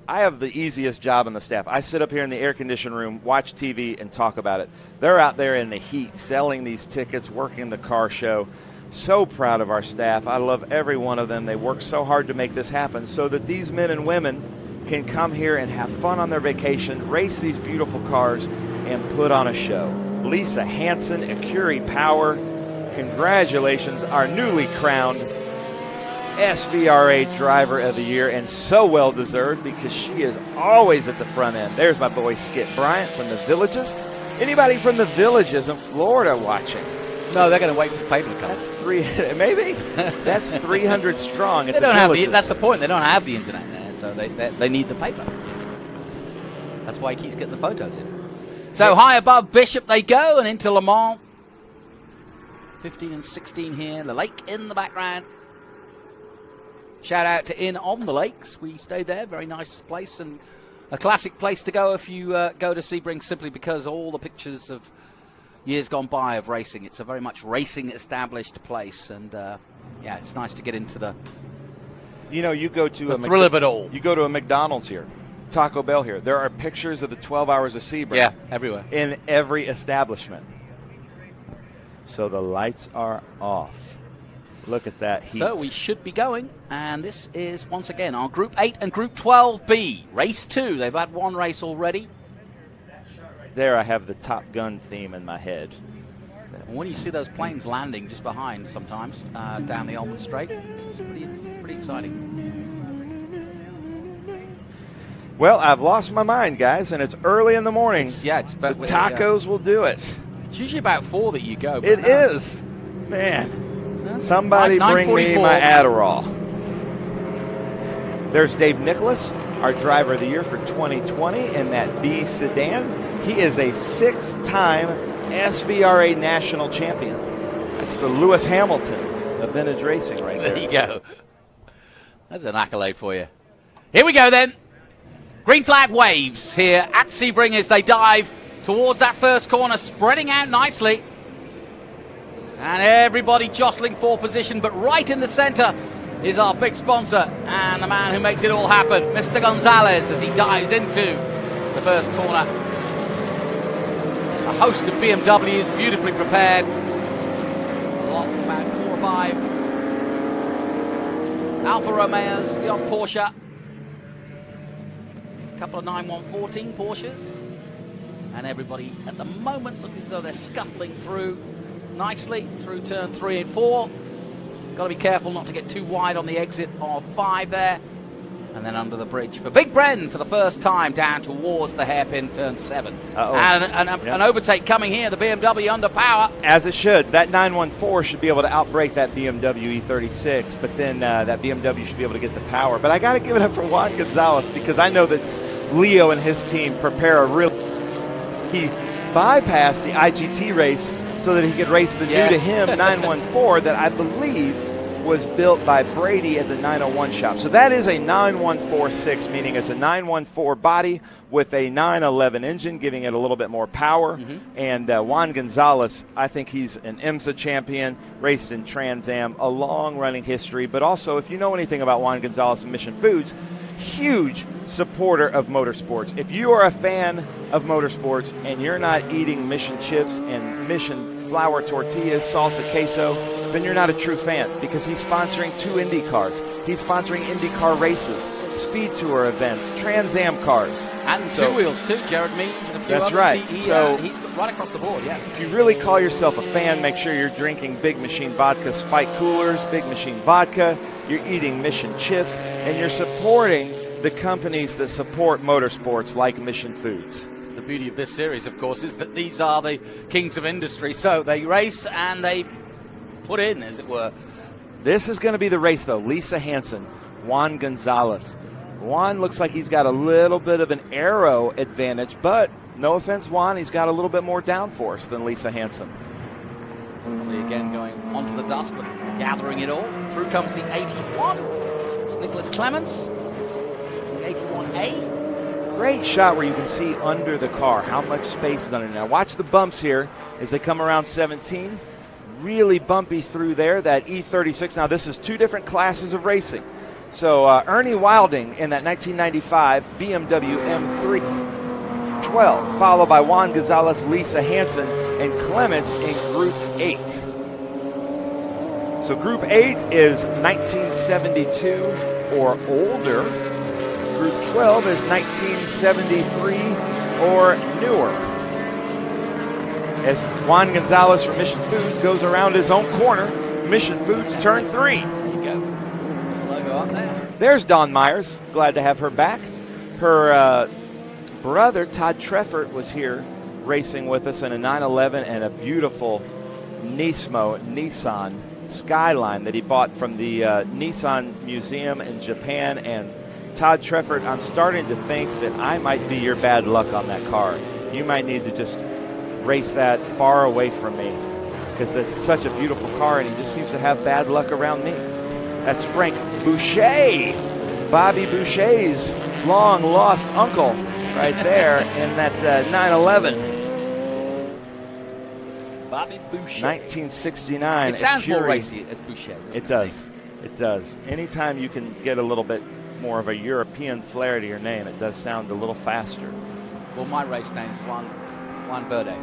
have the easiest job in the staff. I sit up here in the air conditioned room, watch TV, and talk about it. They're out there in the heat selling these tickets, working the car show. So proud of our staff. I love every one of them. They work so hard to make this happen so that these men and women can come here and have fun on their vacation, race these beautiful cars, and put on a show. Lisa Hansen, Acuri Power, congratulations, our newly crowned SVRA Driver of the Year, and so well deserved because she is always at the front end. There's my boy Skip Bryant from the Villages. Anybody from the Villages in Florida watching? No, they're going to wait for the paper to come. That's maybe. That's 300 strong at they the don't Villages. Have that's the point. They don't have the internet there, so they need the paper. That's why he keeps getting the photos in. So high above Bishop they go and into Le Mans. 15 and 16 here. The lake in the background. Shout out to Inn on the Lakes. We stayed there. Very nice place and a classic place to go if you go to Sebring, simply because all the pictures of years gone by of racing. It's a very much racing established place, and yeah, it's nice to get into the. You know, you go to the thrill of it all. You go to a McDonald's here, Taco Bell here. There are pictures of the 12 Hours of Sebring. Yeah, everywhere. In every establishment. So the lights are off. Look at that heat. So we should be going, and this is once again our Group 8 and Group 12B race 2. They've had one race already. There I have the Top Gun theme in my head. And when you see those planes landing just behind sometimes down the Almond Strait, it's pretty exciting. Well, I've lost my mind, guys, and it's early in the morning. The tacos will do it. It's usually about 4 that you go. It is. Man, somebody bring me my Adderall. There's Dave Nicholas, our Driver of the Year for 2020 in that B sedan. He is a 6-time SVRA national champion. That's the Lewis Hamilton of vintage racing right there. There you go. That's an accolade for you. Here we go then. Green flag waves here at Sebring as they dive towards that first corner, spreading out nicely. And everybody jostling for position, but right in the center is our big sponsor and the man who makes it all happen, Mr. Gonzalez, as he dives into the first corner. A host of BMWs, beautifully prepared. Lots, about 4 or 5. Alfa Romeos, the odd Porsche. A couple of 9114 Porsches. And everybody at the moment looks as though they're scuttling through nicely through turn 3 and 4. Got to be careful not to get too wide on the exit of 5 there. And then under the bridge for Big Bren for the first time down towards the hairpin turn 7. And an overtake coming here, the BMW under power. As it should. That 914 should be able to outbrake that BMW E36, but then that BMW should be able to get the power. But I got to give it up for Juan Gonzalez because I know that Leo and his team prepare a real. He bypassed the IGT race so that he could race the new to him 914 that I believe was built by Brady at the 901 shop. So that is a 9146, meaning it's a 914 body with a 911 engine, giving it a little bit more power. And Juan Gonzalez, I think he's an IMSA champion, raced in Trans Am, a long-running history. But also, if you know anything about Juan Gonzalez and Mission Foods, huge supporter of motorsports. If you are a fan of motorsports and you're not eating Mission chips and Mission flour tortillas, salsa queso, then you're not a true fan because he's sponsoring 2 Indy cars. He's sponsoring IndyCar races, SpeedTour events, Trans Am cars. And Two Wheels too, Jared Means and a few That's others. right. He's right across the board, yeah. If you really call yourself a fan, make sure you're drinking Big Machine Vodka Spike Coolers, Big Machine Vodka, you're eating Mission Chips, and you're supporting the companies that support motorsports like Mission Foods. The beauty of this series, of course, is that these are the kings of industry. So they race and they put in, as it were. This is going to be the race, though. Lisa Hansen, Juan Gonzalez. Juan looks like he's got a little bit of an aero advantage, but no offense, Juan, he's got a little bit more downforce than Lisa Hansen. Probably again going onto the dust, but gathering it all. Through comes the 81. It's Nicholas Clements, the 81A. Great shot where you can see under the car how much space is under there. Now watch the bumps here as they come around 17. Really bumpy through there, that E36. Now this is two different classes of racing. So Ernie Wilding in that 1995 BMW M3 12, followed by Juan Gonzalez, Lisa Hansen, and Clements in Group 8. So Group 8 is 1972 or older. Group 12 is 1973 or newer. As Juan Gonzalez from Mission Foods goes around his own corner, Mission Foods turn 3. Up there. There's Dawn Myers. Glad to have her back. Her brother, Todd Treffert, was here racing with us in a 911 and a beautiful Nissan Skyline that he bought from the Nissan Museum in Japan. And Todd Treffert, I'm starting to think that I might be your bad luck on that car. You might need to just race that far away from me because it's such a beautiful car and he just seems to have bad luck around me. That's Frank Boucher, Bobby Boucher's long-lost uncle right there in that 911. Bobby Boucher. 1969. It sounds more racy as Boucher. It does. It does. Anytime you can get a little bit more of a European flair to your name, it does sound a little faster. Well, my race name's Juan Verde.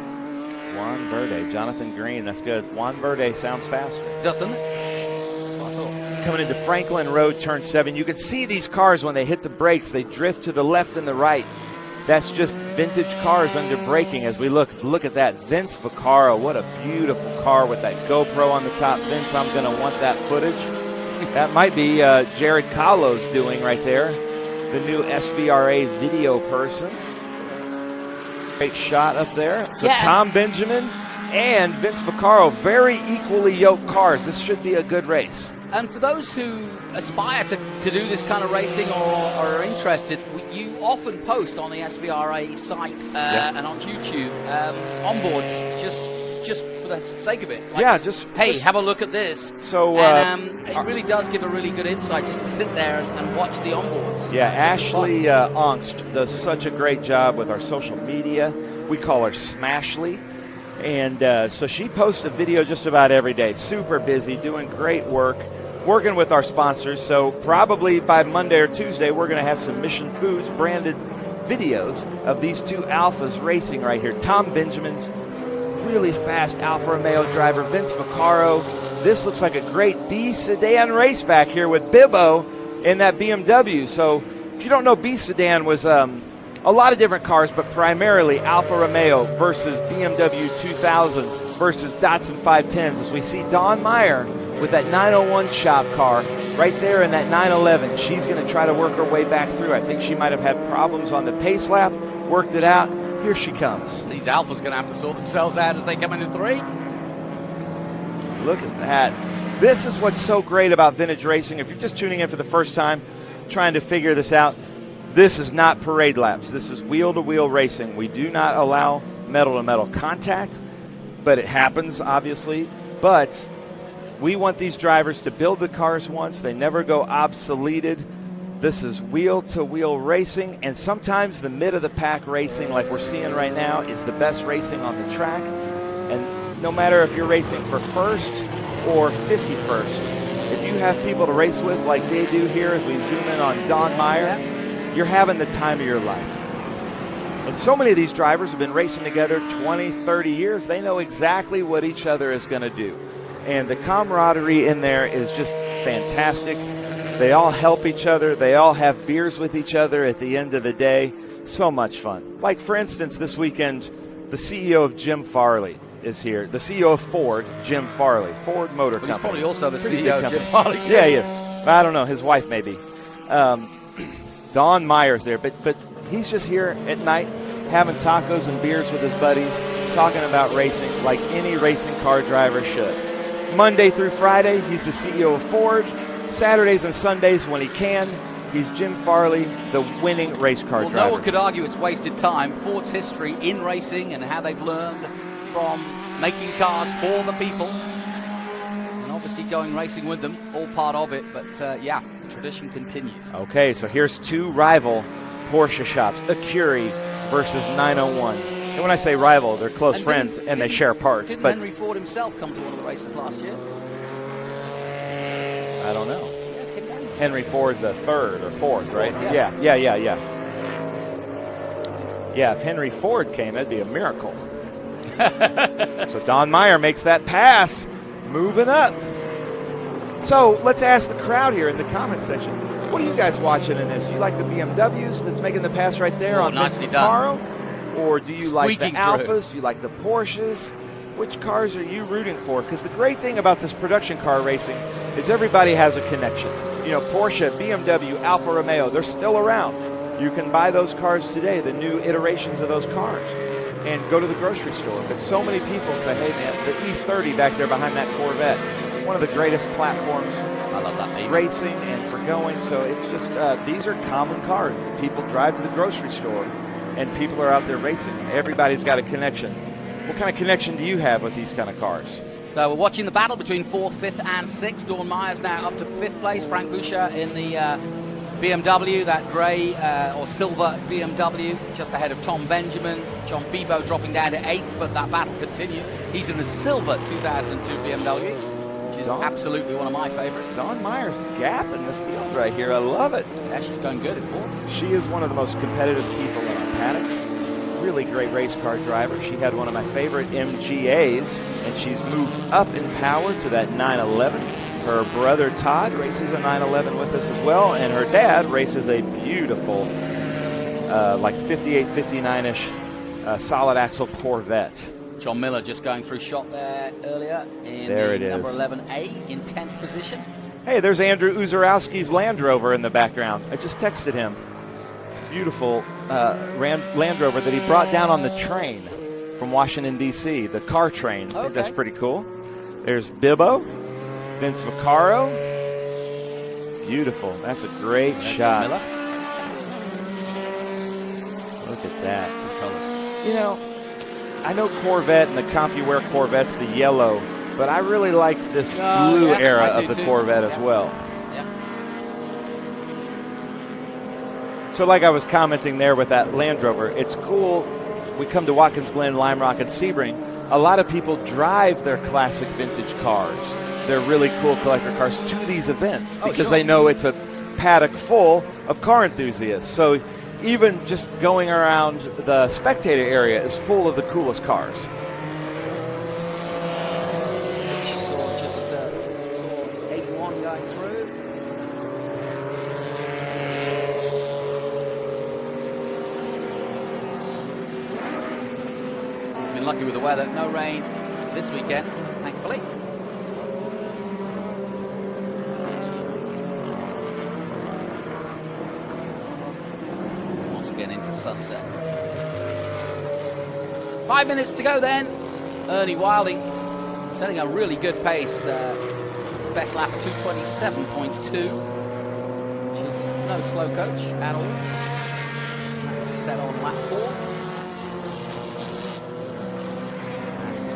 Juan Verde. Jonathan Green. That's good. Juan Verde sounds faster. Doesn't it? Coming into Franklin Road, turn 7. You can see these cars when they hit the brakes. They drift to the left and the right. That's just vintage cars under braking as we look at that. Vince Vaccaro, what a beautiful car with that GoPro on the top. Vince, I'm going to want that footage. That might be Jared Kahlo's doing right there. The new SVRA video person. Great shot up there. So yeah. Tom Benjamin and Vince Vaccaro, very equally yoked cars. This should be a good race. And for those who aspire to do this kind of racing or are interested, you often post on the SVRA site and on YouTube onboards just for the sake of it. Like, hey, have a look at this. So it really does give a really good insight just to sit there and watch the onboards. Yeah, Ashley Ongst does such a great job with our social media. We call her Smashly. And so she posts a video just about every day. Super busy, doing great work, working with our sponsors. So probably by Monday or Tuesday, we're going to have some Mission Foods branded videos of these two Alphas racing right here. Tom Benjamin's really fast Alfa Romeo driver, Vince Vaccaro. This looks like a great B sedan race back here with Bibbo in that BMW. So if you don't know, B sedan was a lot of different cars, but primarily Alfa Romeo versus BMW 2000 versus Datsun 510s. As we see Dawn Meyer with that 901 shop car right there in that 911. She's going to try to work her way back through. I think she might have had problems on the pace lap, worked it out. Here she comes. These Alphas going to have to sort themselves out as they come into 3. Look at that. This is what's so great about vintage racing. If you're just tuning in for the first time, trying to figure this out, this is not parade laps. This is wheel-to-wheel racing. We do not allow metal-to-metal contact, but it happens, obviously. But we want these drivers to build the cars once. They never go obsoleted. This is wheel-to-wheel racing, and sometimes the mid-of-the-pack racing, like we're seeing right now, is the best racing on the track. And no matter if you're racing for first or 51st, if you have people to race with like they do here as we zoom in on Dawn Meyer, you're having the time of your life. And so many of these drivers have been racing together 20, 30 years. They know exactly what each other is going to do. And the camaraderie in there is just fantastic. They all help each other. They all have beers with each other at the end of the day. So much fun. Like, for instance, this weekend, the CEO of Jim Farley is here. The CEO of Ford, Jim Farley, Ford Motor Company. He's probably also the Pretty CEO of Jim Farley, too. Yeah, he is. I don't know. His wife, maybe. Don Meyer's there. But he's just here at night having tacos and beers with his buddies, talking about racing like any racing car driver should. Monday through Friday, he's the CEO of Ford. Saturdays and Sundays, when he can, he's Jim Farley, the winning race car driver. No one could argue it's wasted time. Ford's history in racing and how they've learned from making cars for the people, and obviously going racing with them, all part of it. But yeah, the tradition continues. Okay, so here's two rival Porsche shops, Acuri versus 901. And when I say rival, they're close friends and they share parts. Didn't but Henry Ford himself come to one of the races last year? I don't know. Yeah, came down. Henry Ford the third or fourth, right? Yeah. Yeah, if Henry Ford came, that'd be a miracle. So Don Meyer makes that pass, moving up. So let's ask the crowd here in the comment section. What are you guys watching in this? You like the BMWs that's making the pass right there on nicely Vince done. Caro? Or do you like the Squeaking Alphas? through. Do you like the Porsches? Which cars are you rooting for? Because the great thing about this production car racing is everybody has a connection. You know, Porsche, BMW, Alfa Romeo, they're still around. You can buy those cars today, the new iterations of those cars, and go to the grocery store. But so many people say, hey, man, the E30 back there behind that Corvette, one of the greatest platforms I love that name. racing and for going. So it's just, these are common cars that people drive to the grocery store, and people are out there racing. Everybody's got a connection. What kind of connection do you have with these kind of cars? So we're watching the battle between 4th, 5th, and 6th. Dawn Meyer's now up to 5th place. Frank Boucher in the BMW, that grey or silver BMW, just ahead of Tom Benjamin. John Bebo dropping down to 8th, but that battle continues. He's in the silver 2002 BMW, which is absolutely one of my favorites. Dawn Meyer's gap in the field right here. I love it. Yeah, she's going good at 4th. She is one of the most competitive people in our paddock. Really great race car driver. She had one of my favorite MGAs, and she's moved up in power to that 911. Her brother Todd races a 911 with us as well, and her dad races a beautiful, like 58, 59-ish solid axle Corvette. John Miller just going through shot there earlier in number 11A in 10th position. Hey, there's Andrew Uzorowski's Land Rover in the background. I just texted him. It's a beautiful Land Rover that he brought down on the train from Washington, D.C., the car train. I think that's pretty cool. There's Bibbo, Vince Vaccaro. Beautiful. That's a great shot. Look at that. You know, I know Corvette and the CompuWare Corvette's the yellow, but I really like this blue era of the Corvette as well. So like I was commenting there with that Land Rover, it's cool. We come to Watkins Glen, Lime Rock, and Sebring. A lot of people drive their classic vintage cars, their really cool collector cars, to these events because they know it's a paddock full of car enthusiasts. So even just going around the spectator area is full of the coolest cars. Just saw 81 going through. Been lucky with the weather. No rain this weekend, thankfully. Once again into sunset. 5 minutes to go then. Ernie Wilding setting a really good pace. Best lap 2:27.2, which is no slow coach at all. That's set on lap 4.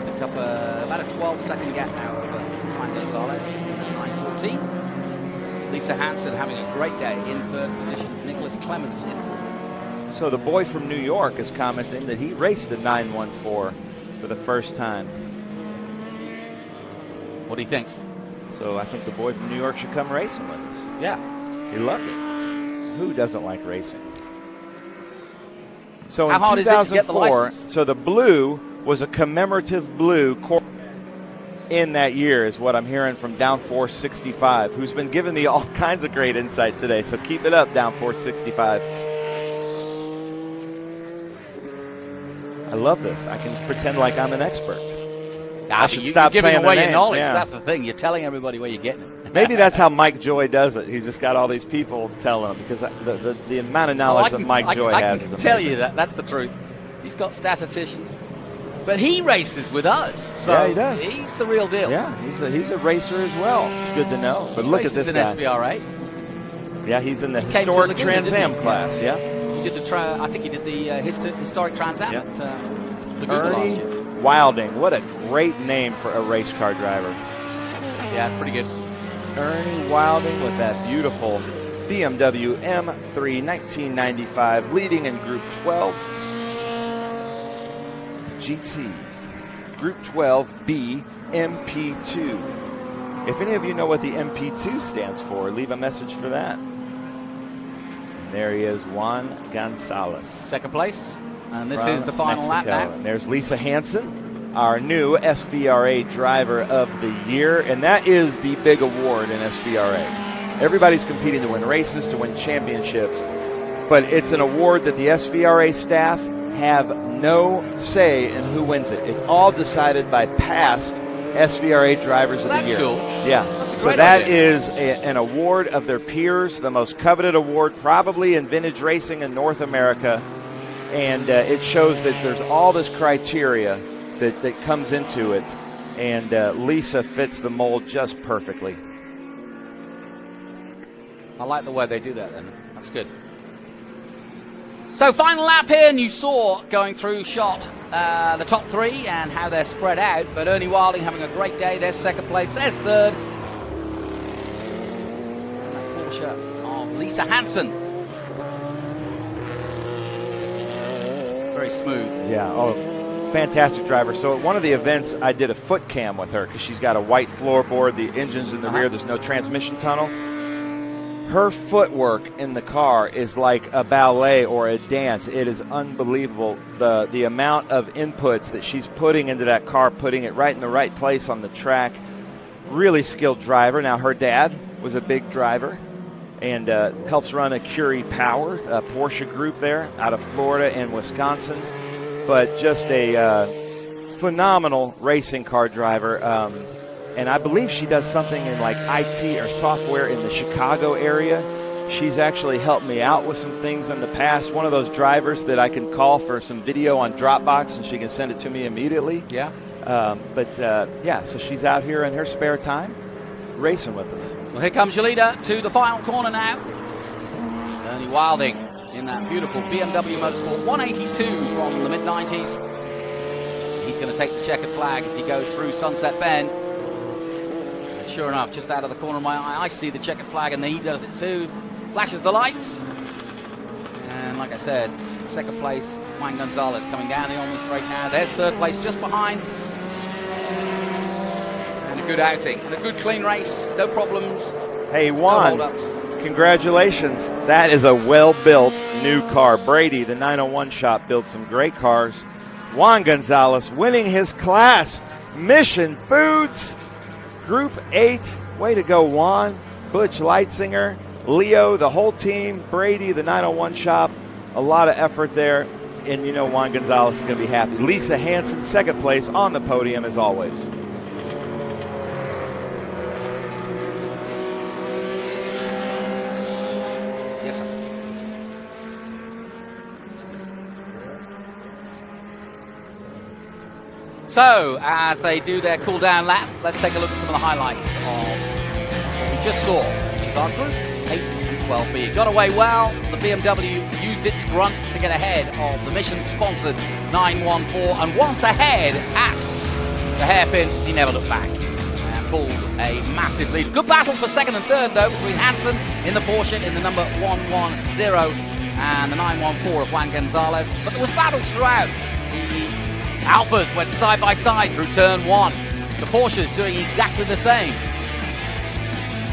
Picked up about a 12-second gap now over Juan Gonzalez, 9:14. Lisa Hansen having a great day in 3rd position. Nicholas Clements in 4th. So the boy from New York is commenting that he raced a 914 for the first time. What do you think? So I think the boy from New York should come racing with us. Yeah. He loved it. Who doesn't like racing? So How in hard is it to get the 2004, license? so the blue was a commemorative blue. in that year is what I'm hearing from Downforce 65, who's been giving me all kinds of great insight today. So keep it up, Downforce 65. I love this. I can pretend like I'm an expert. I should stop you're giving saying away their your names, knowledge. yeah. That's the thing. You're telling everybody where you're getting it. Maybe that's how Mike Joy does it. He's just got all these people telling him, because the amount of knowledge that Mike Joy has is I can amazing. tell you that's the truth. He's got statisticians. But he races with us. So yeah, he does. He's the real deal. Yeah, he's a racer as well. It's good to know. But look at this guy. He's in SVRA. Yeah, he's in the historic Trans Am class, yeah. He did I think he did the historic Trans Am at Laguna last year. Wilding, what a great name for a race car driver. Yeah, it's pretty good. Ernie Wilding with that beautiful BMW M3 1995, leading in Group 12 GT, Group 12B MP2. If any of you know what the MP2 stands for, leave a message for that. And there he is, Juan Gonzalez. Second place. And this from is the final lap Mexico. now. And there's Lisa Hansen, our new SVRA Driver of the Year, and that is the big award in SVRA. Everybody's competing to win races, to win championships, but it's an award that the SVRA staff have no say in who wins it. It's all decided by past SVRA Drivers of the Year. That's cool. Yeah. That's a So great that idea. is an award of their peers, the most coveted award probably in vintage racing in North America. And it shows that there's all this criteria that comes into it, and Lisa fits the mold just perfectly. I like the way they do that then. That's good. So final lap here, and you saw going through shot the top three and how they're spread out, but Ernie Wilding having a great day. There's second place, there's third. And that Porsche of Lisa Hansen. Very smooth. Yeah, fantastic driver. So at one of the events, I did a foot cam with her because she's got a white floorboard, the engine's in the rear, there's no transmission tunnel. Her footwork in the car is like a ballet or a dance. It is unbelievable, the amount of inputs that she's putting into that car, putting it right in the right place on the track. Really skilled driver. Now, her dad was a big driver and helps run a Curie Power, a Porsche group there out of Florida and Wisconsin. But just a phenomenal racing car driver. And I believe she does something in like IT or software in the Chicago area. She's actually helped me out with some things in the past. One of those drivers that I can call for some video on Dropbox and she can send it to me immediately. Yeah. Yeah, so she's out here in her spare time racing with us. Well, here comes your leader to the final corner now. Ernie Wilding in that beautiful BMW Motorsport 182 from the mid-90s. He's going to take the checkered flag as he goes through Sunset Bend. And sure enough, just out of the corner of my eye, I see the checkered flag, and then he does it too. Flashes the lights. And like I said, second place, Juan Gonzalez coming down the almost straight now. There's third place just behind. And a good outing, and a good clean race, no problems. Hey, No Juan, hold-ups. congratulations. That is a well-built new car. Brady, the 901 shop, built some great cars. Juan Gonzalez winning his class. Mission Foods, Group 8. Way to go, Juan. Butch Leitzinger, Leo, the whole team, Brady, the 901 shop. A lot of effort there. And you know Juan Gonzalez is going to be happy. Lisa Hansen, second place on the podium as always. Yes, sir. So, as they do their cool-down lap, let's take a look at some of the highlights of what we just saw, which is our Group 8 and 12B. Got away well. The BMW used its grunt to get ahead of the mission-sponsored 914, and once ahead at the hairpin, he never looked back and pulled a massive lead. Good battle for second and third, though, between Hansen in the Porsche in the number 110 and the 914 of Juan Gonzalez. But there was battles throughout. The Alphas went side by side through turn one. The Porsche's doing exactly the same.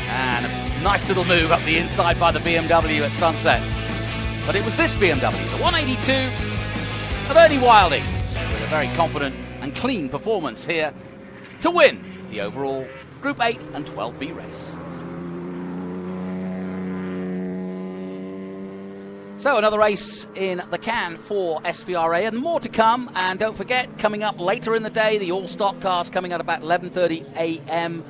And a nice little move up the inside by the BMW at Sunset. But it was this BMW, the 182 of Ernie Wilding, with a very confident and clean performance here to win the overall Group 8 and 12B race. So another race in the can for SVRA, and more to come. And don't forget, coming up later in the day, the all-stock cars coming out about 11:30 a.m.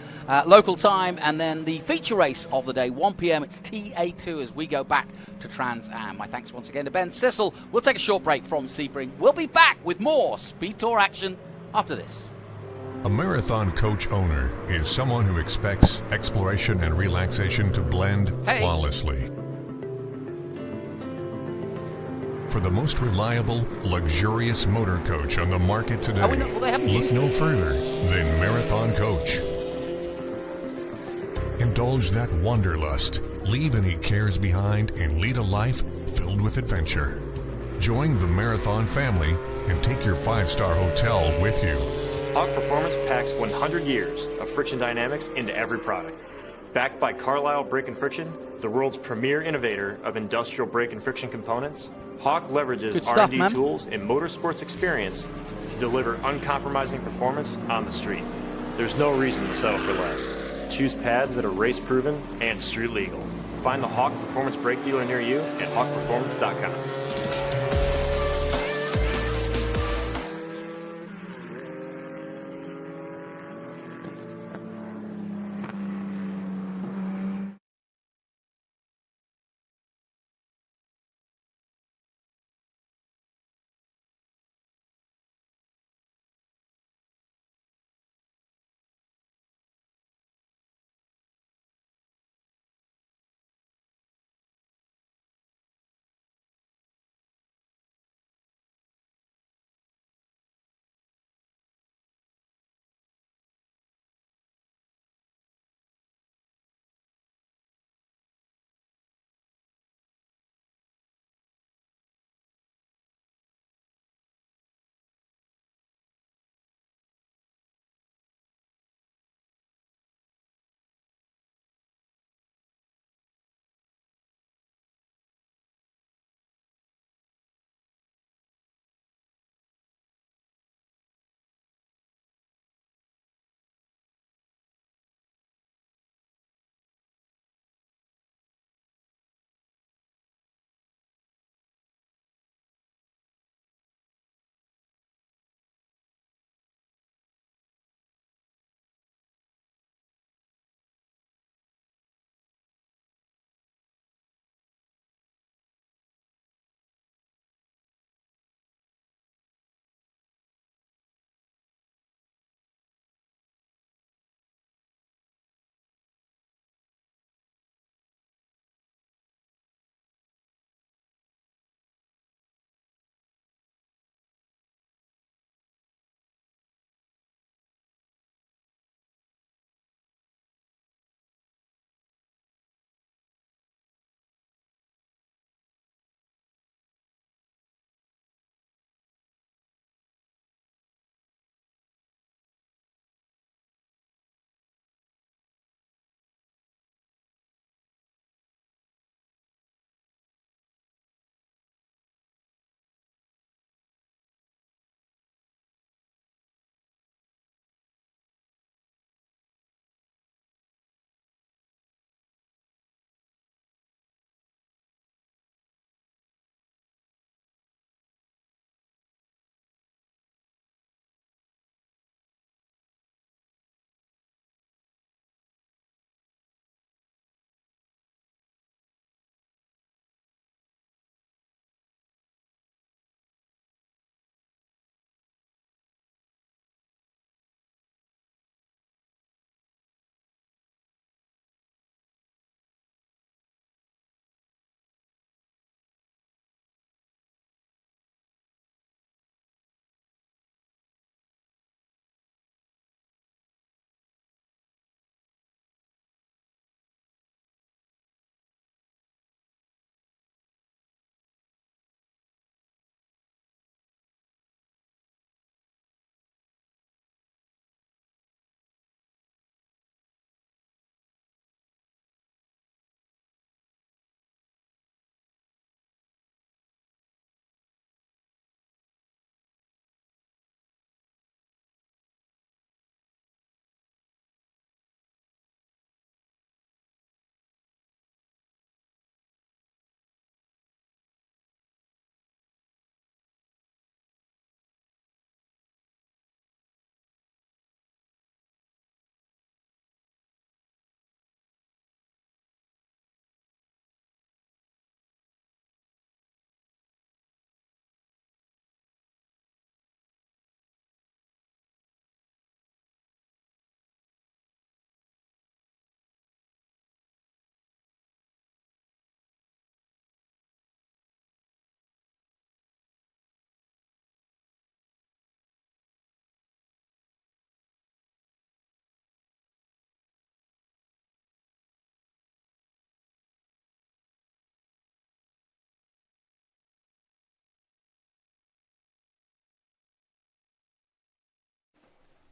Local time, and then the feature race of the day, 1 p.m. It's TA2 as we go back to Trans Am. My thanks once again to Ben Sissel. We'll take a short break from Sebring. We'll be back with more Speed Tour action after this. A marathon coach owner is someone who expects exploration and relaxation to blend flawlessly. For the most reliable, luxurious motor coach on the market today, look no further than Marathon Coach. Indulge that wanderlust, leave any cares behind, and lead a life filled with adventure. Join the Marathon family and take your 5-star hotel with you. Hawk Performance packs 100 years of friction dynamics into every product. Backed by Carlisle Brake and Friction, the world's premier innovator of industrial brake and friction components, Hawk leverages R&D tools and motorsports experience to deliver uncompromising performance on the street. There's no reason to settle for less. Choose pads that are race-proven and street legal. Find the Hawk Performance brake dealer near you at hawkperformance.com.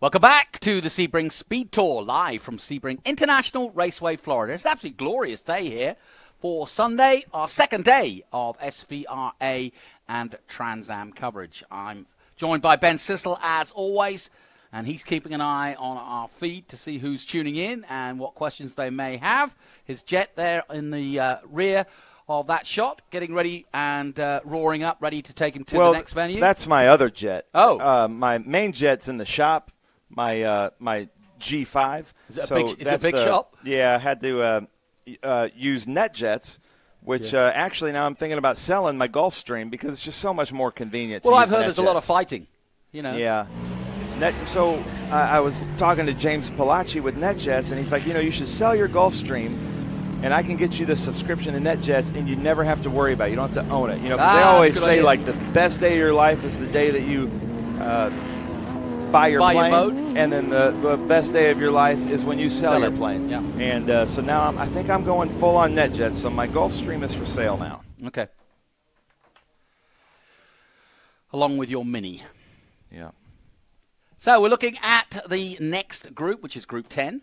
Welcome back to the Sebring SpeedTour, live from Sebring International Raceway, Florida. It's an absolutely glorious day here for Sunday, our second day of SVRA and Trans Am coverage. I'm joined by Ben Sissel, as always, and he's keeping an eye on our feed to see who's tuning in and what questions they may have. His jet there in the rear of that shot, getting ready and roaring up, ready to take him to the next venue. That's my other jet. Oh. My main jet's in the shop. My G5. Is it a big shop? Yeah, I had to use NetJets, which actually now I'm thinking about selling my Gulfstream because it's just so much more convenient. Well, to I've use heard there's a lot of NetJets. fighting, you know. Yeah. So I was talking to James Palacci with NetJets, and he's like, you should sell your Gulfstream, and I can get you the subscription to NetJets, and you never have to worry about it. You don't have to own it. 'Cause they always say, idea. like, the best day of your life is the day that you buy your plane, boat. and then the best day of your life is when you sell your it. plane. Yeah. And so now I think I'm going full on NetJets, so my Gulfstream is for sale now. Okay. Along with your Mini. Yeah. So we're looking at the next group, which is Group 10,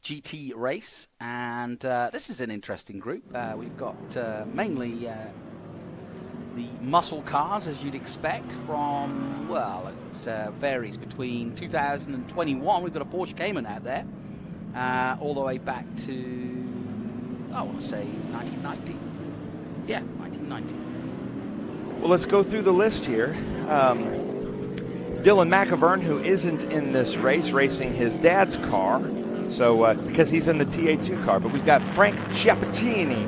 GT Race. And this is an interesting group. We've got mainly the muscle cars, as you'd expect, from, well, it varies between 2021. We've got a Porsche Cayman out there, all the way back to, I want to say, 1990. Yeah, 1990. Well, let's go through the list here. Dylan McIvern, who isn't in this race, racing his dad's car, so because he's in the TA2 car. But we've got Frank Chiappatini,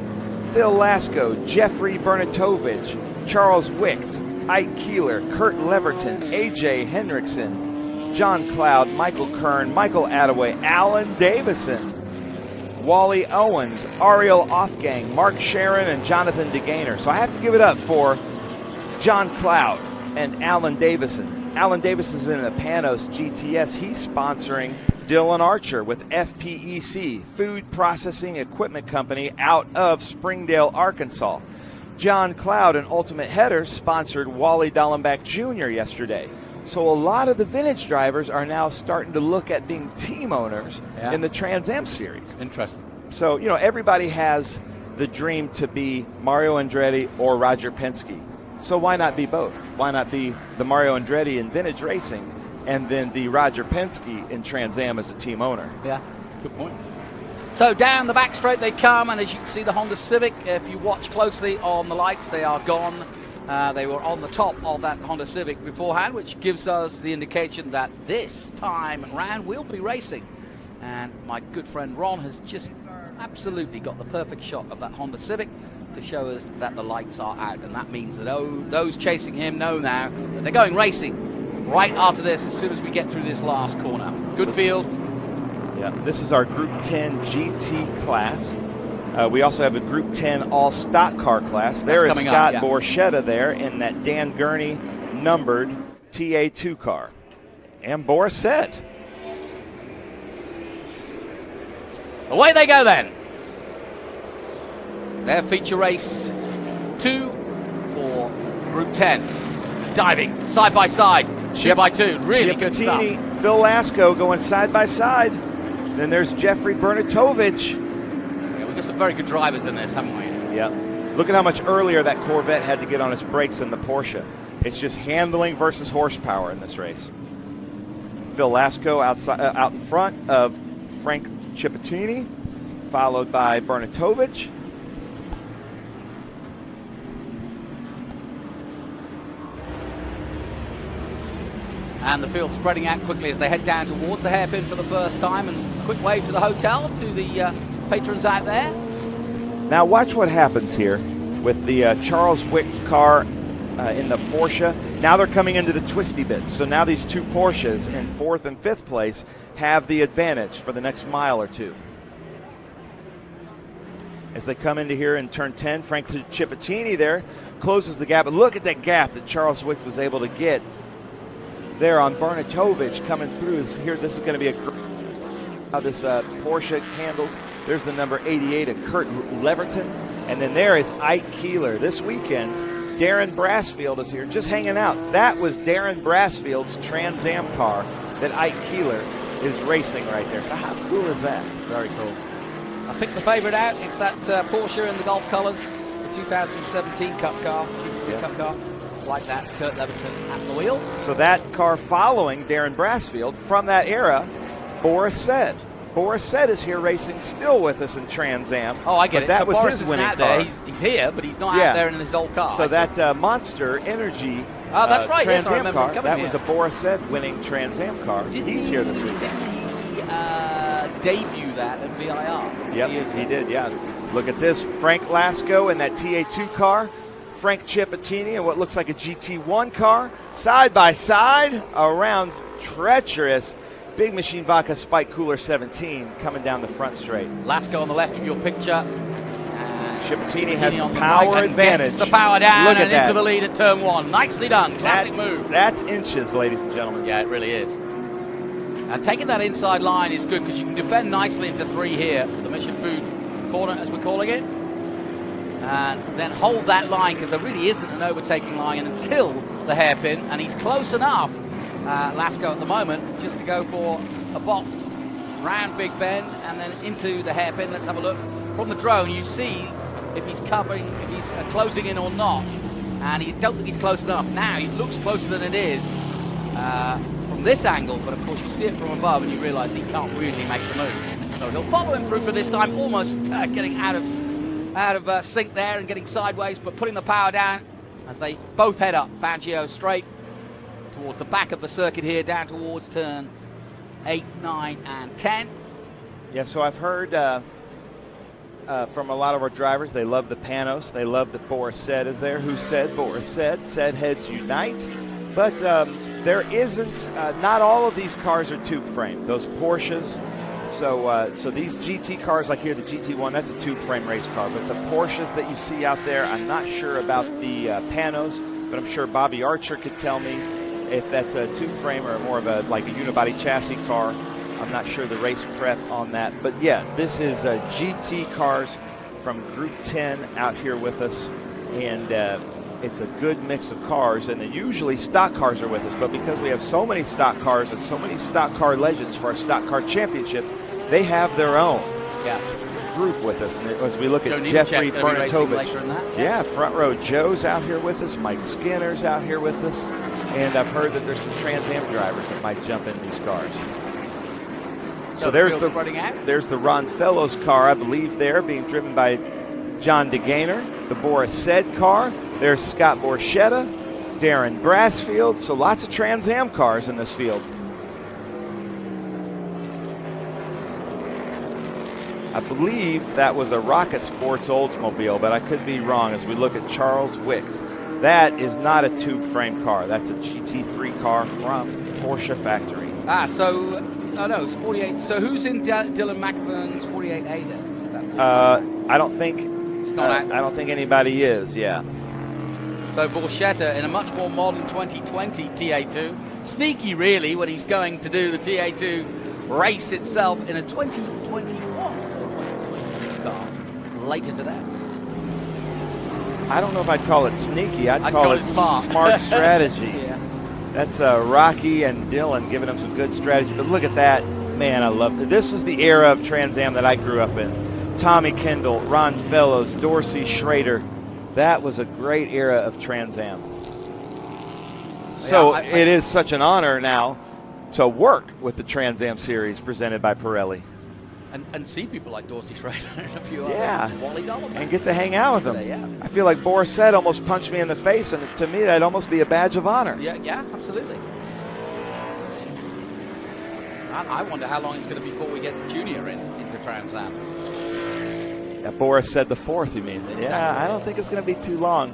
Phil Lasco, Jeffrey Bernatovich, Charles Wicht, Ike Keeler, Kurt Leverton, AJ Hendrickson, John Cloud, Michael Kern, Michael Attaway, Alan Davison, Wally Owens, Ariel Offgang, Mark Sharon, and Jonathan DeGainer. So I have to give it up for John Cloud and Alan Davison. Alan Davis is in the Panos GTS. He's sponsoring Dylan Archer with FPEC, Food Processing Equipment Company, out of Springdale, Arkansas. John Cloud and Ultimate Headers sponsored Wally Dallenbach Jr. yesterday. So a lot of the vintage drivers are now starting to look at being team owners in the Trans Am series. Interesting. So, everybody has the dream to be Mario Andretti or Roger Penske. So why not be both? Why not be the Mario Andretti in vintage racing and then the Roger Penske in Trans Am as a team owner? Yeah, good point. So down the back straight they come, and as you can see, the Honda Civic, if you watch closely on the lights, they are gone. They were on the top of that Honda Civic beforehand, which gives us the indication that this time round we'll be racing. And my good friend Ron has just absolutely got the perfect shot of that Honda Civic to show us that the lights are out. And that means that those chasing him know now that they're going racing right after this as soon as we get through this last corner. Good field. Yeah, this is our Group 10 GT class. We also have a Group 10 all-stock car class. There is Scott Borchetta there in that Dan Gurney numbered TA2 car. And Boris said. Away they go then. Their feature race 2 for Group 10. Diving side by side, 2x2. Really good stuff. Phil Lasco going side by side. Then there's Jeffrey Bernatovich. Yeah, we've got some very good drivers in this, haven't we? Yeah. Look at how much earlier that Corvette had to get on its brakes than the Porsche. It's just handling versus horsepower in this race. Phil Lasco out in front of Frank Chiappatini, followed by Bernatovich. And the field spreading out quickly as they head down towards the hairpin for the first time. And a quick wave to the hotel, to the patrons out there. Now watch what happens here with the Charles Wicht car in the Porsche. Now they're coming into the twisty bits. So now these two Porsches in 4th and 5th place have the advantage for the next mile or two. As they come into here in turn 10, Frank Chiappatini there closes the gap. But look at that gap that Charles Wicht was able to get there on Bernatovich coming through. Here, this is going to be a great how this Porsche handles. There's the number 88 of Kurt Leverton. And then there is Ike Keeler. This weekend, Darren Brassfield is here just hanging out. That was Darren Brassfield's Trans Am car that Ike Keeler is racing right there. So how cool is that? Very cool. I picked the favourite out. It's that Porsche in the Golf colours, the 2017 Cup car, GP Cup car. Like that, Kurt Leviton at the wheel. So that car following Darren Brassfield from that era, Boris Said. Boris Said is here racing, still with us in Trans Am. Oh, I get it. That so was Boris his winning out car. there. He's here, but he's not out there in his old car. So that Monster Energy that's right. Trans Yes, I Am remember car, him that here. was a Boris Said winning Trans Am car. He's here this week. Didn't he debut that at VIR? Yep, he did, yeah. Look at this. Frank Lasco in that TA2 car. Frank Ciappatini in what looks like a GT1 car. Side by side around treacherous Big Machine Vodka Spike Cooler 17 coming down the front straight. Lasco on the left of your picture. Ciappatini has on the power right advantage. Gets the power down Look at and that. into the lead at turn one. Nicely done. Classic move. That's inches, ladies and gentlemen. Yeah, it really is. And taking that inside line is good because you can defend nicely into 3 here, the Mission Food corner as we're calling it. And then hold that line because there really isn't an overtaking line until the hairpin, and he's close enough, Lasco at the moment, just to go for a bop round Big Ben and then into the hairpin. Let's have a look. From the drone, you see if he's covering, if he's closing in or not, and you don't think he's close enough. Now, it looks closer than it is from this angle, but of course you see it from above and you realise he can't really make the move. So he'll follow him through for this time, almost getting out of sync there and getting sideways, but putting the power down as they both head up. Fangio straight towards the back of the circuit here, down towards turn 8, 9, and 10. Yeah, so I've heard from a lot of our drivers, they love the Panos. They love that Boris Said is there. Who said? Boris Said. Said heads unite. But there isn't, not all of these cars are tube frame. Those Porsches. So these GT cars like here, the GT1, that's a tube frame race car. But the Porsches that you see out there, I'm not sure about the Panos, but I'm sure Bobby Archer could tell me if that's a tube frame or more of a like a unibody chassis car. I'm not sure the race prep on that. But yeah, this is GT cars from Group 10 out here with us. And it's a good mix of cars, and then usually stock cars are with us, but because we have so many stock cars and so many stock car legends for our stock car championship, they have their own group with us. And as we look at Jeffrey Bernatovich, yeah, front row Joe's out here with us, Mike Skinner's out here with us, and I've heard that there's some Trans Am drivers that might jump in these cars. So there's the Ron Fellows car, I believe, there being driven by John DeGainer, the Boris Said car. There's Scott Borchetta, Darren Brassfield. So lots of Trans Am cars in this field. I believe that was a Rocket Sports Oldsmobile, but I could be wrong as we look at Charles Wicks. That is not a tube frame car. That's a GT3 car from Porsche factory. It's 48. So who's in Dylan McVern's 48A then? I don't think anybody is. Yeah. So Borchetta in a much more modern 2020 TA2. Sneaky, really, when he's going to do the TA2 race itself in a 2021 or 2022 car later today. I don't know if I'd call it sneaky. I'd call it smart strategy. Yeah. That's Rocky and Dylan giving him some good strategy. But look at that. Man, I love it. This is the era of Trans Am that I grew up in. Tommy Kendall, Ron Fellows, Dorsey Schrader. That was a great era of Trans Am. So it is such an honor now to work with the Trans Am series presented by Pirelli. And see people like Dorsey Schrader and a few others. Wally Dollar. And get to hang out with them. I feel like Boris Said almost punched me in the face, and to me that'd almost be a badge of honor. Yeah, absolutely. I wonder how long it's going to be before we get Junior into Trans Am. Yeah, Boris Said the fourth, you mean? Exactly. Yeah, I don't think it's going to be too long.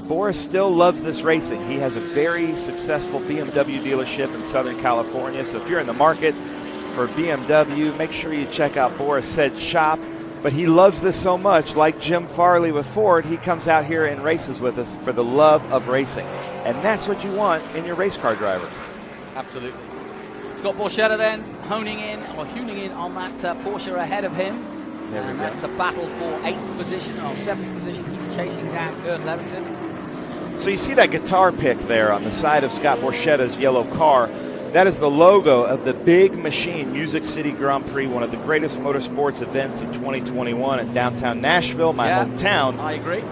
Boris still loves this racing. He has a very successful BMW dealership in Southern California. So if you're in the market for BMW, make sure you check out Boris Said's shop. But he loves this so much, like Jim Farley with Ford, he comes out here and races with us for the love of racing. And that's what you want in your race car driver. Absolutely. Scott Borchetta then honing in on that Porsche ahead of him. And that's a battle for 8th position or 7th position. He's chasing down Kurt Leviton. So you see that guitar pick there on the side of Scott Borchetta's yellow car. That is the logo of the Big Machine Music City Grand Prix, one of the greatest motorsports events of 2021 in downtown Nashville, my hometown. I agree.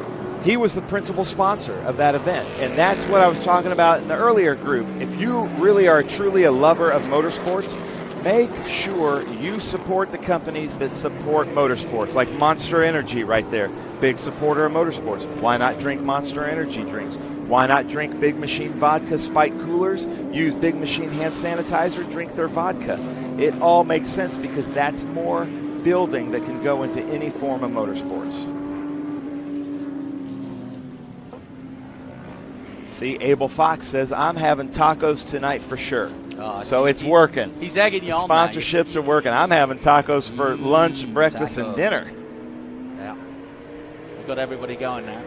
He was the principal sponsor of that event, and that's what I was talking about in the earlier group. If you really are truly a lover of motorsports, make sure you support the companies that support motorsports, like Monster Energy right there, big supporter of motorsports. Why not drink Monster Energy drinks? Why not drink Big Machine vodka spike coolers, use Big Machine hand sanitizer, drink their vodka? It all makes sense because that's more building that can go into any form of motorsports. See, Abel Fox says, I'm having tacos tonight for sure. So it's working. He's egging you on. Sponsorships are working. I'm having tacos for lunch, breakfast, and dinner. Yeah. We've got everybody going now.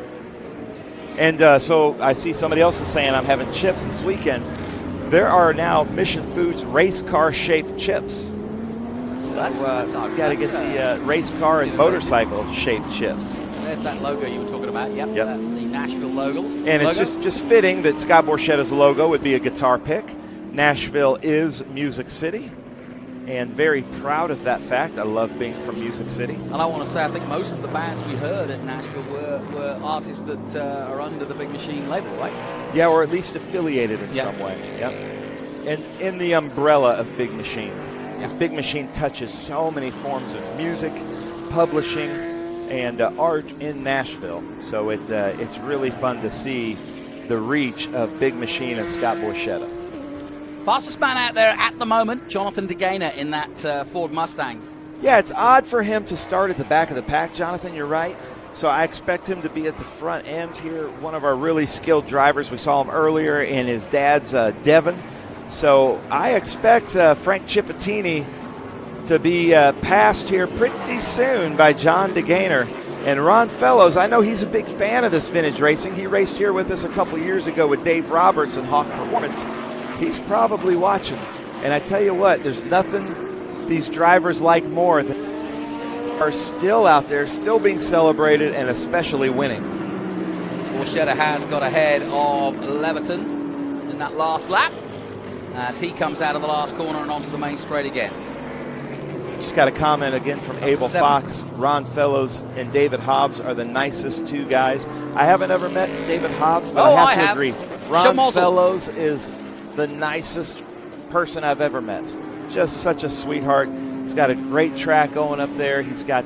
And so I see somebody else is saying I'm having chips this weekend. There are now Mission Foods race car shaped chips. So that's got to get the race car and motorcycle shaped chips. There's that logo you were talking about. Yep. The Nashville logo. And it's just fitting that Scott Borchetta's logo would be a guitar pick. Nashville is Music City, and very proud of that fact. I love being from Music City. And I want to say, I think most of the bands we heard at Nashville were artists that are under the Big Machine label, right? Yeah, or at least affiliated in some way. Yep. And in the umbrella of Big Machine. Because Big Machine touches so many forms of music, publishing, and art in Nashville. So it's really fun to see the reach of Big Machine and Scott Borchetta. Fastest man out there at the moment, Jonathan DeGainer in that Ford Mustang. Yeah, it's odd for him to start at the back of the pack, Jonathan, you're right. So I expect him to be at the front end here. One of our really skilled drivers. We saw him earlier in his dad's Devon. So I expect Frank Cipottini to be passed here pretty soon by John DeGainer. And Ron Fellows, I know he's a big fan of this vintage racing. He raced here with us a couple years ago with Dave Roberts and Hawk Performance. He's probably watching. And I tell you what, there's nothing these drivers like more than are still out there, still being celebrated, and especially winning. Borchetta has got ahead of Leverton in that last lap as he comes out of the last corner and onto the main straight again. Just got a comment again from Abel Fox. Ron Fellows and David Hobbs are the nicest two guys. I haven't ever met David Hobbs, but I have to agree. Ron Fellows is the nicest person I've ever met. Just such a sweetheart. He's got a great track going up there. He's got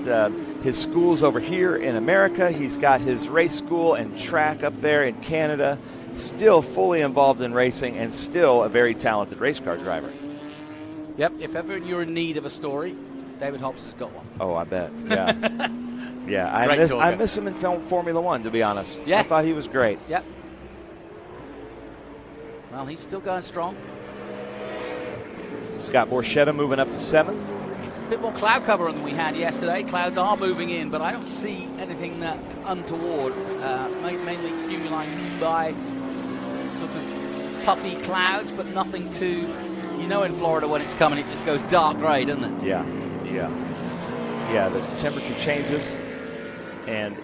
his schools over here in America. He's got his race school and track up there in Canada. Still fully involved in racing and still a very talented race car driver. Yep, if ever you're in need of a story, David Hobbs has got one. Oh, I bet. Yeah. Yeah, I miss him in Formula One, to be honest. Yeah. I thought he was great. Yep. Well, he's still going strong. Scott Borchetta moving up to 7th. A bit more cloud cover than we had yesterday. Clouds are moving in, but I don't see anything that untoward. Mainly cumuli by sort of puffy clouds, but nothing too... You know, in Florida when it's coming, it just goes dark gray, doesn't it? Yeah. The temperature changes, and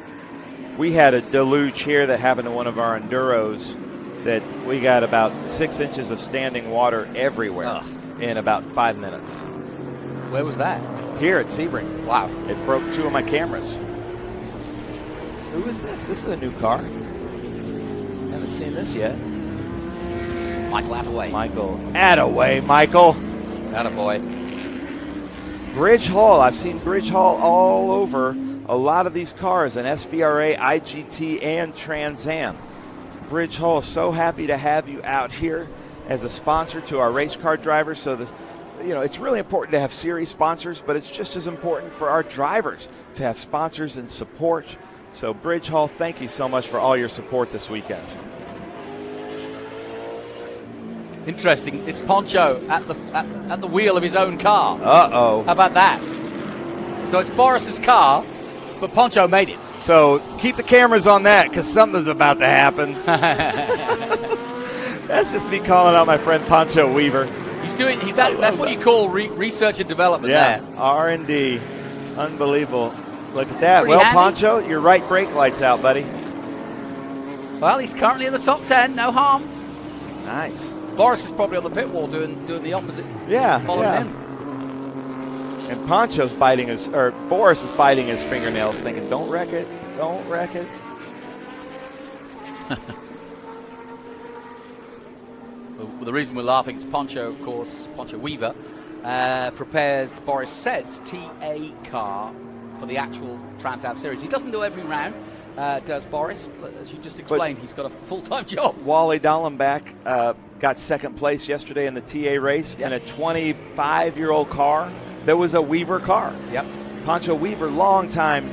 we had a deluge here that happened to one of our Enduros that we got about 6 inches of standing water everywhere in about 5 minutes. Where was that? Here at Sebring. Wow. It broke 2 of my cameras. Who is this? This is a new car. Haven't seen this yet. Michael Attaway. Attaway, Michael. Attaboy. Bridge Hall. I've seen Bridge Hall all over a lot of these cars, an SVRA, IGT, and Trans Am. Bridge Hall, so happy to have you out here as a sponsor to our race car drivers. So it's really important to have series sponsors, but it's just as important for our drivers to have sponsors and support. So Bridge Hall, thank you so much for all your support this weekend. Interesting. It's Poncho at the wheel of his own car. Uh-oh. How about that? So it's Boris's car, but Poncho made it. So keep the cameras on that because something's about to happen. That's just me calling out my friend Poncho Weaver. He's doing. That's what you call research and development. Yeah, there. R&D. Unbelievable. Look at that. Pretty well, handy. Poncho, your right brake light's out, buddy. Well, he's currently in the top 10. No harm. Nice. Boris is probably on the pit wall doing the opposite. Yeah, following him. And Boris is biting his fingernails, thinking, "Don't wreck it, don't wreck it." The reason we're laughing is Poncho, of course, Poncho Weaver, prepares Boris Said's TA car for the actual Trans Am Series. He doesn't do every round, does Boris. As you just explained, he's got a full-time job. Wally Dallenbach got second place yesterday in the TA race in a 25-year-old car that was a Weaver car. Yep. Poncho Weaver, longtime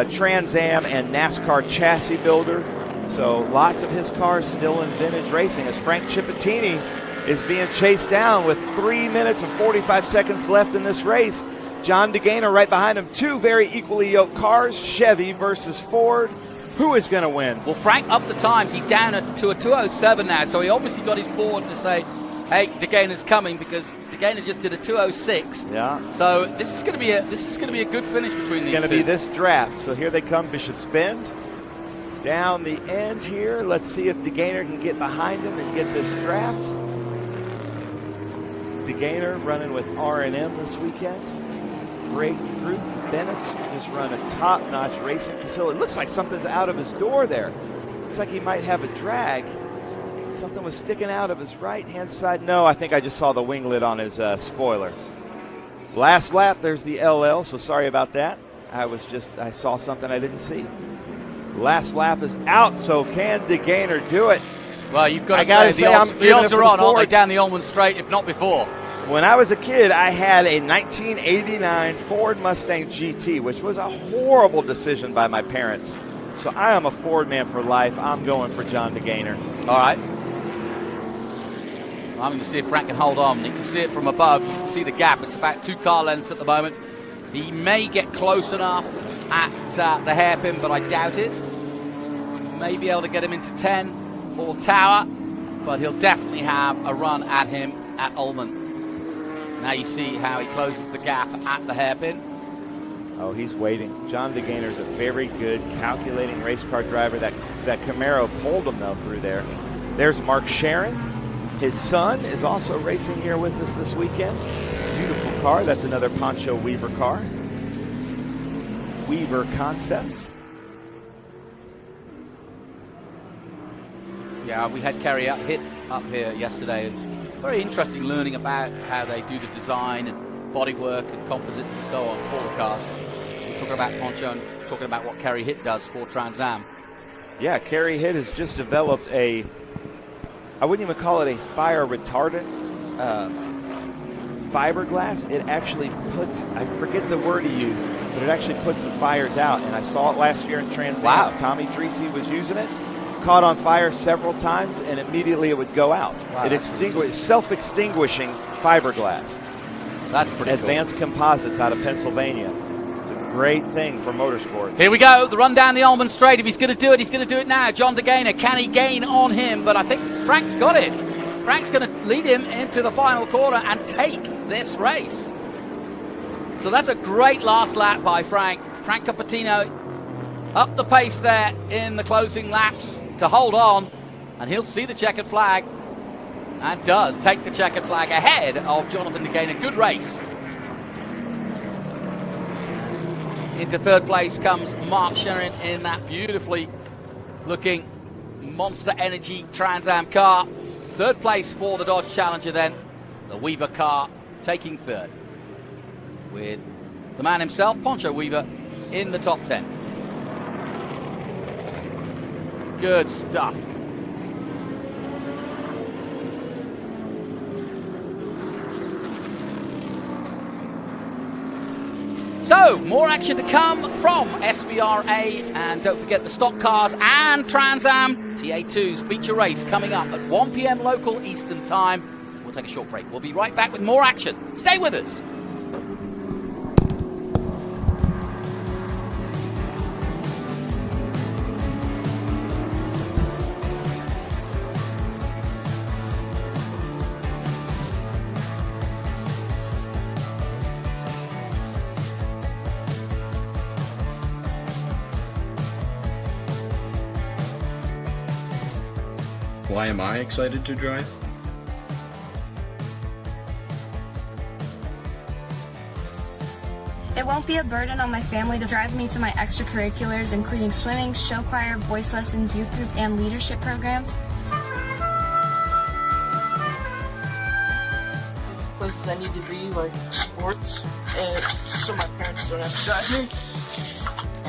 Trans Am and NASCAR chassis builder. So lots of his cars still in vintage racing as Frank Cipottini is being chased down with 3 minutes and 45 seconds left in this race. John DeGainer right behind him. Two very equally yoked cars, Chevy versus Ford. Who is going to win? Well, Frank upped the times. He's down to a 2:07 now, so he obviously got his Ford to say, hey, DeGainer's coming, because DeGainer just did a 2:06. Yeah. So this is going to be a good finish between these two. It's going to be this draft. So here they come, Bishop's Bend. Down the end here. Let's see if DeGainer can get behind him and get this draft. DeGainer running with R&M this weekend. Great group. Bennett's just run a top-notch racing facility. Looks like something's out of his door there. Looks like he might have a drag. Something was sticking out of his right-hand side. No, I think I just saw the winglet on his spoiler. Last lap, there's the LL, so sorry about that. I saw something I didn't see. Last lap is out, so can DeGainer do it? Well, you've got to say the odds are on, aren't they, down the Ulman Straight, if not before. When I was a kid, I had a 1989 Ford Mustang GT, which was a horrible decision by my parents. So I am a Ford man for life. I'm going for John DeGainer. All right. I'm going to see if Frank can hold on. You can see it from above. You can see the gap. It's about 2 car lengths at the moment. He may get close enough at the hairpin, but I doubt it. May be able to get him into 10 or Tower, but he'll definitely have a run at him at Ulman. Now you see how he closes the gap at the hairpin. Oh, he's waiting. John DeGainer's a very good calculating race car driver. That Camaro pulled him, though, through there. There's Mark Sharon. His son is also racing here with us this weekend. Beautiful car. That's another Poncho Weaver car. Weaver Concepts. Yeah, we had Kerry Hitt up here yesterday. Very interesting learning about how they do the design and bodywork and composites and so on for the cars. We're talking about Poncho and talking about what Kerry Hitt does for Trans Am. Yeah, Kerry Hitt has just developed I wouldn't even call it a fire retardant fiberglass. It actually puts, I forget the word he used, but it actually puts the fires out. And I saw it last year in Trans Am. Wow. Tommy Treacy was using it. Caught on fire several times, and immediately it would go out. Wow, it self-extinguishing fiberglass. That's pretty Advanced Composites out of Pennsylvania. It's a great thing for motorsports. Here we go, the run down the Ulman Straight. If he's going to do it, he's going to do it now. John DeGainer, can he gain on him? But I think Frank's got it. Frank's going to lead him into the final quarter and take this race. So that's a great last lap by Frank. Frank Cipottini up the pace there in the closing laps to hold on, and he'll see the checkered flag, and does take the checkered flag ahead of Jonathan DeGainer. Good race. Into third place comes Mark Sharon in that beautifully looking Monster Energy Trans Am car. Third place for the Dodge Challenger then. The Weaver car taking third, with the man himself, Poncho Weaver, in the top 10. Good stuff. So, more action to come from SVRA, and don't forget the stock cars and Trans Am TA2's feature race coming up at 1 p.m. local Eastern Time. We'll take a short break. We'll be right back with more action. Stay with us. Why am I excited to drive? It won't be a burden on my family to drive me to my extracurriculars, including swimming, show choir, voice lessons, youth group, and leadership programs. Places I need to be, like sports, so my parents don't have to drive me,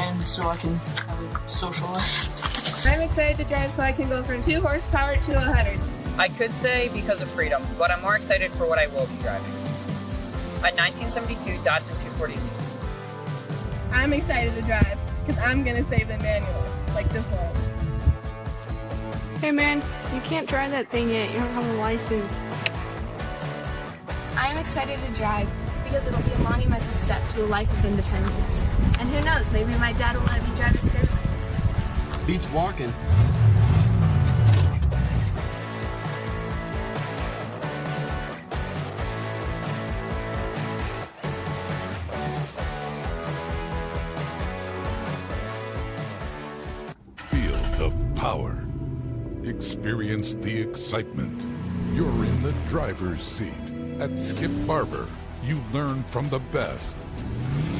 and so I can have a social life. I'm excited to drive so I can go from 2 horsepower to 100. I could say because of freedom, but I'm more excited for what I will be driving. A 1972 Datsun 240Z. I'm excited to drive because I'm going to save the manual, like this one. Hey man, you can't drive that thing yet. You don't have a license. I'm excited to drive because it'll be a monumental step to a life of independence. And who knows, maybe my dad will let me drive his skirt. Beats walking. Feel the power. Experience the excitement. You're in the driver's seat. At Skip Barber, you learn from the best.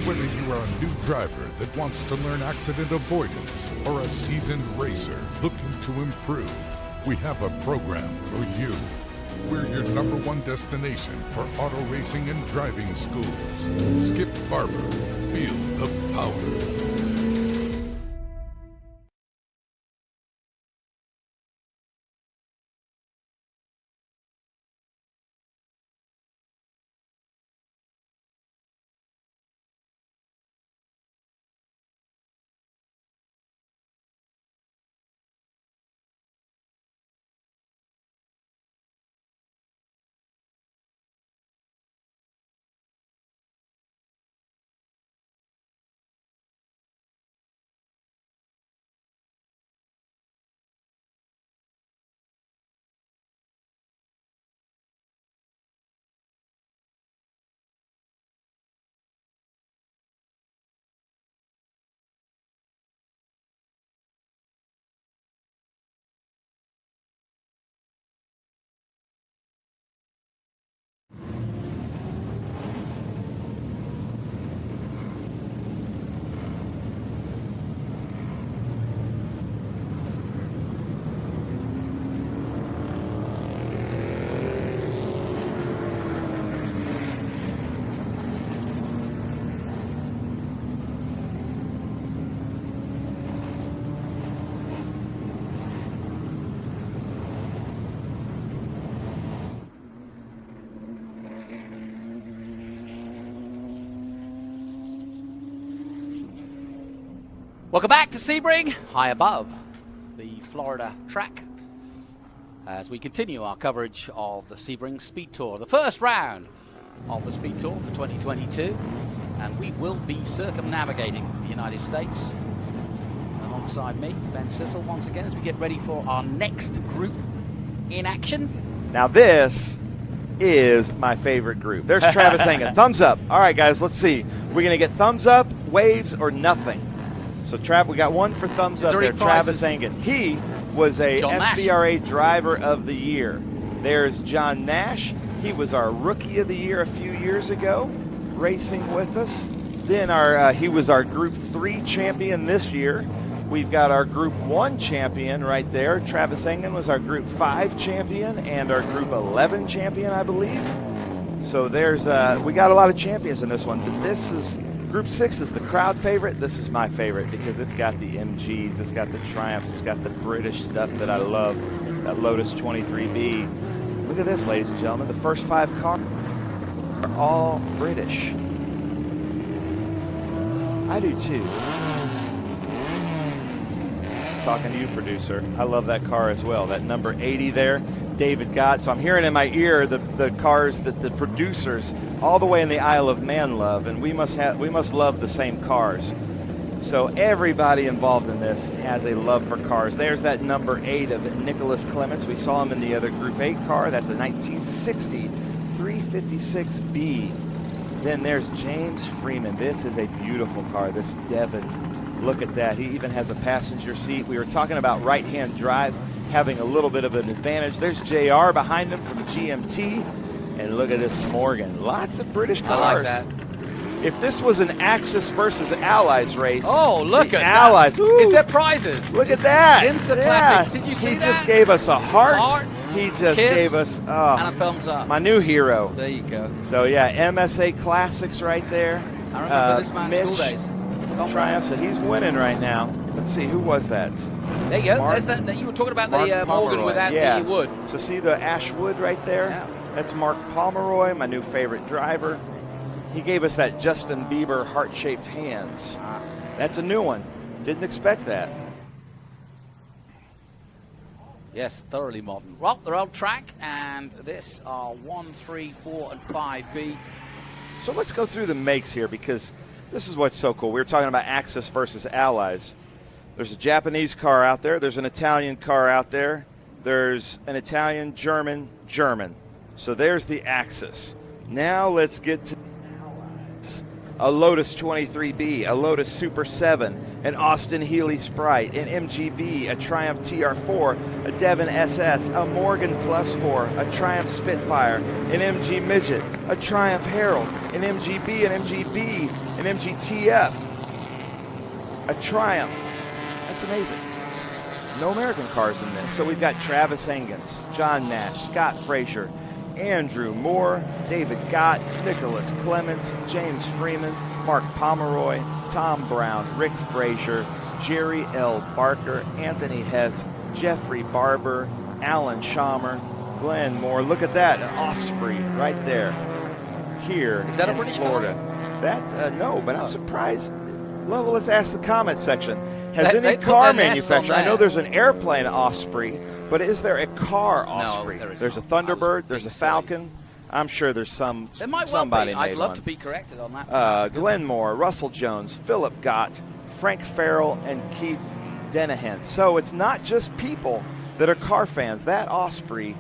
Whether you are a new driver that wants to learn accident avoidance or a seasoned racer looking to improve, we have a program for you. We're your #1 destination for auto racing and driving schools. Skip Barber. Feel the power. Welcome back to Sebring, high above the Florida track, as we continue our coverage of the Sebring Speed Tour, the first round of the Speed Tour for 2022, and we will be circumnavigating the United States. Alongside me, Ben Sissel, once again, as we get ready for our next group in action. Now this is my favorite group. There's Travis Engen. Thumbs up. All right, guys, let's see. We're going to get thumbs up, waves, or nothing. So, we got one for thumbs up there, Travis Engen. He was a SVRA Driver of the Year. There's John Nash. He was our Rookie of the Year a few years ago, racing with us. Then he was our Group 3 champion this year. We've got our Group 1 champion right there. Travis Engen was our Group 5 champion and our Group 11 champion, I believe. So there's we got a lot of champions in this one. But this is Group 6 is the crowd favorite. This is my favorite because it's got the MGs, it's got the Triumphs, it's got the British stuff that I love, that Lotus 23B. Look at this, ladies and gentlemen. The first 5 cars are all British. I do too. Talking to you, producer. I love that car as well. That number 80 there, David Gott. So I'm hearing in my ear the cars that the producers all the way in the Isle of Man love, and we must love the same cars. So everybody involved in this has a love for cars. There's that number 8 of Nicholas Clements. We saw him in the other Group 8 car. That's a 1960 356B. Then there's James Freeman. This is a beautiful car, this Devon. Look at that. He even has a passenger seat. We were talking about right-hand drive. having a little bit of an advantage. There's JR behind him from GMT. And look at this Morgan. Lots of British cars. I like that. If this was an Axis versus Allies race. Oh, look at Allies. that. Is there prizes? Look at that. IMSA Classics. Did you see He that? just gave us a heart. He just kiss, gave us and a thumbs up. my new hero. There you go. So, yeah, MSA Classics right there. I remember this man's Mitch school days. Triumph, so he's winning right now. Let's see, who was that? There you go. Mark, There's that you were talking about Mark the Morgan Pomeroy. without yeah. the wood. So see the ash wood right there? Yeah. That's Mark Pomeroy, my new favorite driver. He gave us that Justin Bieber heart-shaped hands. That's a new one. Didn't expect that. Yes, thoroughly modern. Well, they're on track, and this are 1, 3, 4, and 5B. So let's go through the makes here, because this is what's so cool. We were talking about Axis versus Allies. There's a Japanese car out there. There's an Italian car out there. There's an Italian, German. So there's the Axis. Now let's get to a Lotus 23B, a Lotus Super 7, an Austin Healey Sprite, an MGB, a Triumph TR4, a Devon SS, a Morgan Plus 4, a Triumph Spitfire, an MG Midget, a Triumph Herald, an MGB, an MGB, an MGTF, a Triumph. That's amazing. No American cars in this. So we've got Travis Engens, John Nash, Scott Frazier, Andrew Moore, David Gott, Nicholas Clements, James Freeman, Mark Pomeroy, Tom Brown, Rick Frazier, Jerry L. Barker, Anthony Hess, Jeffrey Barber, Alan Schamer, Glenn Moore. Look at that, an Osprey right there. Here is that in a British Florida. car? That no, but I'm surprised. Well, let's ask the comment section. Has They any put car their nest manufacturer? on I know there. there's an airplane Osprey, but is there a car Osprey? there is There's not. a Thunderbird. There's a Falcon. I'm sure there's some. There might well somebody be. I'd made love one. to be corrected on that. Glenn Moore, Russell Jones, Philip Gott, Frank Farrell, and Keith Denahan. So it's not just people that are car fans. That Osprey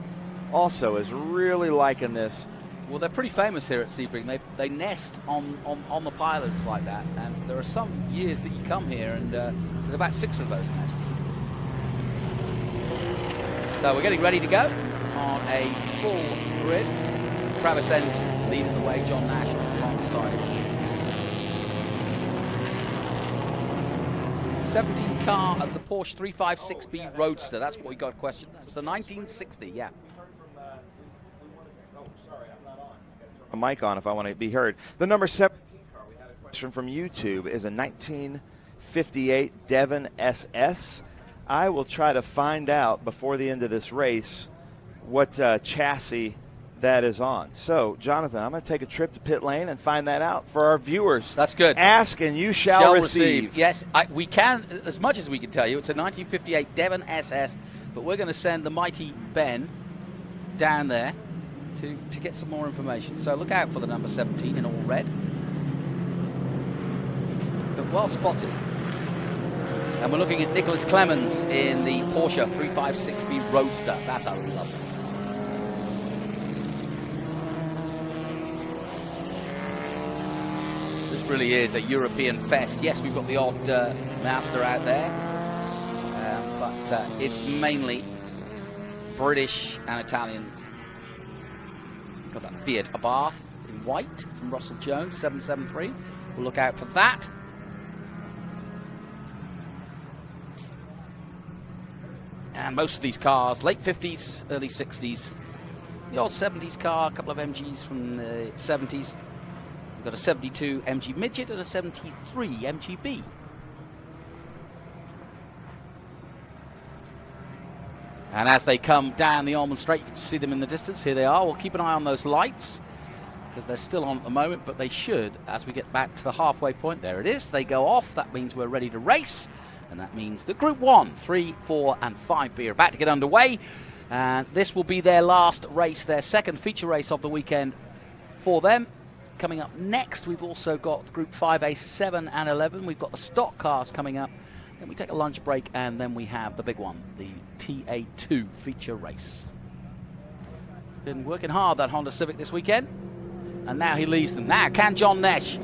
also is really liking this. Well, they're pretty famous here at Sebring. They nest on the pylons like that, and there are some years that you come here, and there's about 6 of those nests. So we're getting ready to go on a full grid. Travis Engens leading the way, John Nash alongside him. 17 car at the Porsche 356B Roadster. That's what we got a question. That's the 1960, yeah. A mic on if I want to be heard. The number 17 car, we had a question from YouTube, is a 1958 Devon SS. I will try to find out before the end of this race what chassis that is on. So, Jonathan, I'm going to take a trip to pit lane and find that out for our viewers. That's good. Ask and you shall receive. Yes, we can, as much as we can tell you. It's a 1958 Devon SS, but we're going to send the mighty Ben down there to get some more information. So look out for the number 17 in all red. But well spotted. And we're looking at Nicholas Clemens in the Porsche 356B Roadster. That's how we love it. This really is a European fest. Yes, we've got the odd master out there, but it's mainly British and Italian. Got that Fiat Abarth in white from Russell Jones, 773. We'll look out for that. And most of these cars, late 50s, early 60s. The old 70s car, a couple of MGs from the 70s. We've got a 72 MG Midget and a 73 MGB. And as they come down the Almond Straight, you can see them in the distance. Here they are. We'll keep an eye on those lights because they're still on at the moment, but they should as we get back to the halfway point. There it is. They go off. That means we're ready to race. And that means that Group 1, 3, 4, and 5B are about to get underway. And this will be their last race, their second feature race of the weekend for them. Coming up next, we've also got Group 5A, 7, and 11. We've got the stock cars coming up. Then we take a lunch break, and then we have the big one, the TA2 feature race. He's been working hard, that Honda Civic, this weekend. And now he leads them. Now, can John Nash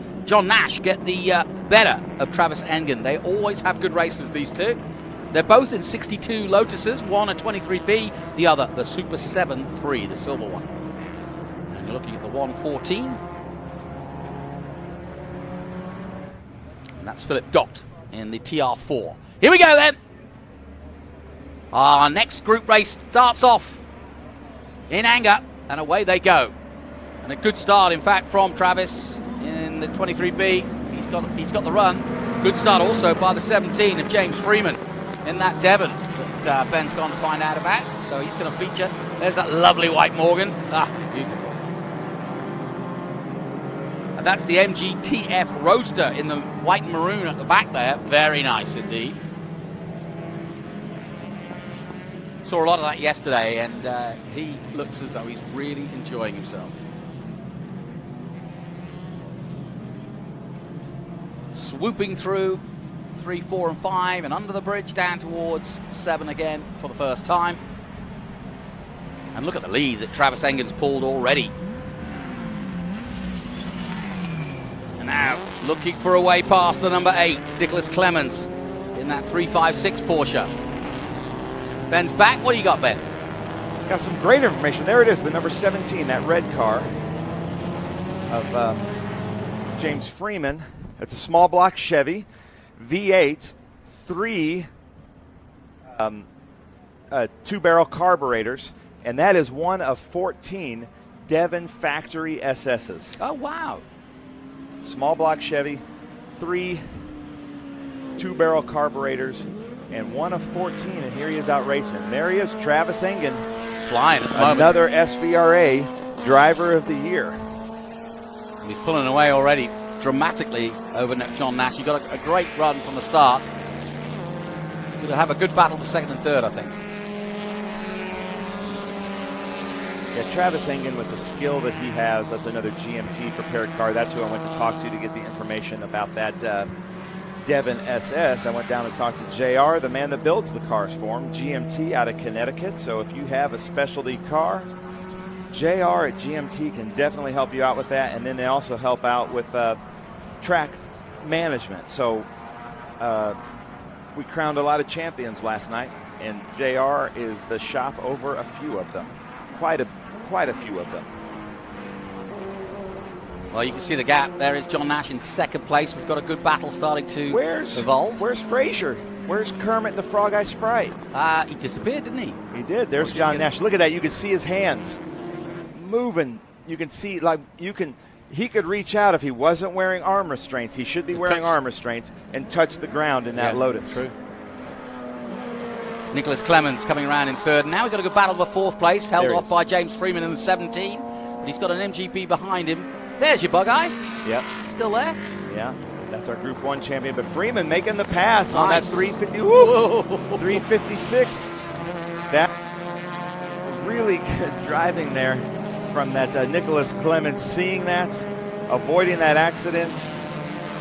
get the better of Travis Engens? They always have good races, these two. They're both in 62 Lotuses, one a 23B, the other the Super 7-3, the silver one. And you're looking at the 114. And that's Philip Gott in the TR4. Here we go then. Our next group race starts off in anger, and away they go. And a good start, in fact, from Travis in the 23B. He's got the run. Good start also by the 17 of James Freeman in that Devon that Ben's gone to find out about. So he's going to feature. There's that lovely white Morgan. Ah, beautiful. And that's the MGTF Roadster in the white and maroon at the back there. Very nice indeed. Saw a lot of that yesterday, and he looks as though he's really enjoying himself. Swooping through 3, 4, and 5, and under the bridge down towards 7 again for the first time. And look at the lead that Travis Engen's pulled already. And now looking for a way past the number 8, Nicholas Clemens, in that 356 Porsche. Ben's back. What do you got, Ben? Got some great information. There it is, the number 17, that red car of James Freeman. It's a small block Chevy, V8, 3 two-barrel carburetors, and that is one of 14 Devon factory SS's. Oh, wow. Small block Chevy, 3 two-barrel carburetors, and one of 14, and here he is out racing. There he is, Travis Engen. Flying at the moment. Another SVRA Driver of the Year. He's pulling away already dramatically over John Nash. He got a great run from the start. Going to have a good battle for second and third, I think. Yeah, Travis Engen with the skill that he has, that's another GMT prepared car. That's who I went to talk to get the information about that Devon SS. I went down and talked to JR, the man that builds the cars for him, GMT out of Connecticut. So if you have a specialty car, JR at GMT can definitely help you out with that. And then they also help out with track management. So we crowned a lot of champions last night, and JR is the shop over a few of them. Quite a few of them. Well, you can see the gap. There is John Nash in second place. We've got a good battle starting to evolve. Where's Frazier? Where's Kermit the Frog Eye Sprite? He disappeared, didn't he? He did. There's John Nash. Look at that. You can see his hands moving. You can see, he could reach out if he wasn't wearing arm restraints. He should be wearing arm restraints and touch the ground in that Lotus. True. Nicholas Clemens coming around in third. Now we've got a good battle for fourth place, held off by James Freeman in the 17. But he's got an MGP behind him. There's your bug eye. Yep. Still there. Yeah. That's our Group 1 champion. But Freeman making the pass on that 350. Woo! 356. That really good driving there from that Nicholas Clemens, seeing that, avoiding that accident.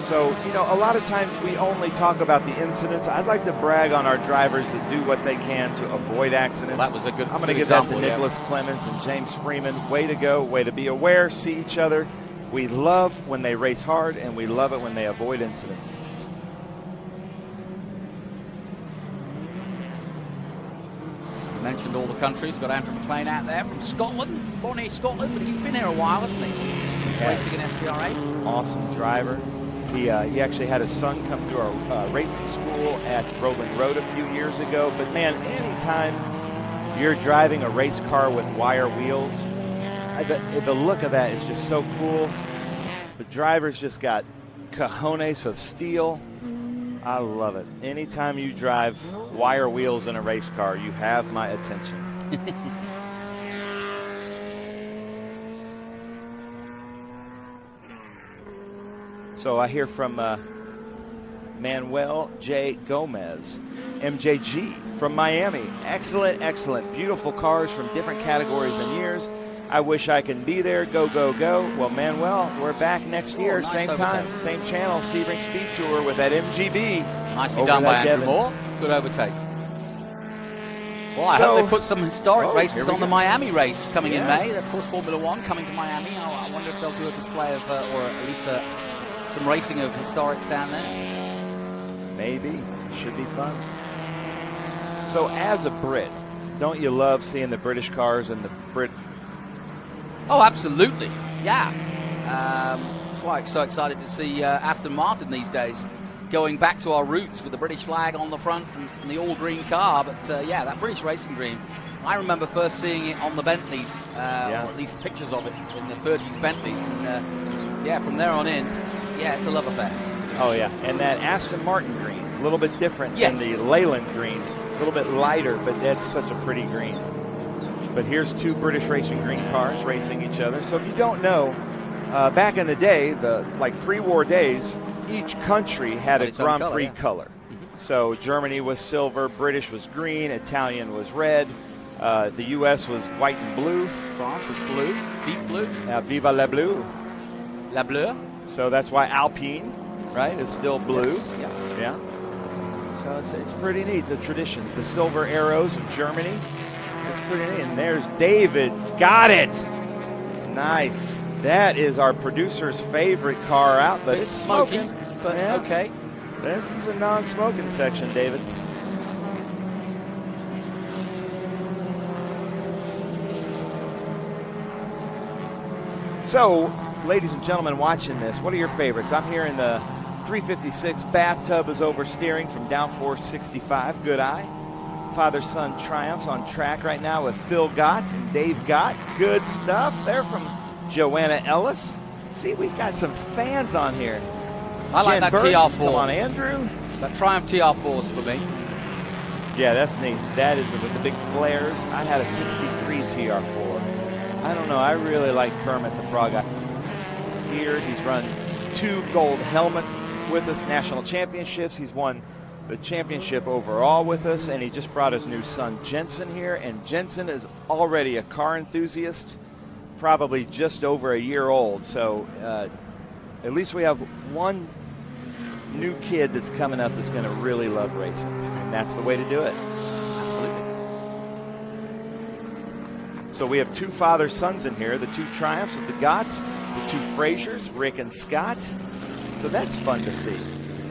So, a lot of times we only talk about the incidents. I'd like to brag on our drivers that do what they can to avoid accidents. Well, that was a good I'm going to give that to Nicholas Clemens and James Freeman. Way to go. Way to be aware, see each other. We love when they race hard, and we love it when they avoid incidents. You mentioned all the countries. Got Andrew McLean out there from Scotland, born in Scotland, but he's been here a while, hasn't he? Yes. Racing in SVRA. Awesome driver. He actually had his son come through our racing school at Roland Road a few years ago. But, man, anytime you're driving a race car with wire wheels, the look of that is just so cool. The driver's just got cojones of steel. I love it. Anytime you drive wire wheels in a race car, you have my attention. So I hear from Manuel J. Gomez, MJG from Miami. Excellent, excellent. Beautiful cars from different categories and years. I wish I can be there. Go, go, go. Well, Manuel, we're back next year. Nice same overtake. time, same channel, Sebring SpeedTour with that MGB. Nicely done by Andrew Moore. Good overtake. Well, I hope they put some historic races on the Miami race coming in May. Of course, Formula One coming to Miami. I wonder if they'll do a display of, or at least some racing of historics down there. Maybe. Should be fun. So as a Brit, don't you love seeing the British cars and the Brit? Oh, absolutely. Yeah. That's why I'm so excited to see Aston Martin these days, going back to our roots with the British flag on the front and the all-green car. But, yeah, that British racing green, I remember first seeing it on the Bentleys, or at least pictures of it in the 30s Bentleys. And, yeah, from there on in, yeah, it's a love affair. Oh, yeah. And that Aston Martin green, a little bit different than the Leyland green. A little bit lighter, but that's such a pretty green. But here's two British racing green cars racing each other. So if you don't know, back in the day, like pre-war days, each country had a Grand Prix color. So Germany was silver, British was green, Italian was red, the U.S. was white and blue. France was blue, deep blue. Viva la bleu. La bleu. So that's why Alpine, right, is still blue. Yes. Yeah. So it's pretty neat, the traditions. The silver arrows of Germany. It's pretty neat. And there's David. Got it. Nice. That is our producer's favorite car out, but it's smoking. But okay. This is a non-smoking section, David. So, ladies and gentlemen watching this, what are your favorites? I'm here in the 356. Bathtub is oversteering from downforce 65. Good eye. Father-son triumphs on track right now with Phil Gott and Dave Gott. Good stuff. They're from Joanna Ellis. See, we've got some fans on here. I like that TR4. Come on, Andrew. That Triumph TR4's for me. Yeah, that's neat. That is with the big flares. I had a 63 TR4. I don't know. I really like Kermit the Frog. Here, he's run 2 gold helmet with us, national championships. He's won the championship overall with us, and he just brought his new son Jensen here. And Jensen is already a car enthusiast, probably just over a year old. So at least we have one new kid that's coming up that's going to really love racing, and that's the way to do it. Absolutely. So we have 2 father-sons in here, the 2 Triumphs of the Gotts, the 2 Frasers, Rick and Scott. So that's fun to see.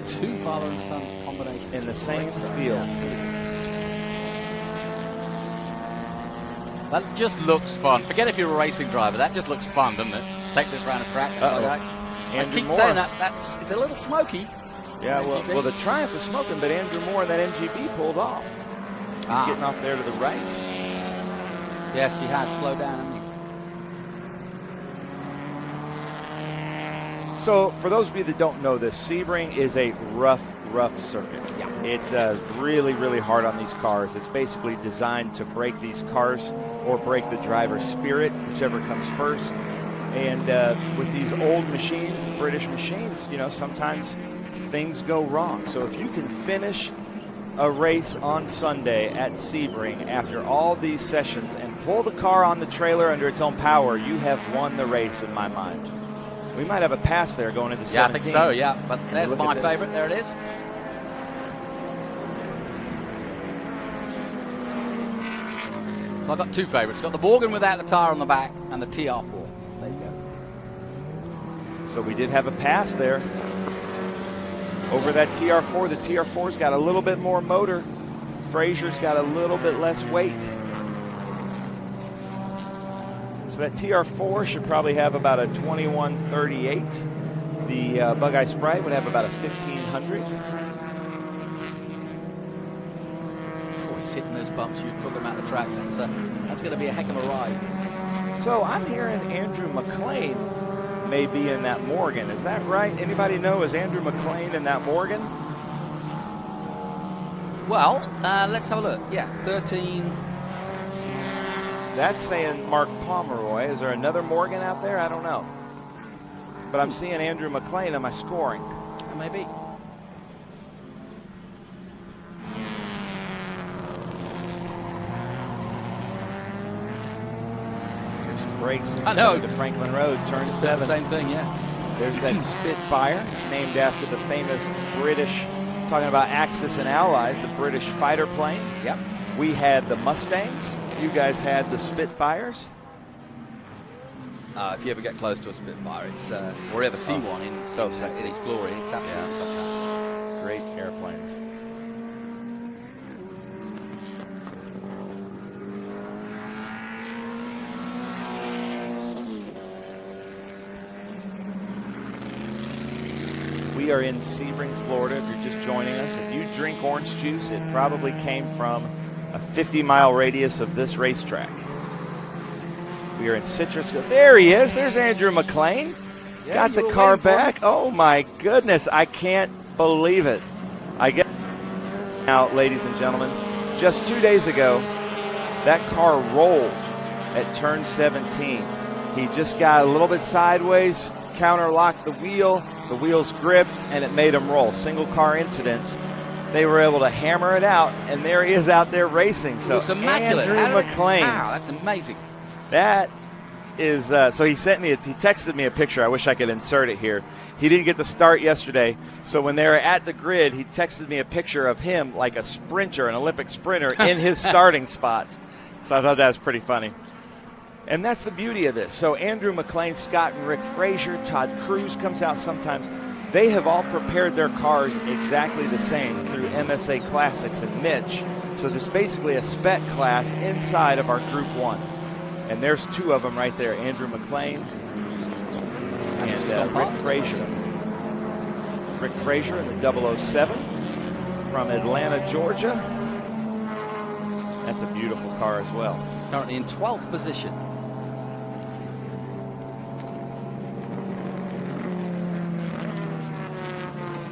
2 father and son combinations in the same field. That just looks fun. Forget if you're a racing driver. That just looks fun, doesn't it? Take this round of track. I keep saying it's a little smoky. Yeah, well, the Triumph is smoking, but Andrew Moore and that MGB pulled off. He's getting off there to the right. Yes, he has slowed down, hasn't he? So, for those of you that don't know this, Sebring is a rough circuit. Yeah. It's really, really hard on these cars. It's basically designed to break these cars or break the driver's spirit, whichever comes first. And with these old machines, the British machines, you know, sometimes things go wrong. So if you can finish a race on Sunday at Sebring after all these sessions and pull the car on the trailer under its own power, you have won the race in my mind. We might have a pass there going into 17. Yeah, I think so, yeah. But there's my favorite. There it is. So I've got 2 favorites. Got the Morgan without the tire on the back and the TR4. There you go. So we did have a pass there over that TR4. The TR4's got a little bit more motor. Fraser's got a little bit less weight. So that TR4 should probably have about a 2138. The Bug Eye Sprite would have about a 1500. Before he's hitting those bumps, you took him out the track. That's going to be a heck of a ride. So I'm hearing Andrew McLean may be in that Morgan. Is that right? Anybody know? Is Andrew McLean in that Morgan? Well, let's have a look. Yeah, 13. That's saying Mark Pomeroy. Is there another Morgan out there? I don't know. But I'm seeing Andrew McLean. Am I scoring? Maybe. Here's some brakes. I know. To Franklin Road, turn 7. The same thing, yeah. There's that Spitfire, named after the famous British, talking about Axis and Allies, the British fighter plane. Yep. We had the Mustangs. You guys had the Spitfires. If you ever get close to a Spitfire, it's or ever see one in its glory, it's absolutely fantastic. Great airplanes. We are in Sebring, Florida, if you're just joining us. If you drink orange juice, it probably came from a 50-mile radius of this racetrack. We are in Citrus. There he is. There's Andrew McLean. Yeah, got the car back. Oh, my goodness. I can't believe it. I guess now, ladies and gentlemen, just 2 days ago, that car rolled at turn 17. He just got a little bit sideways, counterlocked the wheels gripped, and it made him roll. Single car incident. They were able to hammer it out, and there he is out there racing. So it's immaculate. Andrew McLean. Wow, that's amazing. That is, so he texted me a picture. I wish I could insert it here. He didn't get to start yesterday, so when they were at the grid, he texted me a picture of him like a sprinter, an Olympic sprinter, in his starting spots. So I thought that was pretty funny. And that's the beauty of this. So Andrew McLean, Scott and Rick Frazier, Todd Cruz comes out sometimes. They have all prepared their cars exactly the same through MSA Classics and Mitch. So there's basically a spec class inside of our Group 1. And there's two of them right there, Andrew McLean and Rick Frazier. Rick Frazier in the 007 from Atlanta, Georgia. That's a beautiful car as well. Currently in 12th position.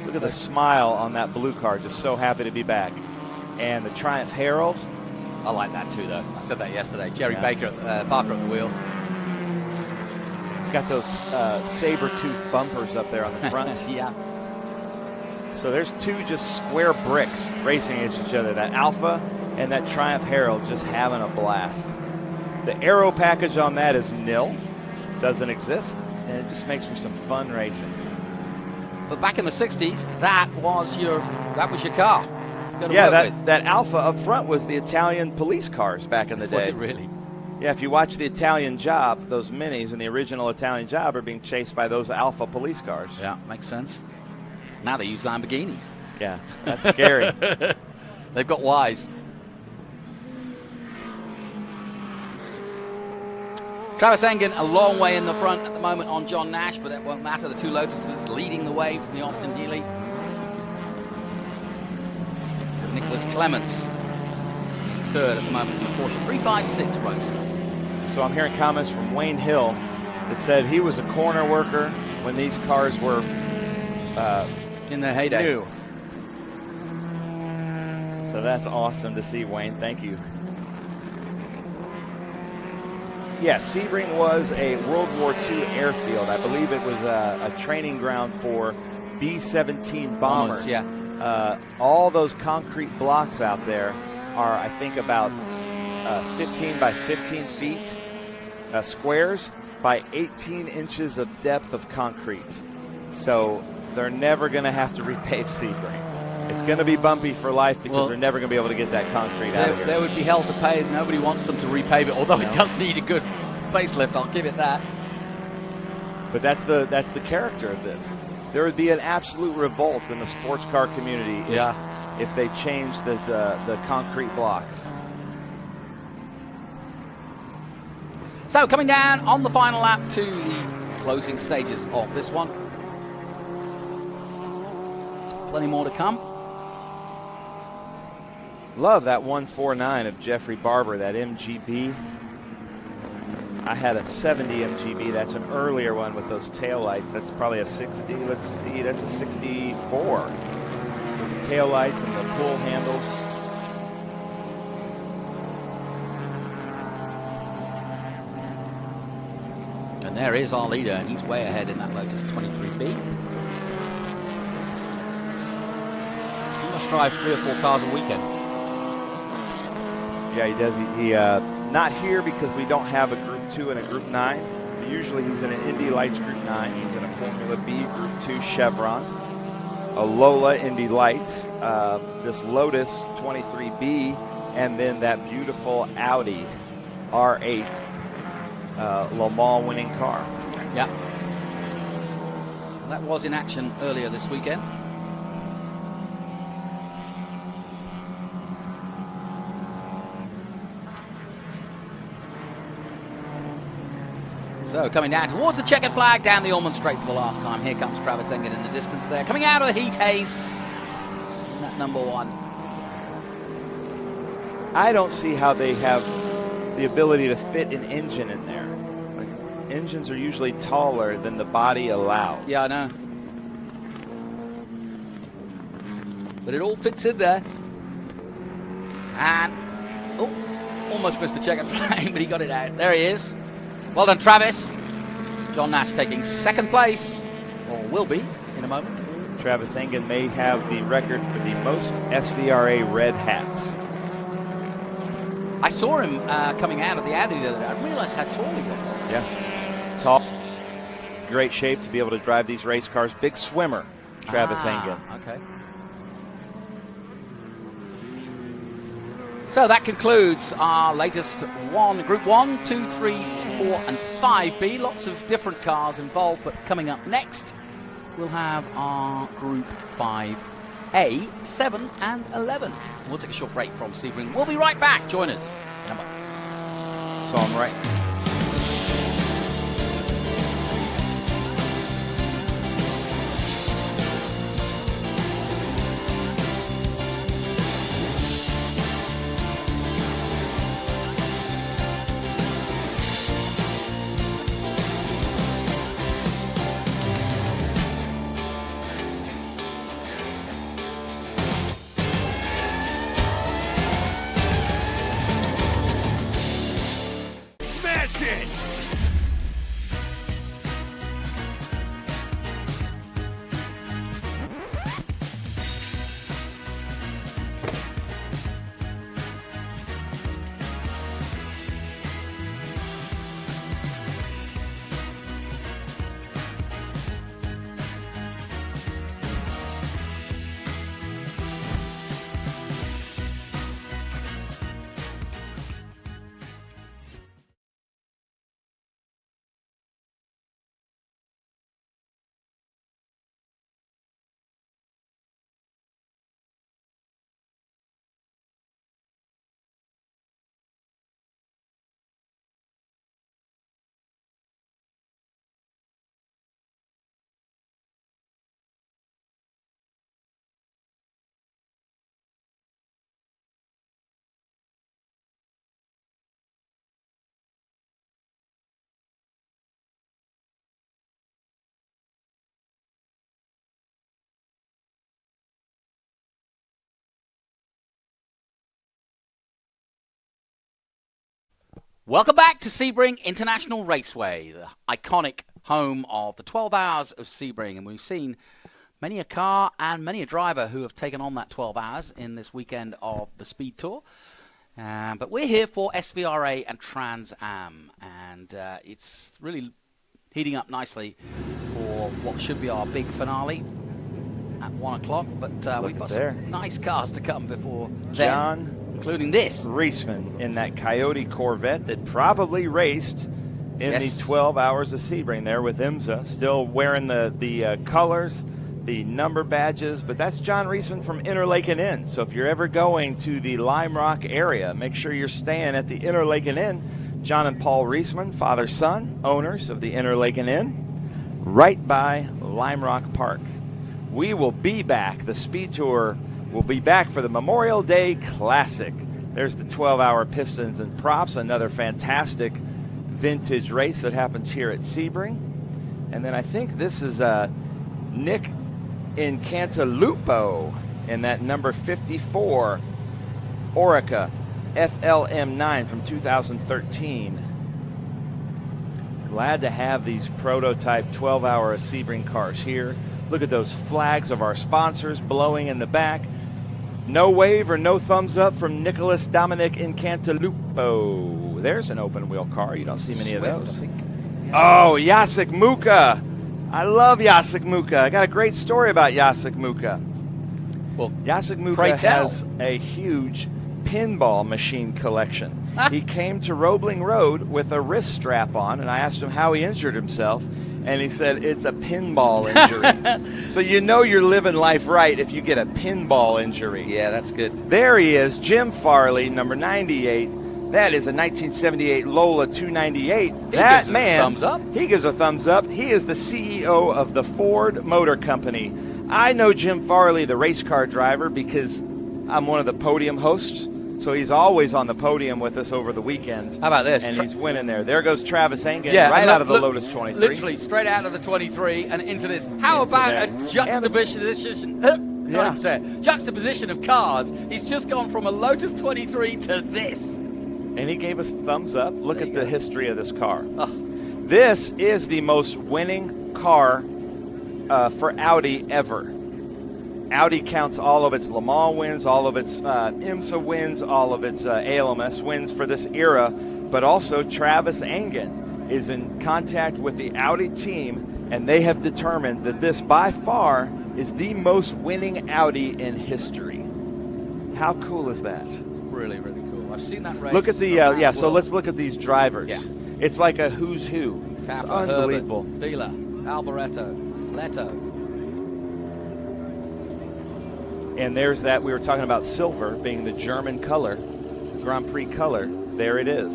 Look at the smile on that blue car, just so happy to be back. And the Triumph Herald. I like that too, though. I said that yesterday. Jerry Baker, Parker at the wheel. It's got those saber-tooth bumpers up there on the front. Yeah. So there's two just square bricks racing against each other. That Alpha and that Triumph Herald just having a blast. The aero package on that is nil. Doesn't exist. And it just makes for some fun racing. But back in the 60s, that was your car. Yeah, that Alpha up front was the Italian police cars back in the day. Was it really? Yeah, if you watch the Italian Job, those minis in the original Italian Job are being chased by those Alpha police cars. Yeah, makes sense. Now they use Lamborghinis. Yeah, that's scary. They've got wise. Travis Engen a long way in the front at the moment on John Nash, but that won't matter. The two Lotuses leading the way from the Austin Healey. Nicholas Clements third at the moment in the Porsche 356 Roadster. So I'm hearing comments from Wayne Hill that said he was a corner worker when these cars were in their heyday. New. So that's awesome to see, Wayne. Thank you. Yeah, Sebring was a World War II airfield. I believe it was a training ground for B-17 bombers. Yeah. All those concrete blocks out there are, I think, about 15 by 15 feet squares by 18 inches of depth of concrete. So they're never going to have to repave Sebring. It's going to be bumpy for life because they're never going to be able to get that concrete out of here. There would be hell to pay. Nobody wants them to repave it, although it does need a good facelift. I'll give it that. But that's the character of this. There would be an absolute revolt in the sports car community if they changed the concrete blocks. So coming down on the final lap to the closing stages of this one. Plenty more to come. Love that 149 of Jeffrey Barber, that MGB. I had a 70 MGB. That's an earlier one with those taillights. That's probably a 60. Let's see, that's a 64. With the taillights and the pull handles. And there is our leader, and he's way ahead in that Lotus 23B. He must drive 3 or 4 cars a weekend. Yeah, he does. He not here because we don't have a Group 2 and a Group 9. But usually he's in an Indy Lights Group 9. He's in a Formula B Group 2 Chevron. A Lola Indy Lights. This Lotus 23B. And then that beautiful Audi R8 Le Mans winning car. Yeah. That was in action earlier this weekend. So coming down towards the checkered flag, down the Ormond Straight for the last time. Here comes Travis Engen in the distance there. Coming out of the heat haze, that number 1. I don't see how they have the ability to fit an engine in there. Like, engines are usually taller than the body allows. Yeah, I know. But it all fits in there. And, oh, almost missed the checkered flag, but he got it out. There he is. Well done, Travis. John Nash taking second place, or will be in a moment. Travis Engen may have the record for the most SVRA red hats. I saw him coming out of the Audi the other day. I didn't realize how tall he was. Yeah, tall. Great shape to be able to drive these race cars. Big swimmer, Travis Engen. Okay. So that concludes our latest Group 1, 2, 3, 4, and 5B. Lots of different cars involved, but coming up next, we'll have our Group 5A, 7, and 11. We'll take a short break from Sebring. We'll be right back. Join us in a moment. So I'm right. Welcome back to Sebring International Raceway, the iconic home of the 12 hours of Sebring. And we've seen many a car and many a driver who have taken on that 12 hours in this weekend of the Speed Tour. But we're here for SVRA and Trans Am. And it's really heating up nicely for what should be our big finale at 1 o'clock. But we've got some nice cars to come before then. John, including this. Reisman in that Coyote Corvette that probably raced in the 12 hours of Sebring there with IMSA, still wearing the colors, the number badges, but that's John Reisman from Interlaken Inn. So if you're ever going to the Lime Rock area, make sure you're staying at the Interlaken Inn. John and Paul Reisman, father-son, owners of the Interlaken Inn, right by Lime Rock Park. We will be back. The Speed Tour will be back for the Memorial Day Classic. There's the 12-hour Pistons and Props, another fantastic vintage race that happens here at Sebring. And then I think this is Nick in Cantalupo in that number 54 Orica FLM9 from 2013. Glad to have these prototype 12-hour Sebring cars here. Look at those flags of our sponsors blowing in the back. No wave or no thumbs up from Nicholas Dominic in Cantalupo. There's an open wheel car. You don't see many of those. Oh, Jacek Muka. I love Jacek Muka. I got a great story about Jacek Muka. Well, Jacek Muka has a huge pinball machine collection. He came to Roebling Road with a wrist strap on, and I asked him how he injured himself, and he said it's a pinball injury. So you know you're living life right if you get a pinball injury. Yeah, that's good. There he is, Jim Farley, number 98. That is a 1978 Lola 298. That man, thumbs up. He gives a thumbs up. He is the CEO of the Ford Motor Company. I know Jim Farley, the race car driver, because I'm one of the podium hosts. So he's always on the podium with us over the weekend. How about this? And he's winning there. There goes Travis Engen, right out of the Lotus 23. Literally straight out of the 23 and into this. How about a juxtaposition? Juxtaposition of cars. He's just gone from a Lotus 23 to this. And he gave us a thumbs up. Look at the history of this car. This is the most winning car for Audi ever. Audi counts all of its Le Mans wins, all of its IMSA wins, all of its ALMS wins for this era, but also Travis Engen is in contact with the Audi team, and they have determined that this, by far, is the most winning Audi in history. How cool is that? It's really, really cool. I've seen that race. Look at the, so let's look at these drivers. Yeah. It's like a who's who. It's unbelievable. Vila, Alboreto, Leto. And there's that, we were talking about silver being the German color, Grand Prix color. There it is.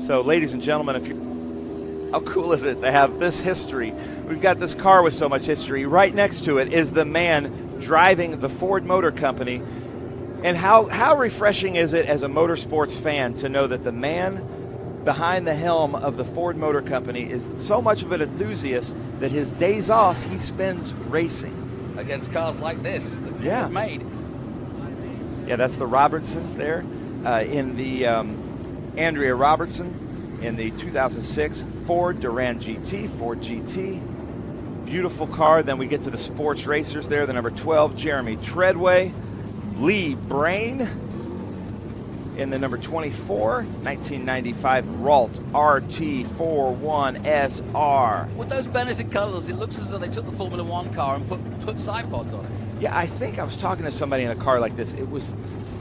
So, ladies and gentlemen, how cool is it to have this history? We've got this car with so much history. Right next to it is the man driving the Ford Motor Company. And how refreshing is it as a motorsports fan to know that the man behind the helm of the Ford Motor Company is so much of an enthusiast that his days off he spends racing. Against cars like this that we've made. Yeah, that's the Robertsons there. In the Andrea Robertson in the 2006 Ford Duran GT, Ford GT. Beautiful car. Then we get to the sports racers there. The number 12, Jeremy Treadway. Lee Brain in the number 24, 1995 Ralt RT41SR. With those Benetton colors, it looks as though they took the Formula One car and put side pods on it. Yeah, I think I was talking to somebody in a car like this. It was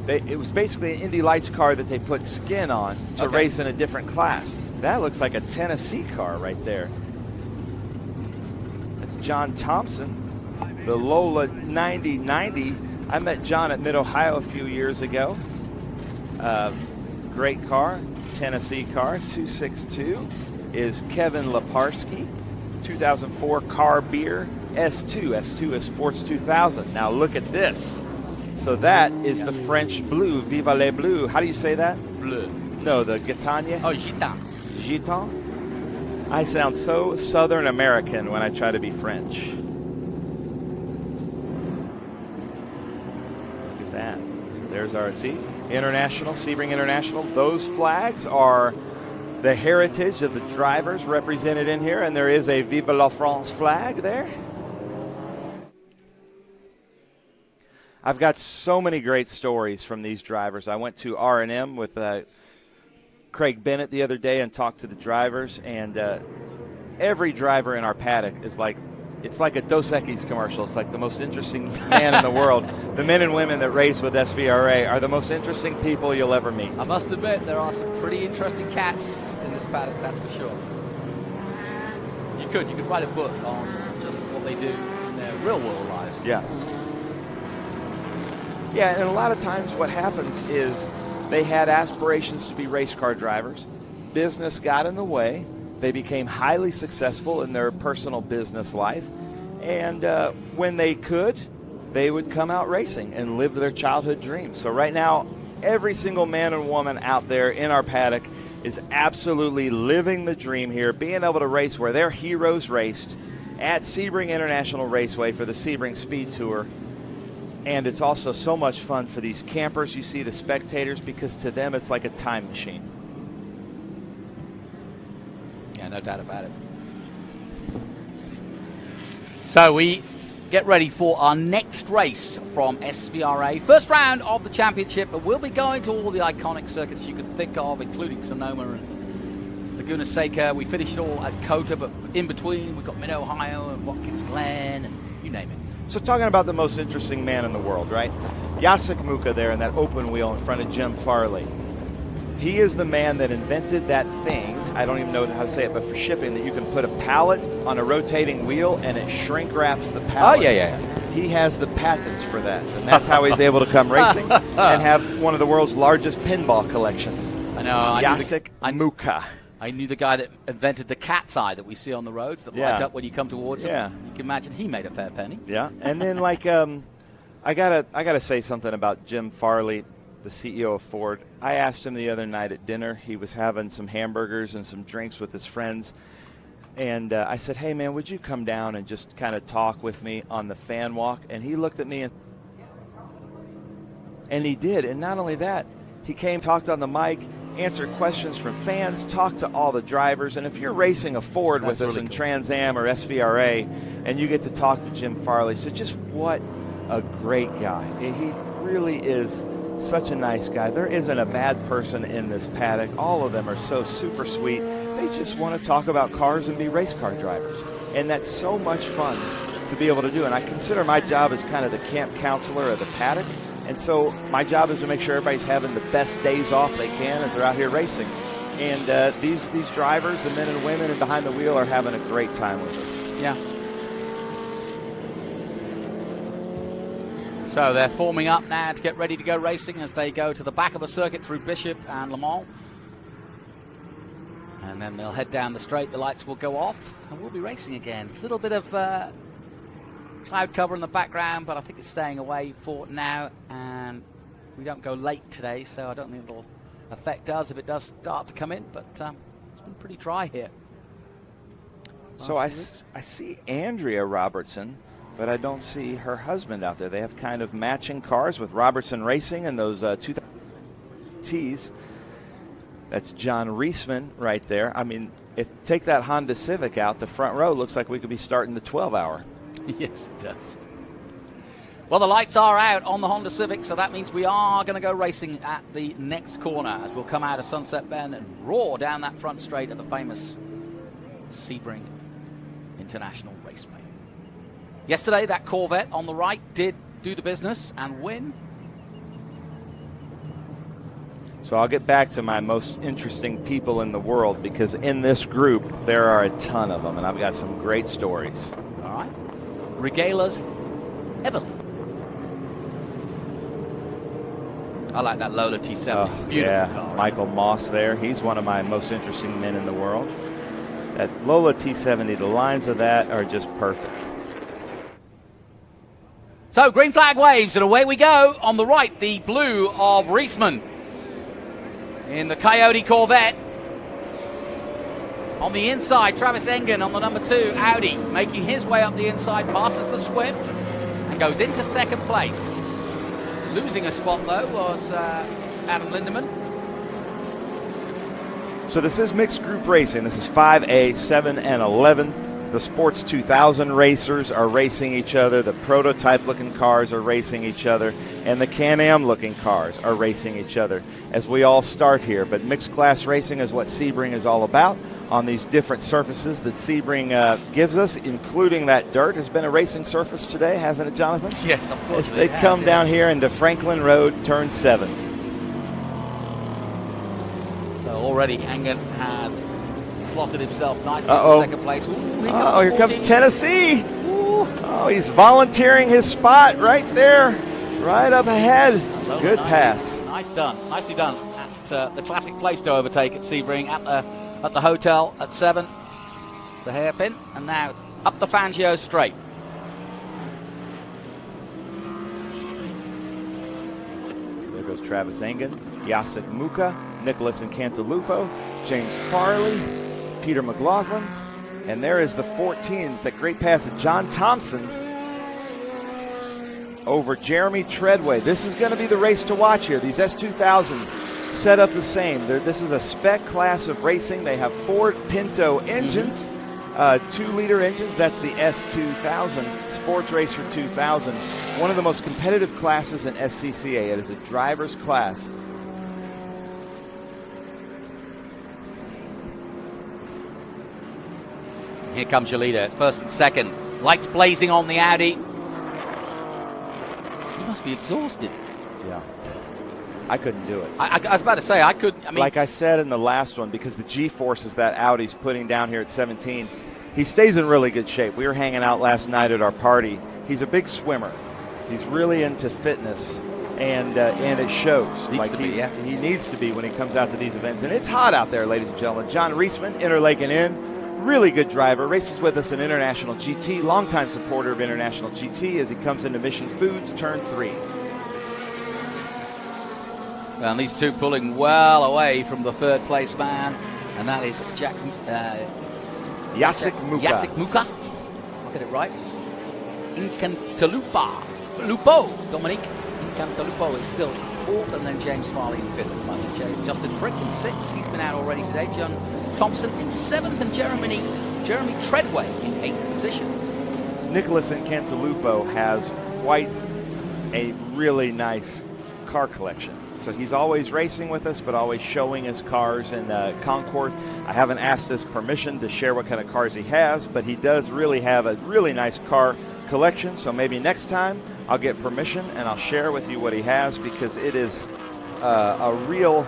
basically an Indy Lights car that they put skin on to race in a different class. That looks like a Tennessee car right there. That's John Thompson, the Lola 9090. I met John at Mid-Ohio a few years ago. Great car, Tennessee car. 262 is Kevin Leparski, 2004 Car Beer S2. S2 is Sports 2000. Now look at this. So that is the French blue, Viva les Bleus. How do you say that? Bleu. No, the Gitane. Oh, Gitan. Gitan? I sound so Southern American when I try to be French. Look at that. So there's RC. International, Sebring International. Those flags are the heritage of the drivers represented in here, and there is a Vive la France flag there. I've got so many great stories from these drivers. I went to R&M with Craig Bennett the other day and talked to the drivers, and every driver in our paddock is like, it's like a Dos Equis commercial. It's like the most interesting man in the world. The men and women that race with SVRA are the most interesting people you'll ever meet. I must admit, there are some pretty interesting cats in this paddock, that's for sure. You could write a book on just what they do in their real world lives. Yeah. Yeah, and a lot of times what happens is they had aspirations to be race car drivers. Business got in the way. They became highly successful in their personal business life. And when they could, they would come out racing and live their childhood dreams. So right now, every single man and woman out there in our paddock is absolutely living the dream here, being able to race where their heroes raced at Sebring International Raceway for the Sebring SpeedTour. And it's also so much fun for these campers. You see the spectators, because to them it's like a time machine. Yeah, no doubt about it. So we get ready for our next race from SVRA. First round of the championship, but we'll be going to all the iconic circuits you could think of, including Sonoma and Laguna Seca. We finished it all at COTA, but in between we've got Mid-Ohio and Watkins Glen and you name it. So talking about the most interesting man in the world, right? Jacek Muka there in that open wheel in front of Jim Farley. He is the man that invented that thing, I don't even know how to say it, but for shipping, that you can put a pallet on a rotating wheel and it shrink wraps the pallet. Oh, yeah. He has the patents for that, and that's how he's able to come racing and have one of the world's largest pinball collections. I know. Jacek Mucha. I knew the guy that invented the cat's eye that we see on the roads that light up when you come towards him. Yeah. You can imagine he made a fair penny. Yeah, and then like I gotta say something about Jim Farley, the CEO of Ford. I asked him the other night at dinner. He was having some hamburgers and some drinks with his friends, and I said, "Hey man, would you come down and just kind of talk with me on the fan walk?" And he looked at me and he did. And not only that, he came, talked on the mic, answered questions from fans, talked to all the drivers. And if you're racing a Ford with us in Trans Am or SVRA and you get to talk to Jim Farley, so just what a great guy. He really is such a nice guy. There isn't a bad person in this paddock. All of them are so super sweet. They just want to talk about cars and be race car drivers. And that's so much fun to be able to do. And I consider my job as kind of the camp counselor of the paddock. And so my job is to make sure everybody's having the best days off they can as they're out here racing. And these drivers, the men and women and behind the wheel, are having a great time with us. Yeah. So they're forming up now to get ready to go racing as they go to the back of the circuit through Bishop and Le Mans. And then they'll head down the straight. The lights will go off and we'll be racing again. A little bit of cloud cover in the background, but I think it's staying away for now, and we don't go late today, so I don't think it'll affect us if it does start to come in, but it's been pretty dry here. So I see Andrea Robertson, but I don't see her husband out there. They have kind of matching cars with Robertson Racing and those 2000 Ts. That's John Reisman right there. I mean, if take that Honda Civic out, the front row looks like we could be starting the 12-hour. Yes, it does. Well, the lights are out on the Honda Civic, so that means we are going to go racing at the next corner as we'll come out of Sunset Bend and roar down that front straight of the famous Sebring International Raceway. Yesterday, that Corvette on the right did do the business and win. So I'll get back to my most interesting people in the world, because in this group, there are a ton of them, and I've got some great stories. All right. Regala's Evelyn. I like that Lola T70. Oh, beautiful yeah, car. Michael Moss there. He's one of my most interesting men in the world. That Lola T70, the lines of that are just perfect. So green flag waves and away we go. On the right, the blue of Reisman in the Coyote Corvette. On the inside, Travis Engen on the number 2 Audi, making his way up the inside, passes the Swift and goes into second place. Losing a spot, though, was Adam Lindemann. So this is mixed group racing. This is 5A, 7, and 11. The Sports 2000 racers are racing each other. The prototype-looking cars are racing each other. And the Can-Am-looking cars are racing each other as we all start here. But mixed-class racing is what Sebring is all about on these different surfaces that Sebring gives us, including that dirt. Has been a racing surface today, hasn't it, Jonathan? Yes, of course. They come down here into Franklin Road, turn 7. So already Engen has slotted himself nicely to second place. Ooh, here comes Tennessee. Ooh. Oh, he's volunteering his spot right there, right up ahead. Good pass. Nice done. Nicely done at the classic place to overtake at Sebring at the hotel at 7. The hairpin, and now up the Fangio straight. So there goes Travis Engen, Jacek Mucha, Nicholas Incantalupo, James Farley, Peter McLaughlin, and there is the 14th, that great pass of John Thompson over Jeremy Treadway. This is going to be the race to watch here. These S2000s set up the same. This is a spec class of racing. They have Ford Pinto engines, 2-liter engines. That's the S2000, Sports Racer 2000. One of the most competitive classes in SCCA. It is a driver's class. Here comes your leader, first and second. Lights blazing on the Audi. He must be exhausted. Yeah. I couldn't do it. I was about to say, I couldn't. I mean, like I said in the last one, because the G-forces that Audi's putting down here at 17, he stays in really good shape. We were hanging out last night at our party. He's a big swimmer. He's really into fitness. and it shows. He needs to be when he comes out to these events. And it's hot out there, ladies and gentlemen. John Reisman, Interlake and Inn, really good driver, races with us in International GT, longtime supporter of International GT as he comes into Mission Foods, turn 3. And these two pulling well away from the third place man, and that is Jacek Muka. I'll get it right. Lupo. Dominique Incantalupo is still 4th, and then James Farley in 5th at the moment. Justin Frick in 6th. He's been out already today. John Thompson in 7th, and Jeremy Treadway in 8th position. Nicholas Incantalupo has quite a really nice car collection. So he's always racing with us, but always showing his cars in Concord. I haven't asked his permission to share what kind of cars he has, but he does really have a really nice car collection. So maybe next time I'll get permission and I'll share with you what he has, because it is a real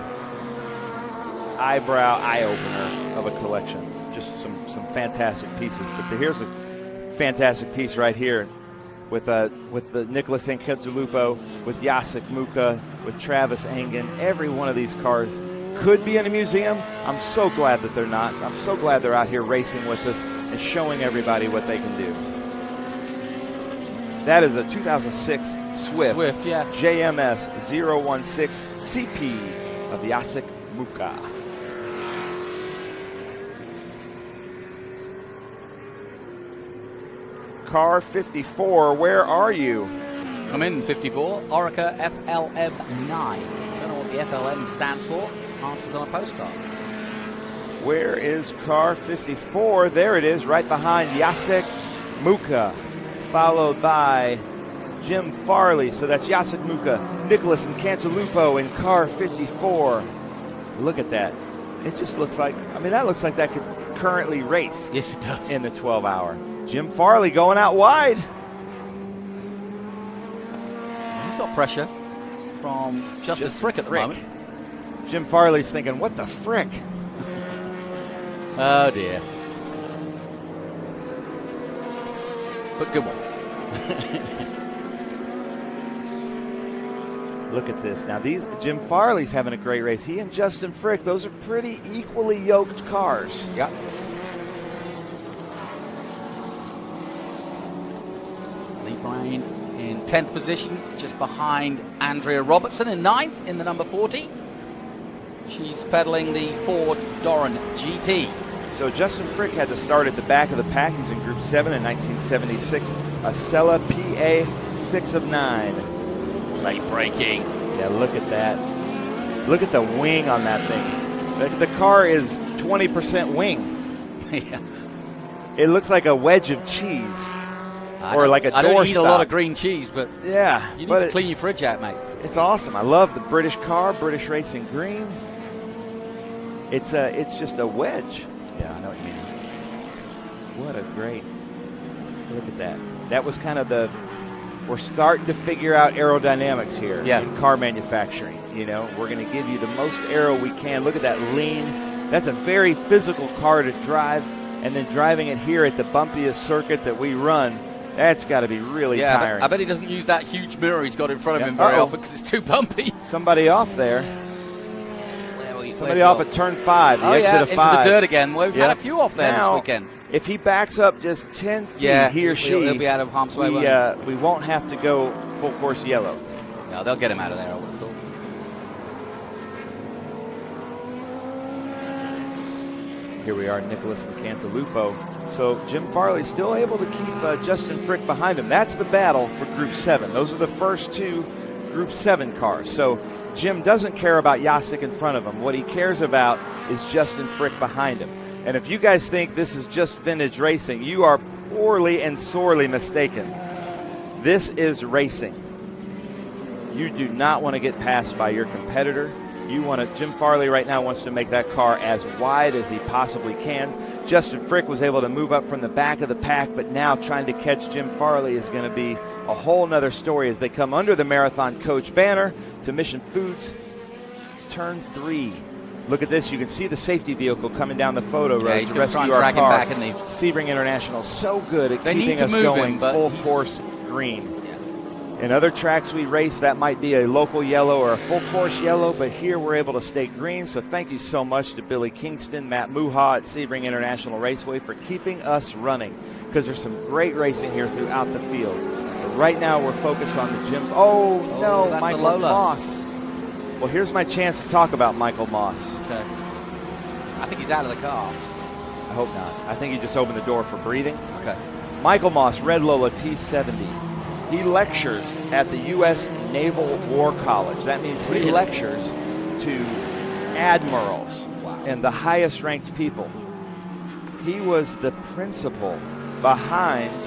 eye-opener of a collection. Just some fantastic pieces. But here's a fantastic piece right here with the Nicholas Incantalupo, with Jacek Muka, with Travis Engen. Every one of these cars could be in a museum. I'm so glad that they're not. I'm so glad they're out here racing with us and showing everybody what they can do. That is a 2006 Swift yeah. JMS 016 CP of Jacek Muka. Car 54, where are you? I'm in 54, Orica FLM9. Don't know what the FLM stands for. Answers on a postcard. Where is car 54? There it is, right behind Jacek Muka, followed by Jim Farley. So that's Jacek Muka, Nicholas Incantalupo in car 54. Look at that. It just looks like, that looks like that could currently race. Yes, it does. In the 12-hour. Jim Farley going out wide. He's got pressure from Justin Frick at the moment. Jim Farley's thinking, what the frick? Oh, dear. But good one. Look at this. Now, Jim Farley's having a great race. He and Justin Frick, those are pretty equally yoked cars. Yeah. Lee Bryan in 10th position, just behind Andrea Robertson in 9th in the number 40. She's pedaling the Ford Doran GT. So Justin Frick had to start at the back of the pack. He's in Group 7 in 1976. A Sella PA 6 of 9. Late braking. Yeah, look at that. Look at the wing on that thing. The car is 20% wing. Yeah. It looks like a wedge of cheese. Or like a doorstop. I don't eat a lot of green cheese, but yeah, you need to clean your fridge out, mate. It's awesome. I love the British car, British Racing Green. It's just a wedge. Yeah, I know what you mean. What a great, look at that. That was kind of we're starting to figure out aerodynamics here in car manufacturing. You know, we're going to give you the most aero we can. Look at that lean. That's a very physical car to drive, and then driving it here at the bumpiest circuit that we run, that's got to be really tiring. I bet he doesn't use that huge mirror he's got in front of him very often because it's too bumpy. Somebody off there. Somebody off at turn 5, the exit of 5. Into the dirt again. Well, we've had a few off there this weekend. If he backs up just 10 feet, he or she, he'll be out of harm's way. We won't have to go full course yellow. No, they'll get him out of there, I would have thought. Here we are, Nicholas Incantalupo. So Jim Farley still able to keep Justin Frick behind him. That's the battle for Group 7. Those are the first two Group 7 cars. So Jim doesn't care about Jacek in front of him. What he cares about is Justin Frick behind him. And if you guys think this is just vintage racing, you are poorly and sorely mistaken. This is racing. You do not want to get passed by your competitor. Jim Farley right now wants to make that car as wide as he possibly can. Justin Frick was able to move up from the back of the pack, but now trying to catch Jim Farley is going to be a whole nother story as they come under the Marathon Coach banner to Mission Foods, turn 3. Look at this. You can see the safety vehicle coming down the photo road to rescue our car. Back, isn't he? Sebring International so good at keeping us going full course green. In other tracks we race, that might be a local yellow or a full course yellow, but here we're able to stay green. So thank you so much to Billy Kingston, Matt Muha at Sebring International Raceway for keeping us running, because there's some great racing here throughout the field. But right now we're focused on the gym. Oh no, Michael Moss. Well, here's my chance to talk about Michael Moss. Okay. I think he's out of the car. I hope not. I think he just opened the door for breathing. Okay. Michael Moss, Red Lola T70. He lectures at the U.S. Naval War College. That means he lectures to admirals and the highest ranked people. He was the principal behind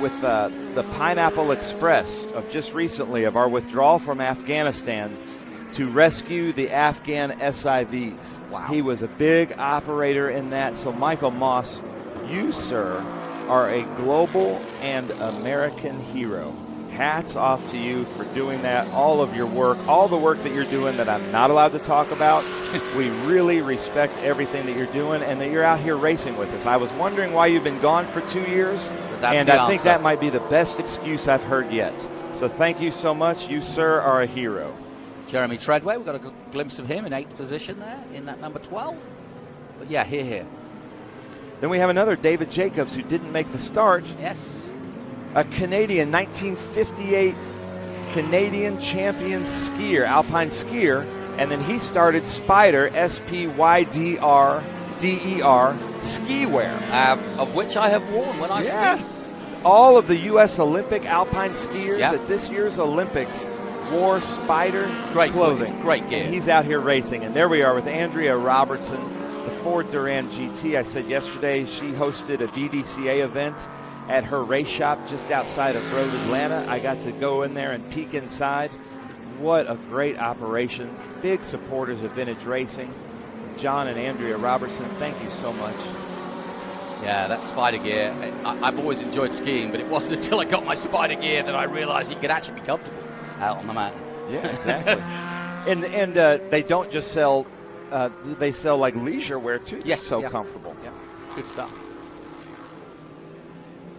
with the Pineapple Express of just recently of our withdrawal from Afghanistan to rescue the Afghan SIVs. Wow. He was a big operator in that. So Michael Moss, you, sir, are a global and American hero. Hats off to you for doing that, all of your work, all the work that you're doing that I'm not allowed to talk about. We really respect everything that you're doing and that you're out here racing with us. I was wondering why you've been gone for 2 years, and I think that might be the best excuse I've heard yet. So thank you so much. You, sir, are a hero. Jeremy Treadway, we've got a glimpse of him in 8th position there in that number 12. But yeah, here. Then we have another David Jacobs who didn't make the start. Yes. A Canadian, 1958 Canadian champion skier, alpine skier, and then he started Spider, SPYDR-DER, skiwear. Of which I have worn when I ski. All of the U.S. Olympic alpine skiers at this year's Olympics wore Spider clothing. It's great gear. And he's out here racing. And there we are with Andrea Robertson, the Ford Duran GT. I said yesterday she hosted a BDCA event at her race shop just outside of Road Atlanta. I got to go in there and peek inside. What a great operation. Big supporters of vintage racing. John and Andrea Robertson, thank you so much. Yeah, that Spider gear. I've always enjoyed skiing, but it wasn't until I got my Spider gear that I realized you could actually be comfortable out on the mat. Yeah, exactly. and they don't just sell, they sell like leisure wear too. Yes, so comfortable. Yeah, good stuff.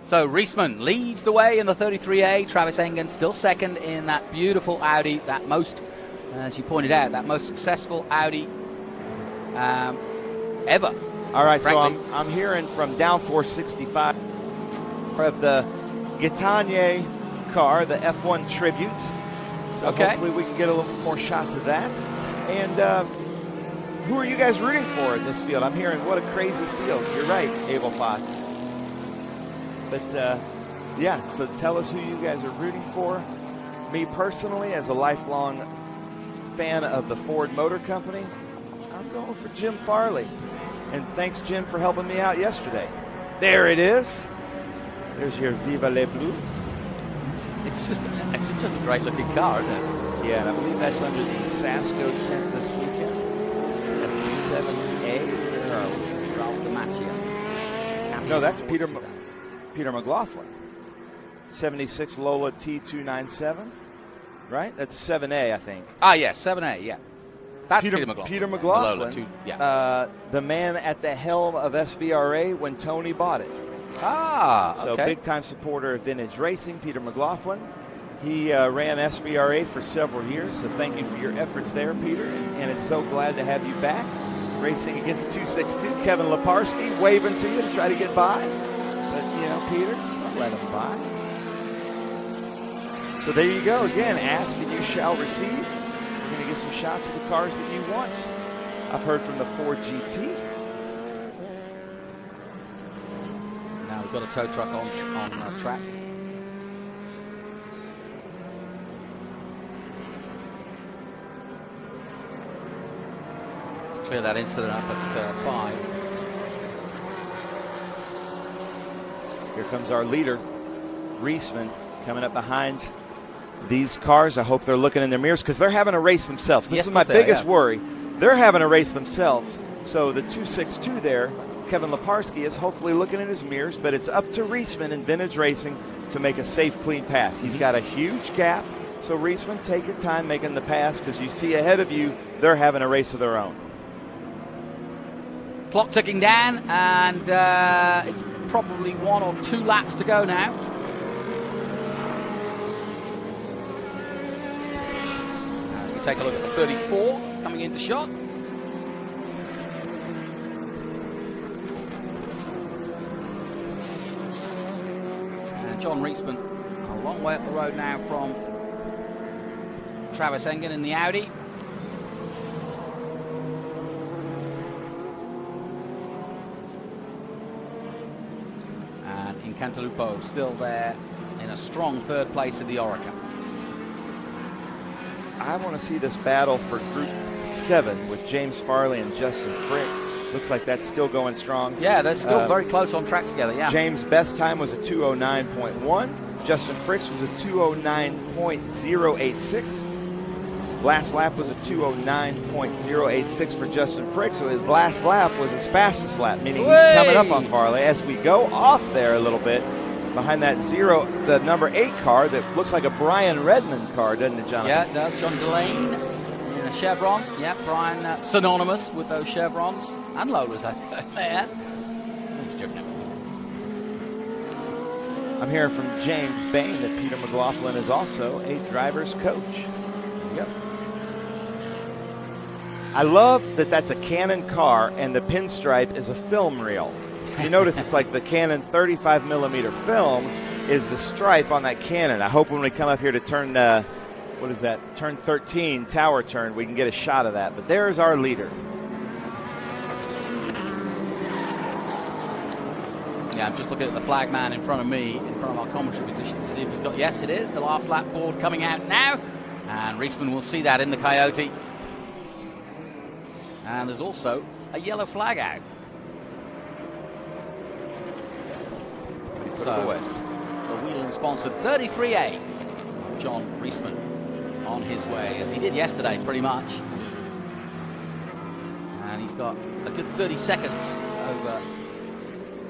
So Reisman leads the way in the 33A. Travis Engen still second in that beautiful Audi, that most, as you pointed out, that most successful Audi ever. All right, frankly. so I'm hearing from downforce 65 of the Gattagna car, the F1 Tribute. So hopefully we can get a little more shots of that. And who are you guys rooting for in this field? I'm hearing what a crazy field. You're right, Abel Fox. But, yeah, so tell us who you guys are rooting for. Me personally, as a lifelong fan of the Ford Motor Company, I'm going for Jim Farley. And thanks, Jim, for helping me out yesterday. There it is. There's your Viva Les Bleus. It's just a great-looking car, isn't it? Yeah, and I believe that's under the Sasco tent this weekend. That's the 7A. Ralph DiMaggio. No, that's Peter McLaughlin. 76 Lola T297, right? That's 7A, I think. Ah, yes, 7A, yeah. That's Peter McLaughlin. Peter McLaughlin, Lola, the man at the helm of SVRA when Tony bought it. Ah, okay. So big-time supporter of vintage racing, Peter McLaughlin. He ran SVRA for several years, so thank you for your efforts there, Peter. And it's so glad to have you back. Racing against 262, Kevin Leparski waving to you to try to get by. But, you know, Peter, don't let him by. So there you go. Again, ask and you shall receive. We're going to get some shots of the cars that you want. I've heard from the Ford GT. Now we've got a tow truck on track. To clear that incident up at 5. Here comes our leader, Reisman, coming up behind these cars. I hope they're looking in their mirrors because they're having a race themselves. This is my biggest worry. They're having a race themselves. So the 262 there, Kevin Leparski, is hopefully looking in his mirrors, but it's up to Reisman in vintage racing to make a safe, clean pass. He's got a huge gap. So Reisman, take your time making the pass because you see ahead of you, they're having a race of their own. Clock ticking down, and it's probably 1 or 2 laps to go now. take a look at the 34 coming into shot. And John Reisman a long way up the road now from Travis Engen in the Audi. And Cantalupo still there in a strong third place in the Orica. I want to see this battle for Group 7 with James Farley and Justin Frick. Looks like that's still going strong. Yeah, they're still very close on track together, yeah. James' best time was a 2:09.1. Justin Frick's was a 2:09.086. Last lap was a 2:09.086 for Justin Frick, so his last lap was his fastest lap, meaning he's coming up on Farley. As we go off there a little bit, behind that the number 8 car that looks like a Brian Redmond car, doesn't it, Jonathan? Yeah, it does. John Delane in a Chevron. Yeah, Brian, synonymous with those Chevrons. And Lola's there. He's driven everything. I'm hearing from James Bain that Peter McLaughlin is also a driver's coach. Yep. I love that that's a Canon car and the pinstripe is a film reel. You notice it's like the Canon 35mm film is the stripe on that Canon. I hope when we come up here to turn, what is that, turn 13, tower turn, we can get a shot of that. But there's our leader. Yeah, I'm just looking at the flag man in front of me, in front of our commentary position, to see if he's got, yes it is, the last lap board coming out now. And Reisman will see that in the Coyote. And there's also a yellow flag out. So, the Whelen-sponsored 33A, John Reisman, on his way, as he did yesterday, pretty much. And he's got a good 30 seconds over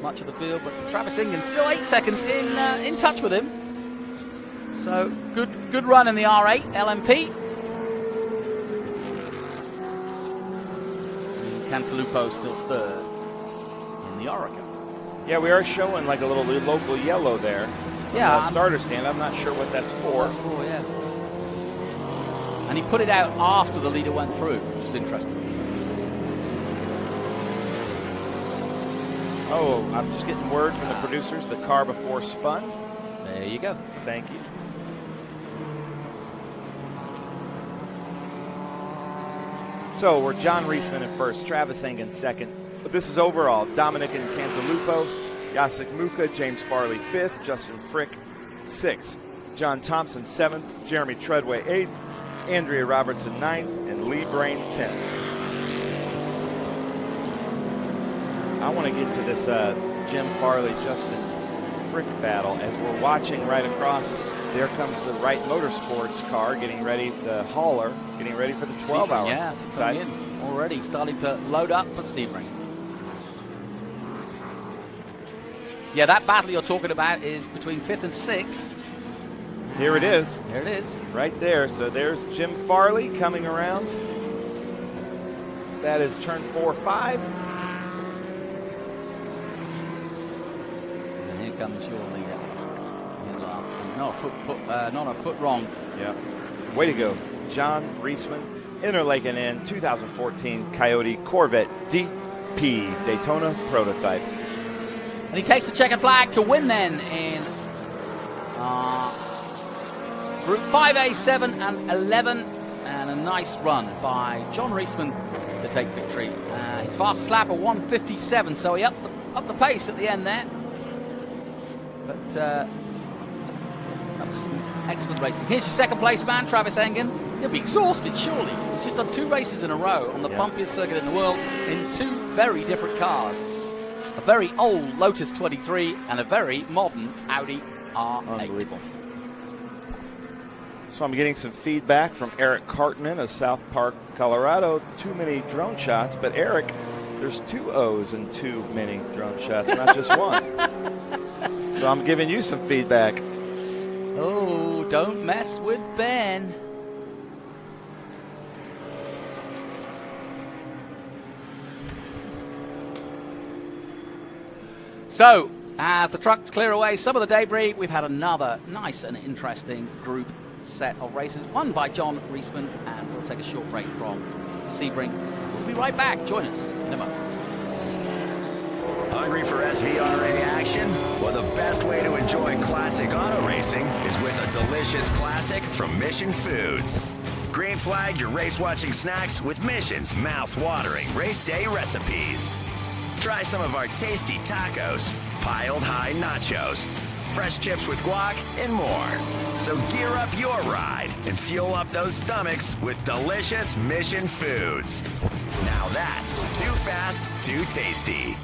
much of the field, but Travis Engen still 8 seconds in touch with him. So, good run in the R8 LMP. And Cantalupo still third in the Orica. Yeah, we are showing like a little local yellow there. Yeah, starter stand. I'm not sure what that's for. That's for, yeah. And he put it out after the leader went through, which is interesting. Oh, I'm just getting word from the producers. The car before spun. There you go. Thank you. So we're John Reisman in first, Travis Engen second. But this is overall. Dominic and Cantalupo, Jacek Muka, James Farley 5th, Justin Frick 6th, John Thompson 7th, Jeremy Treadway 8th, Andrea Robertson 9th, and Lee Brain 10th. I want to get to this Jim Farley, Justin Frick battle as we're watching right across. There comes the Wright Motorsports car getting ready, the hauler, getting ready for the 12-hour. Yeah, it's coming in already, starting to load up for Sebring. Yeah, that battle you're talking about is between 5th and 6th. Here it is. There it is. Right there. So there's Jim Farley coming around. That is turn 4-5. And here comes your leader. His last. Not a foot wrong. Yeah. Way to go. John Reisman, Interlaken in 2014 Coyote Corvette DP Daytona prototype. And he takes the checkered flag to win then in Group 5A, 7 and 11. And a nice run by John Reisman to take victory. His fastest lap of 1:57, so he upped the pace at the end there. But that was some excellent racing. Here's your second place man, Travis Engen. He'll be exhausted, surely. He's just done 2 races in a row on the bumpiest circuit in the world in 2 very different cars. A very old Lotus 23 and a very modern Audi R8. Unbelievable. So I'm getting some feedback from Eric Cartman of South Park, Colorado. Too many drone shots, but Eric, there's 2 O's and too many drone shots, not just one. So I'm giving you some feedback. Oh, don't mess with Ben. So, as the trucks clear away some of the debris, we've had another nice and interesting Group set of races won by John Reisman, and we'll take a short break from Sebring. We'll be right back. Join us in a moment. Hungry for SVRA action? Well, the best way to enjoy classic auto racing is with a delicious classic from Mission Foods. Green flag your race-watching snacks with Mission's mouth-watering race day recipes. Try some of our tasty tacos, piled high nachos, fresh chips with guac, and more. So gear up your ride and fuel up those stomachs with delicious Mission Foods. Now that's too fast, too tasty.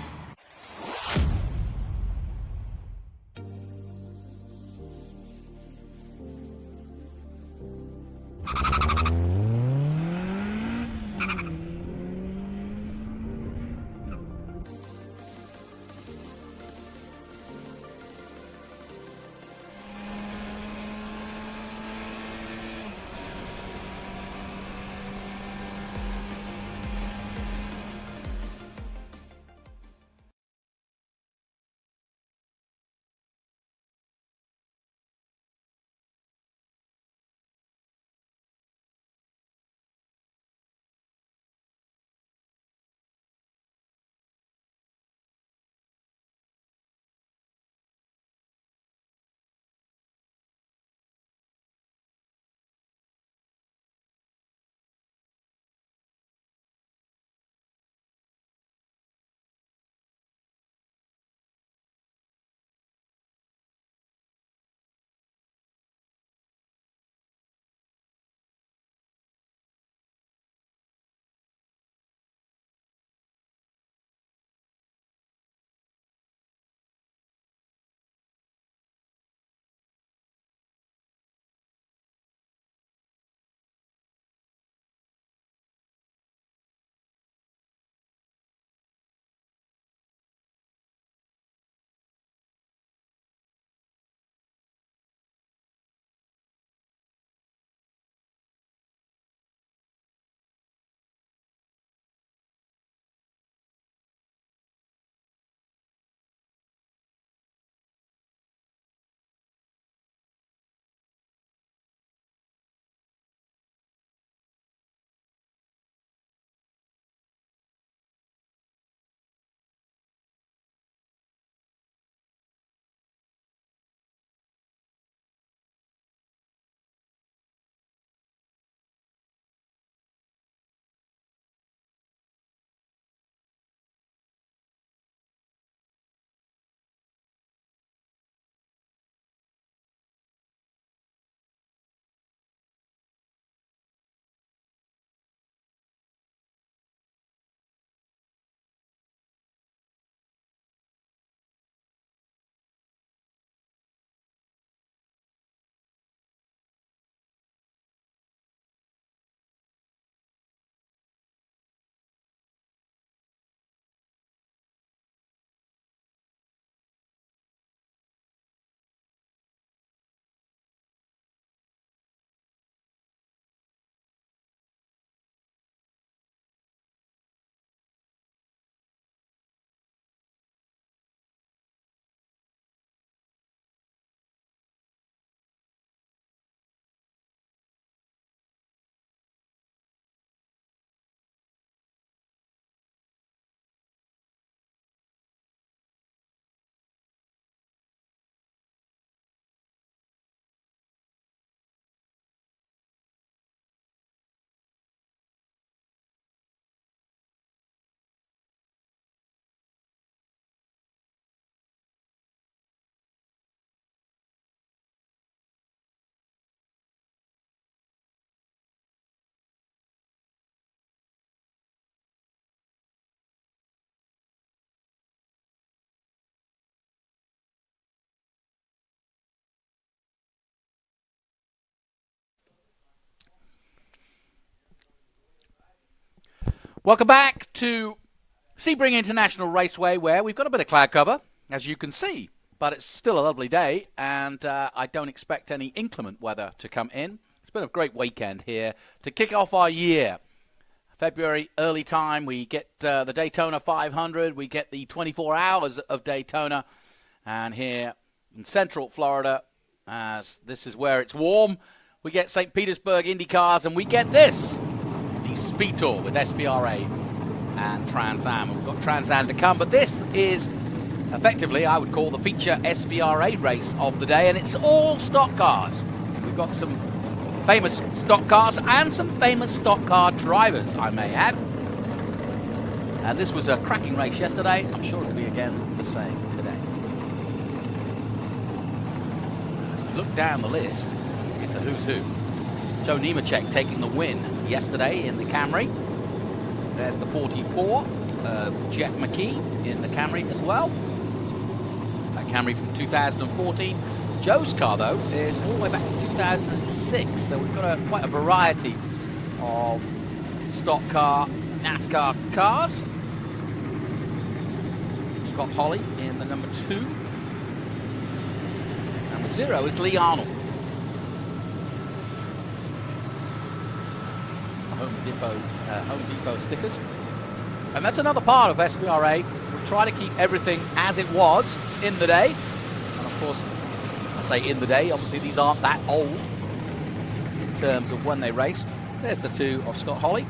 Welcome back to Sebring International Raceway, where we've got a bit of cloud cover, as you can see, but it's still a lovely day, and I don't expect any inclement weather to come in. It's been a great weekend here to kick off our year. February, early time, we get the Daytona 500, we get the 24 hours of Daytona, and here in Central Florida, as this is where it's warm, we get St. Petersburg Indy cars, and we get this, the SpeedTour with SVRA and Trans Am. And we've got Trans Am to come, but this is effectively, I would call, the feature SVRA race of the day, and it's all stock cars. We've got some famous stock cars and some famous stock car drivers, I may add. And this was a cracking race yesterday. I'm sure it'll be again the same today. Look down the list. It's a who's who. Joe Nemechek taking the win yesterday in the Camry. There's the 44. Jeff McKee in the Camry as well. That Camry from 2014. Joe's car, though, is all the way back to 2006. So we've got quite a variety of stock car, NASCAR cars. Scott Holly in the number 2. Number 0 is Lee Arnold. Home Depot stickers. And that's another part of SVRA. We try to keep everything as it was in the day. And of course, I say in the day, obviously these aren't that old in terms of when they raced. There's the 2 of Scott Holly.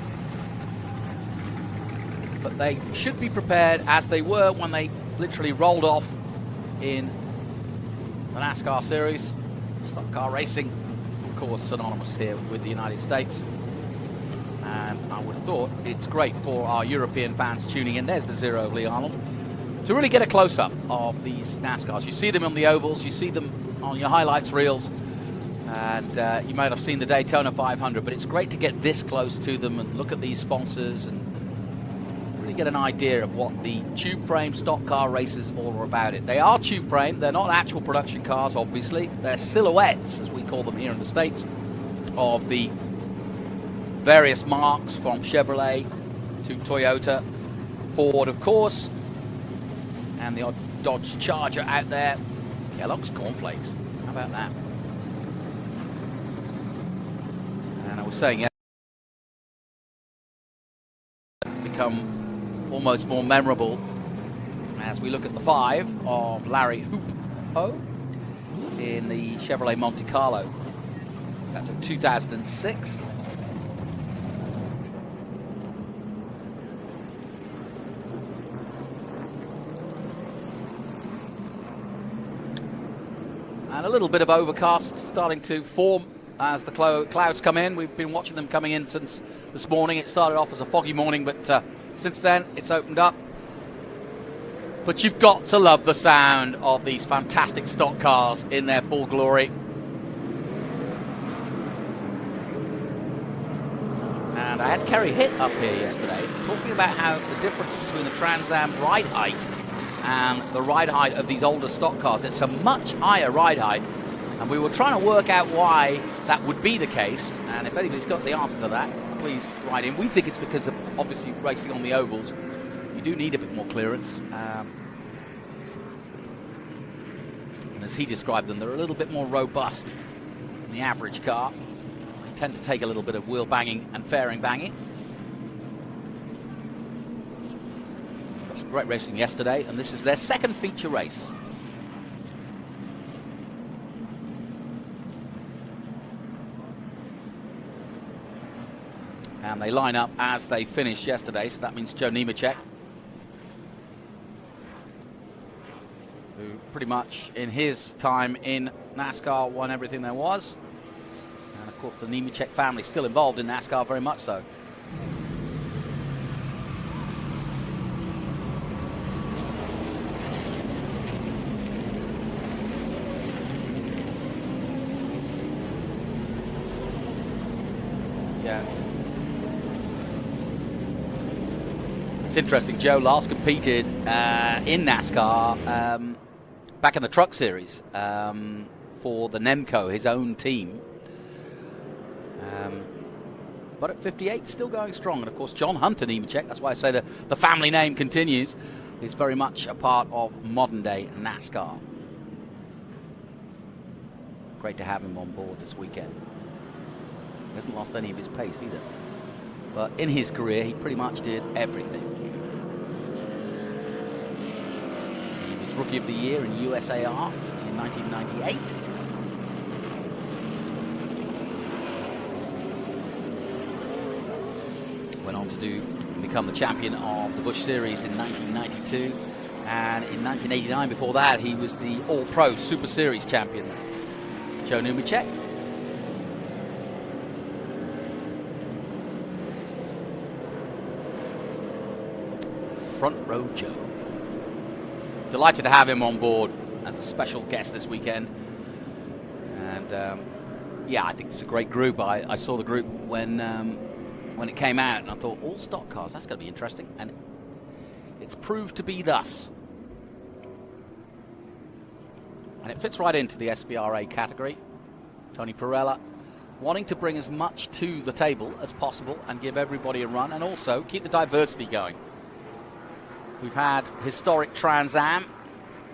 But they should be prepared as they were when they literally rolled off in the NASCAR series. Stock car racing, of course, synonymous here with the United States. And I would have thought it's great for our European fans tuning in. There's the 0 of Lee Arnold. To really get a close-up of these NASCARs. You see them on the ovals, you see them on your highlights reels, and you might have seen the Daytona 500, but it's great to get this close to them and look at these sponsors and really get an idea of what the tube frame stock car races all are about. They are tube frame, they're not actual production cars, obviously. They're silhouettes, as we call them here in the States, of the various marks from Chevrolet to Toyota, Ford, of course, and the odd Dodge Charger out there. Kellogg's Cornflakes, how about that? And I was saying, yeah, become almost more memorable as we look at the 5 of Larry Hoopo in the Chevrolet Monte Carlo. That's a 2006. And a little bit of overcast starting to form as the clouds come in. We've been watching them coming in since this morning. It started off as a foggy morning, but since then it's opened up. But you've got to love the sound of these fantastic stock cars in their full glory. And I had Kerry Hitt up here yesterday talking about how the difference between the Trans Am ride height and the ride height of these older stock cars, it's a much higher ride height, and we were trying to work out why that would be the case. And if anybody's got the answer to that, please write in. We think it's because of obviously racing on the ovals. You do need a bit more clearance, and as he described them, they're a little bit more robust than the average car. They tend to take a little bit of wheel banging and fairing banging. Great racing yesterday, and this is their second feature race. And they line up as they finished yesterday, so that means Joe Nemechek, who pretty much in his time in NASCAR won everything there was. And of course the Nemechek family still involved in NASCAR, very much so. Yeah. It's interesting, Joe last competed in NASCAR back in the Truck Series for the Nemco, his own team. But at 58, still going strong. And of course, John Hunter Nemechek, that's why I say the family name continues, is very much a part of modern day NASCAR. Great to have him on board this weekend. He hasn't lost any of his pace either. But in his career, he pretty much did everything. He was Rookie of the Year in USAR in 1998. to become the champion of the Busch Series in 1992. And in 1989, before that, he was the All-Pro Super Series champion. Joe Nemechek. Front Row Joe. Delighted to have him on board as a special guest this weekend. And yeah, I think it's a great group. I saw the group when it came out, and I thought, all stock cars, that's going to be interesting. And it's proved to be thus. And it fits right into the SVRA category. Tony Perella wanting to bring as much to the table as possible and give everybody a run, and also keep the diversity going. We've had historic Trans Am,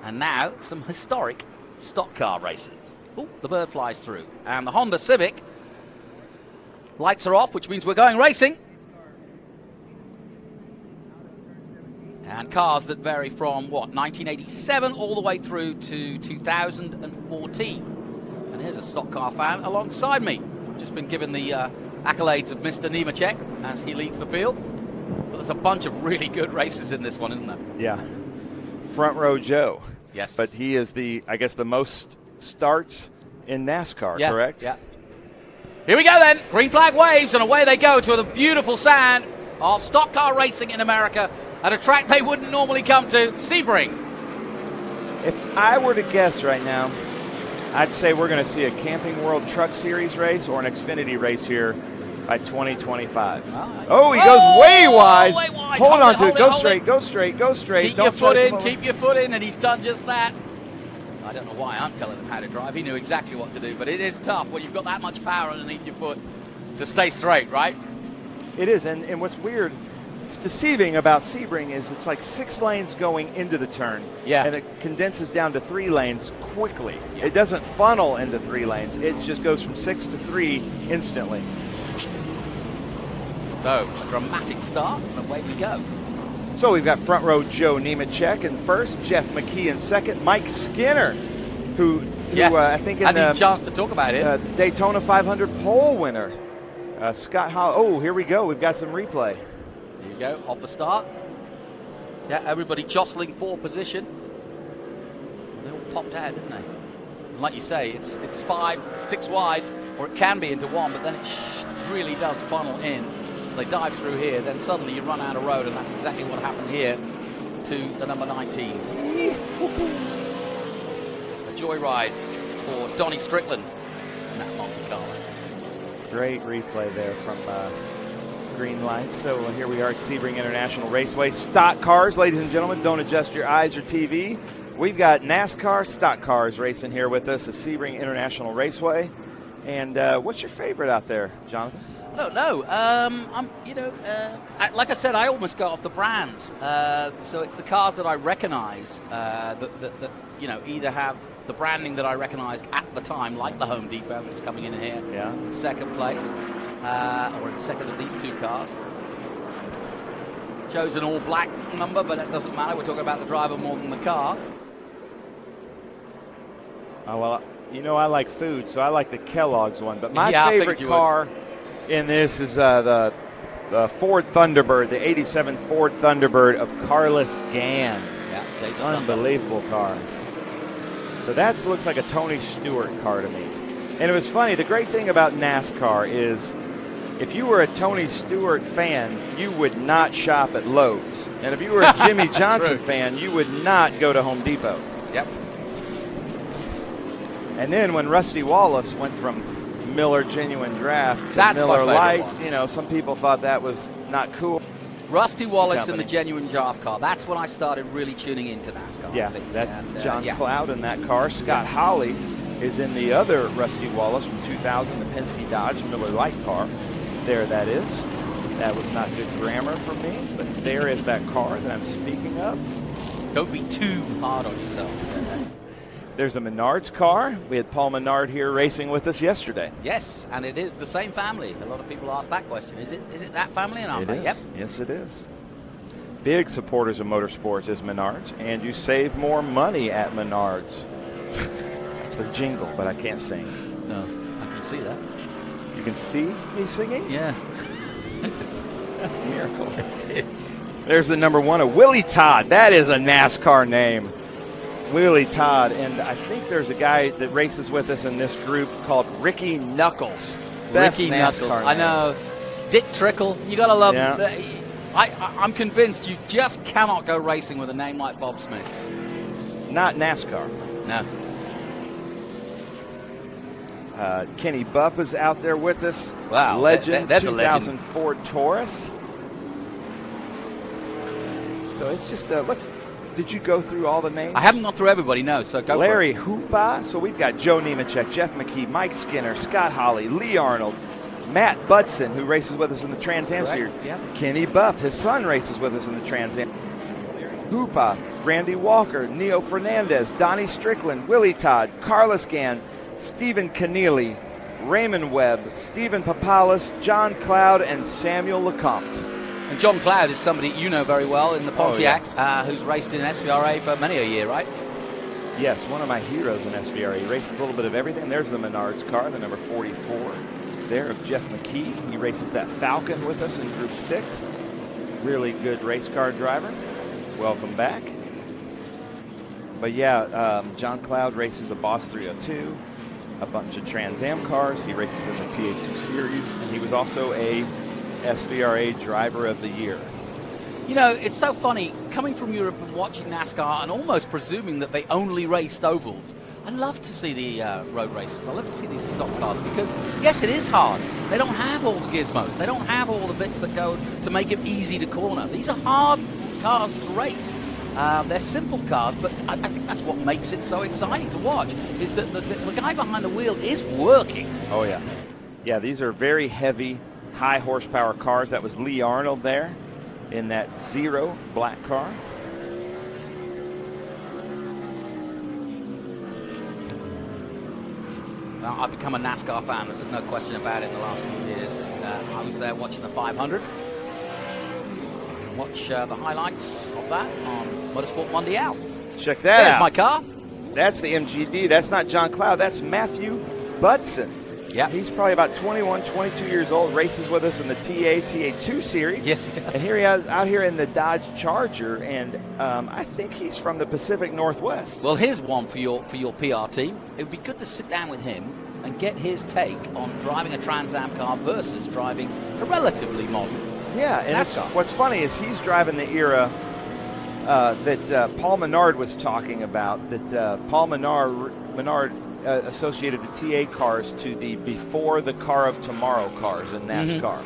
and now some historic stock car races. Oh, the bird flies through. And the Honda Civic, lights are off, which means we're going racing. And cars that vary from, what, 1987 all the way through to 2014. And here's a stock car fan alongside me. I've just been given the accolades of Mr. Nemechek as he leads the field. But there's a bunch of really good races in this one, isn't there? Yeah. Front Row Joe. Yes. But he is I guess the most starts in NASCAR, yeah, correct? Yeah. Here we go then. Green flag waves, and away they go to the beautiful sand of stock car racing in America at a track they wouldn't normally come to, Sebring. If I were to guess right now, I'd say we're going to see a Camping World Truck Series race or an Xfinity race here by 2025. Oh, he goes way wide. Way wide. Hold on to it. Go straight, go straight, go straight. Keep your foot in, keep your foot in, and he's done just that. I don't know why I'm telling him how to drive. He knew exactly what to do, but it is tough when you've got that much power underneath your foot to stay straight, right? It is, and what's weird, it's deceiving about Sebring is it's like 6 lanes going into the turn, and it condenses down to 3 lanes quickly. Yeah. It doesn't funnel into 3 lanes. It just goes from 6 to 3 instantly. So, a dramatic start, and away we go. So we've got Front Row Joe Nemechek in first, Jeff McKee in second, Mike Skinner, who I think in the chance to talk about it. Daytona 500 pole winner. Scott Hall. Oh, here we go. We've got some replay. Here you go, off the start. Yeah, everybody jostling for position. They all popped out, didn't they? And like you say, it's 5, 6 wide, or it can be into 1, but then it really does funnel in. So they dive through here, then suddenly you run out of road, and that's exactly what happened here to the number 19. A joyride for Donnie Strickland in that Monte Carlo. Great replay there from green light. So here we are at Sebring International Raceway. Stock cars, ladies and gentlemen. Don't adjust your eyes or TV. We've got NASCAR stock cars racing here with us at Sebring International Raceway. And what's your favorite out there, Jonathan? I don't know. Like I said, I almost go off the brands. So it's the cars that I recognize that either have the branding that I recognized at the time, like the Home Depot that's coming in here, in second place, or in second of these 2 cars. Shows an all-black number, but that doesn't matter. We're talking about the driver more than the car. Oh, well, I like food, so I like the Kellogg's one. But my favorite car in this is the Ford Thunderbird, the 87 Ford Thunderbird of Carlos Gann. Yeah, unbelievable car. So that looks like a Tony Stewart car to me. And it was funny, the great thing about NASCAR is if you were a Tony Stewart fan, you would not shop at Lowe's. And if you were a Jimmy Johnson fan, you would not go to Home Depot. Yep. And then when Rusty Wallace went from Miller Genuine Draft to Miller Lite, some people thought that was not cool. Rusty Wallace in the Genuine Draft car. That's when I started really tuning into NASCAR. Yeah, that's John Cloud in that car. Scott Hawley is in the other Rusty Wallace from 2000, the Penske Dodge Miller Lite car. There that is. That was not good grammar for me, but there is that car that I'm speaking of. Don't be too hard on yourself. There's a Menards car. We had Paul Menard here racing with us yesterday. Yes, and it is the same family. A lot of people ask that question. Is it that family? And I'm like, yep. Yes, it is. Big supporters of motorsports is Menards, and you save more money at Menards. That's their jingle, but I can't sing. No, I can see that. You can see me singing? Yeah. That's a miracle. There's the number 1 of Willie Todd. That is a NASCAR name. Willie Todd. And I think there's a guy that races with us in this group called Ricky Knuckles. Best Ricky NASCAR Knuckles. name. I know. Dick Trickle. You got to love Yeah. him. I'm convinced you just cannot go racing with a name like Bob Smith. Not NASCAR. No. Kenny Bupp is out there with us. Wow. Legend, That's a legend. 2004 Taurus. So it's just, did you go through all the names? I haven't gone through everybody, no, so go Larry for it. Hoopa. So we've got Joe Nemechek, Jeff McKee, Mike Skinner, Scott Hawley, Lee Arnold, Matt Budson, who races with us in the Trans Am Series. Yeah. Kenny Bupp, his son, races with us in the Trans Am. Hoopa, Randy Walker, Neo Fernandez, Donnie Strickland, Willie Todd, Carlos Gann, Stephen Keneally, Raymond Webb, Stephen Papalis, John Cloud, and Samuel Lecomte. And John Cloud is somebody you know very well in the Pontiac, who's raced in SVRA for many a year, right? Yes, one of my heroes in SVRA. He races a little bit of everything. There's the Menards car, the number 44 there of Jeff McKee. He races that Falcon with us in Group 6. Really good race car driver. Welcome back. But yeah, John Cloud races the Boss 302, a bunch of Trans Am cars. He races in the TA2 series, and he was also a SVRA Driver of the Year. You know, it's so funny coming from Europe and watching NASCAR and almost presuming that they only raced ovals. I love to see the road races. I love to see these stock cars because, yes, it is hard. They don't have all the gizmos. They don't have all the bits that go to make it easy to corner. These are hard cars to race. They're simple cars, but I think that's what makes it so exciting to watch, is that the guy behind the wheel is working. Oh, yeah. Yeah, these are very heavy, high horsepower cars. That was Lee Arnold there in that Zero black car. Well, I've become a NASCAR fan, there's no question about it, in the last few years. And, I was there watching the 500. Watch the highlights of that on Motorsport Mondial. Check that out. There's my car. That's the MGD. That's not John Cloud. That's Matthew Budson. Yeah. He's probably about 21, 22 years old, races with us in the TA2 series. Yes, he does. And here he is out here in the Dodge Charger, and I think he's from the Pacific Northwest. Well, here's one for your PR team. It would be good to sit down with him and get his take on driving a Trans Am car versus driving a relatively modern Yeah, and what's funny is he's driving the era that Paul Menard was talking about, that Paul Menard associated the TA cars to the before the car of tomorrow cars in NASCAR,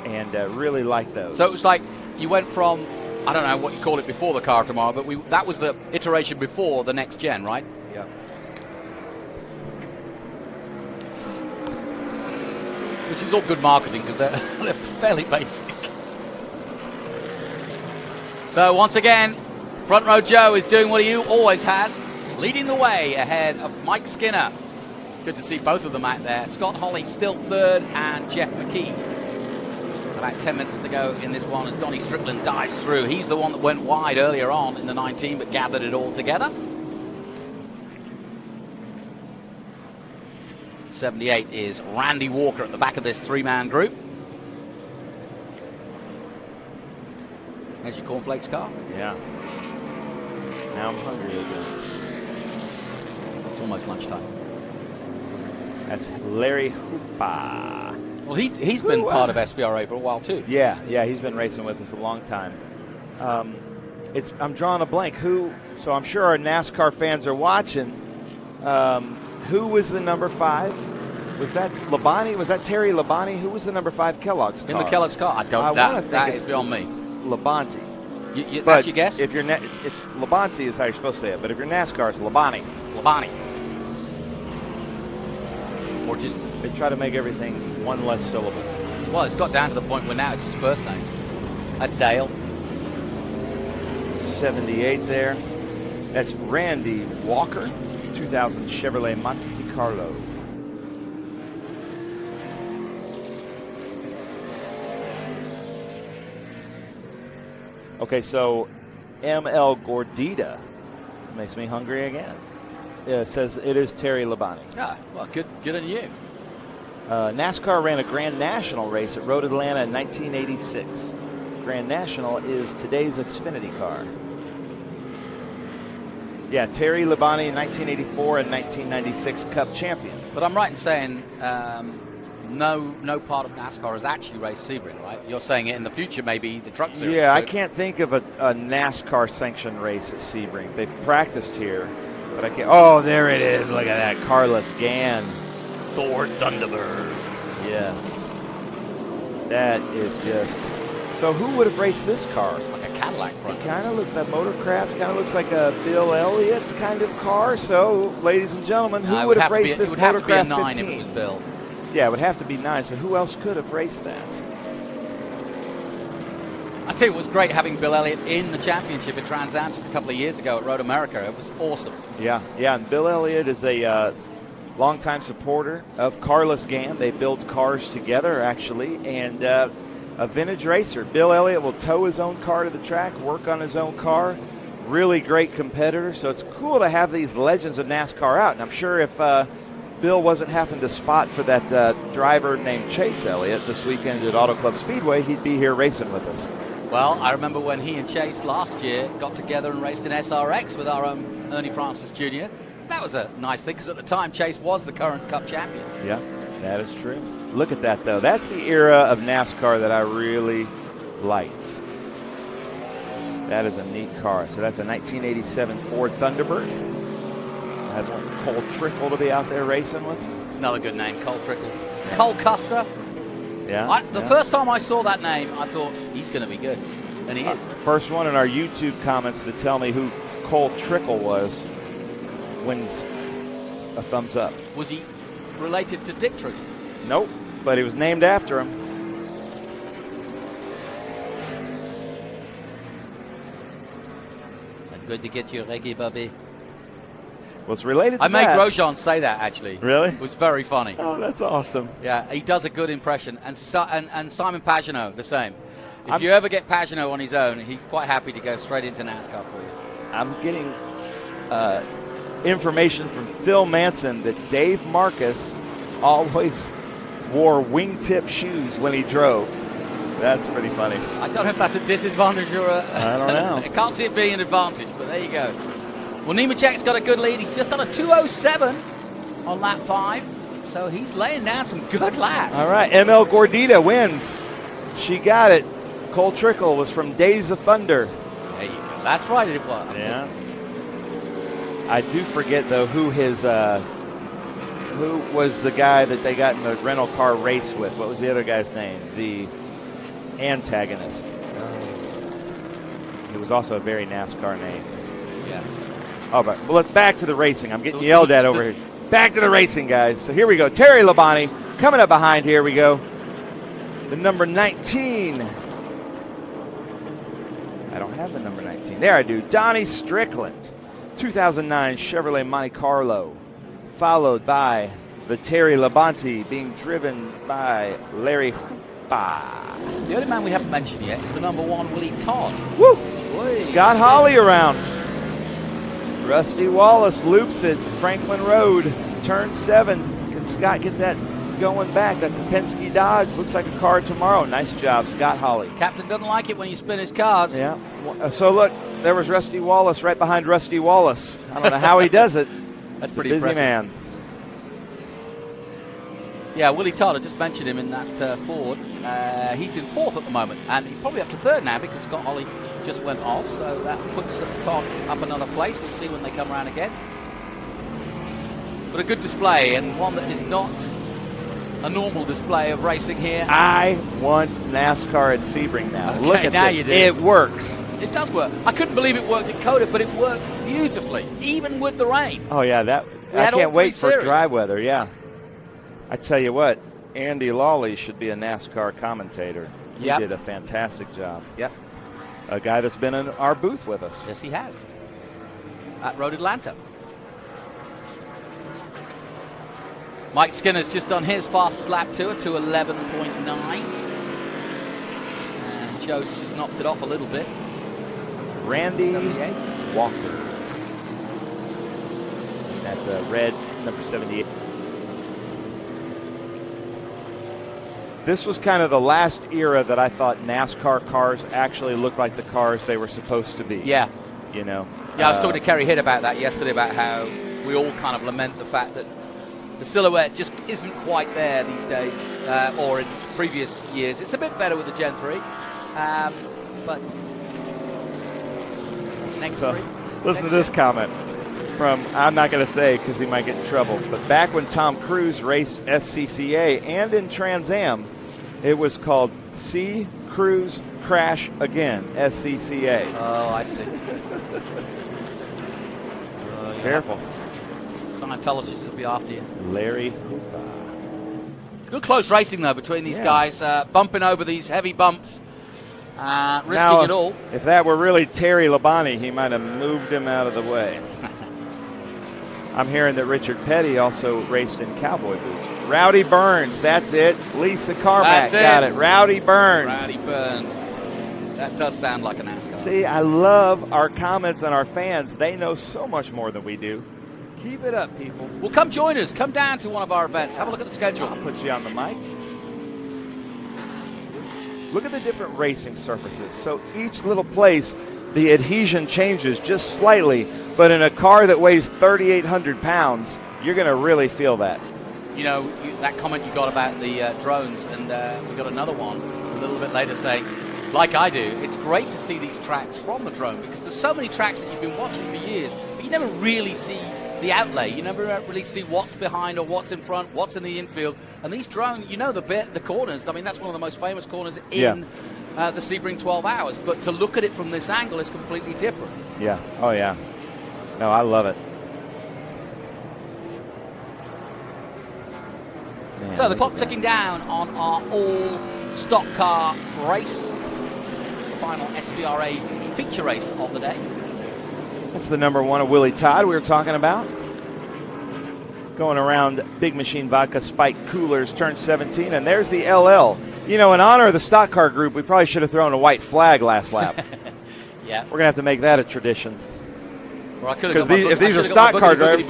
and really like those. So it was like you went from, I don't know what you call it before the car of tomorrow, but that was the iteration before the next gen, right? Yeah. Which is all good marketing because they're fairly basic. So once again, Front Row Joe is doing what he always has, leading the way ahead of Mike Skinner. Good to see both of them out there. Scott Hawley still third, and Jeff McKee. About 10 minutes to go in this one as Donnie Strickland dives through. He's the one that went wide earlier on in the 19, but gathered it all together. 78 is Randy Walker at the back of this three-man group. There's your cornflakes car. Yeah. Now I'm hungry again. It's almost lunchtime. That's Larry Hoopa. Well, he's been part of SVRA for a while too. Yeah, he's been racing with us a long time. I'm drawing a blank. So I'm sure our NASCAR fans are watching. Who was the number 5? Was that Labonte? Was that Terry Labonte? Who was the number 5 Kellogg's car? In the Kellogg's car? I don't know. That is beyond me. Labonte. That's your guess? If you're it's Labonte is how you're supposed to say it, but if you're NASCAR, it's Labonte. Labonte. Or just they try to make everything one less syllable. Well, it's got down to the point where now it's just first names. That's Dale. 78 there. That's Randy Walker, 2000 Chevrolet Monte Carlo. Okay, so ML Gordita makes me hungry again. Yeah, it says it is Terry Labonte. Yeah, well, good on you. NASCAR ran a Grand National race at Road Atlanta in 1986. Grand National is today's Xfinity car. Yeah, Terry Labonte, 1984 and 1996 Cup champion. But I'm right in saying no part of NASCAR has actually raced Sebring, right? You're saying it in the future, maybe the truck series. Yeah, I can't think of a NASCAR sanctioned race at Sebring. They've practiced here, but I can't. Oh, there it is. Look at that. Carlos Gann. Thor Thunderbird. Yes. That is just. So who would have raced this car? It's like a Cadillac front. It kind of looks that Motorcraft. Kind of looks like a Bill Elliott kind of car. So, ladies and gentlemen, who would have raced this Motorcraft 15? It would have to be a 9 if it was Bill. Yeah, it would have to be 9. So who else could have raced that? I tell you, it was great having Bill Elliott in the championship at Trans Am just a couple of years ago at Road America. It was awesome. Yeah, and Bill Elliott is a longtime supporter of Carlos Gann. They build cars together, actually, and a vintage racer. Bill Elliott will tow his own car to the track, work on his own car. Really great competitor. So it's cool to have these legends of NASCAR out. And I'm sure if Bill wasn't having to spot for that driver named Chase Elliott this weekend at Auto Club Speedway, he'd be here racing with us. Well, I remember when he and Chase last year got together and raced in SRX with our own Ernie Francis Jr. That was a nice thing because at the time Chase was the current Cup champion. Yeah, that is true. Look at that, though. That's the era of NASCAR that I really liked. That is a neat car. So that's a 1987 Ford Thunderbird. I had one Cole Trickle to be out there racing with. Another good name, Cole Trickle. Yeah. Cole Custer. Yeah. The first time I saw that name, I thought, he's going to be good. And he is. First one in our YouTube comments to tell me who Cole Trickle was wins a thumbs up. Was he related to Dick Trickle? Nope, but he was named after him. Good to get you, Reggie Bobby. Well, it's related to I made Grosjean say that, actually. Really? It was very funny. Oh, that's awesome. Yeah, he does a good impression. And Simon Pagenaud, the same. If you ever get Pagenaud on his own, he's quite happy to go straight into NASCAR for you. I'm getting information from Phil Manson that Dave Marcus always wore wingtip shoes when he drove. That's pretty funny. I don't know if that's a disadvantage or a... I don't know. I can't see it being an advantage, but there you go. Well, Nemechek's got a good lead. He's just done a 2:07 on lap 5, so he's laying down some good laps. All right, ML Gordita wins. She got it. Cole Trickle was from Days of Thunder. There you go. That's right, it was. Yeah. I do forget, though, who was the guy that they got in the rental car race with. What was the other guy's name? The antagonist. It was also a very NASCAR name. Yeah. All right, well, let's back to the racing. I'm getting yelled at over here. Back to the racing, guys. So here we go. Terry Labonte coming up behind. Here we go. The number 19. I don't have the number 19. There I do. Donnie Strickland. 2009 Chevrolet Monte Carlo. Followed by the Terry Labonte being driven by Larry Hoopa. The only man we haven't mentioned yet is the number 1, Willie Todd. Woo! Boy. Scott Hawley around. Rusty Wallace loops it. Franklin Road, turn 7. Can Scott get that going back? That's the Penske Dodge. Looks like a car tomorrow. Nice job, Scott Hawley. Captain doesn't like it when you spin his cars. Yeah. So look, there was Rusty Wallace right behind Rusty Wallace. I don't know how he does it. That's He's pretty a busy impressive. man. Yeah, Willie Todd, I just mentioned him in that Ford. He's in 4th at the moment, and he's probably up to 3rd now because Scott Hawley just went off, so that puts Todd up another place. We'll see when they come around again. But a good display, and one that is not a normal display of racing here. I want NASCAR at Sebring now. Okay, look at now this. You do. It works. It does work. I couldn't believe it worked at COTA, but it worked beautifully, even with the rain. Oh, yeah. I can't wait for dry weather, yeah. I tell you what, Andy Lawley should be a NASCAR commentator. He did a fantastic job. Yep. A guy that's been in our booth with us. Yes, he has. At Road Atlanta. Mike Skinner's just done his fastest lap to a 2:11.9. And Joe's just knocked it off a little bit. Randy 78. Walker. That's red, number 78. This was kind of the last era that I thought NASCAR cars actually looked like the cars they were supposed to be. Yeah. You know? Yeah, I was talking to Kerry Hitt about that yesterday, about how we all kind of lament the fact that the silhouette just isn't quite there these days, or in previous years. It's a bit better with the Gen 3, but next So, three. listen to this comment from, I'm not going to say because he might get in trouble, but back when Tom Cruise raced SCCA and in Trans Am, it was called See Cruise Crash Again, SCCA. Oh, I see. Careful. Scientologists will be after you. Larry. Good close racing, though, between these guys, bumping over these heavy bumps, risking Now, it all. If that were really Terry Labonte, he might have moved him out of the way. I'm hearing that Richard Petty also raced in cowboy boots. Rowdy Burns, that's it. Lisa Carmack got it. Rowdy Burns. Rowdy Burns. That does sound like a NASCAR. See, I love our comments and our fans. They know so much more than we do. Keep it up, people. Well, come join us. Come down to one of our events. Have a look at the schedule. I'll put you on the mic. Look at the different racing surfaces. So each little place, the adhesion changes just slightly, but in a car that weighs 3,800 pounds, you're going to really feel that. You know, that comment you got about the drones, and we got another one a little bit later saying, like I do, it's great to see these tracks from the drone, because there's so many tracks that you've been watching for years, but you never really see the outlay. You never really see what's behind or what's in front, what's in the infield. And these drones, you know, the corners. I mean, that's one of the most famous corners in the Sebring 12 Hours. But to look at it from this angle is completely different. Yeah. Oh, yeah. No, I love it. Man, so the clock ticking down on our all-stock car race. The final SVRA feature race of the day. That's the number one of Willie Todd we were talking about. Going around Big Machine Vodka Spike Coolers, turn 17, and there's the LL. You know, in honor of the stock car group, we probably should have thrown a white flag last lap. Yeah. We're going to have to make that a tradition. Because if these are stock car drivers,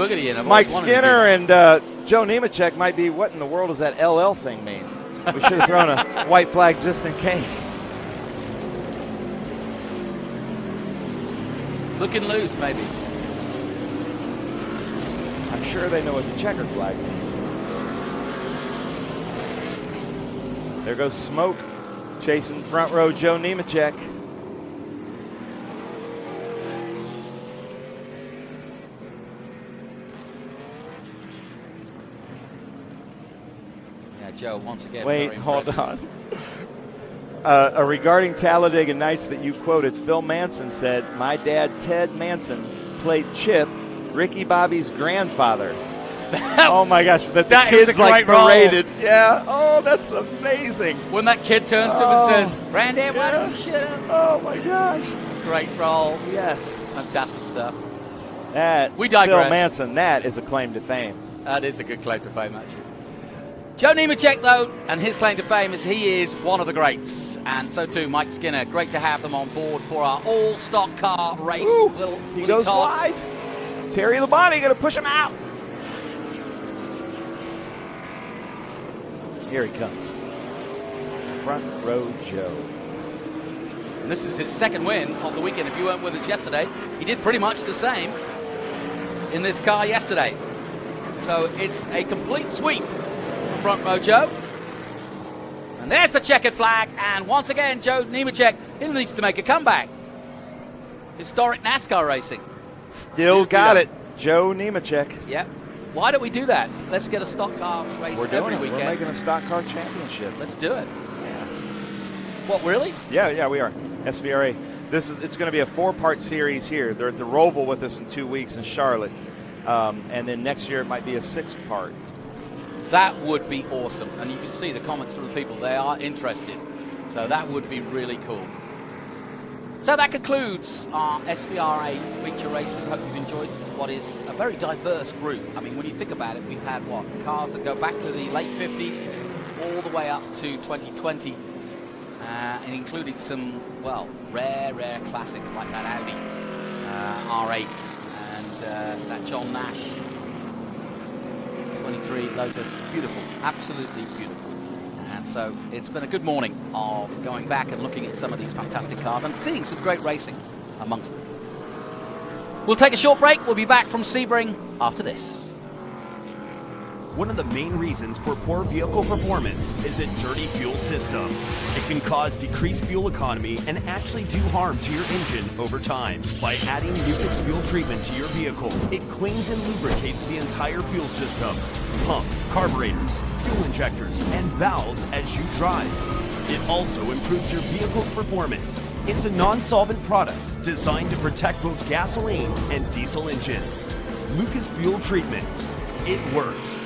Mike Skinner and Joe Nemechek might be, what in the world does that LL thing mean? We should have thrown a white flag just in case. Looking loose, maybe. I'm sure they know what the checkered flag means. There goes smoke, chasing front row Joe Nemechek. Yeah, Joe, once again. Wait, very hold impressive. on. Regarding Talladega Nights that you quoted, Phil Manson said, "My dad, Ted Manson, played Chip, Ricky Bobby's grandfather." Oh my gosh, that the kid's like paraded. Role. Yeah. Oh, that's amazing. When that kid turns to him and says, "Granddad, why don't you shut up?" Oh my gosh. Great role. Yes. Fantastic stuff. That We digress. Phil Manson, that is a claim to fame. That is a good claim to fame, actually. Joe Nemechek, though, and his claim to fame is he is one of the greats. And so, too, Mike Skinner. Great to have them on board for our all-stock car race. Ooh, he Willie goes Todd. wide. Terry Labonte going to push him out. Here he comes. Front row Joe. And this is his second win of the weekend. If you weren't with us yesterday, he did pretty much the same in this car yesterday. So it's a complete sweep. Front row Joe. And there's the checkered flag. And once again, Joe Nemechek, he needs to make a comeback. Historic NASCAR racing. Still got it. Joe Nemechek. Yep. Why don't we do that? Let's get a stock car race We're doing every it. weekend. We're making a stock car championship. Let's do it. What, really? Yeah, we are. SVRA. It's going to be a 4-part series here. They're at the Roval with us in 2 weeks in Charlotte. And then next year it might be a 6-part. That would be awesome. And you can see the comments from the people. They are interested. So that would be really cool. So that concludes our SVRA feature races. Hope you've enjoyed what is a very diverse group. I mean, when you think about it, we've had, cars that go back to the late 50s all the way up to 2020. And including some, rare classics like that Audi R8 and that John Nash 23 Lotus. Beautiful, absolutely beautiful. And So it's been a good morning of going back and looking at some of these fantastic cars and seeing some great racing amongst them. We'll take a short break. We'll be back from Sebring after this. One of the main reasons for poor vehicle performance is a dirty fuel system. It can cause decreased fuel economy and actually do harm to your engine over time. By adding Lucas fuel treatment to your vehicle, it cleans and lubricates the entire fuel system, pump, carburetors, fuel injectors, and valves as you drive. It also improves your vehicle's performance. It's a non-solvent product designed to protect both gasoline and diesel engines. Lucas fuel treatment. It works.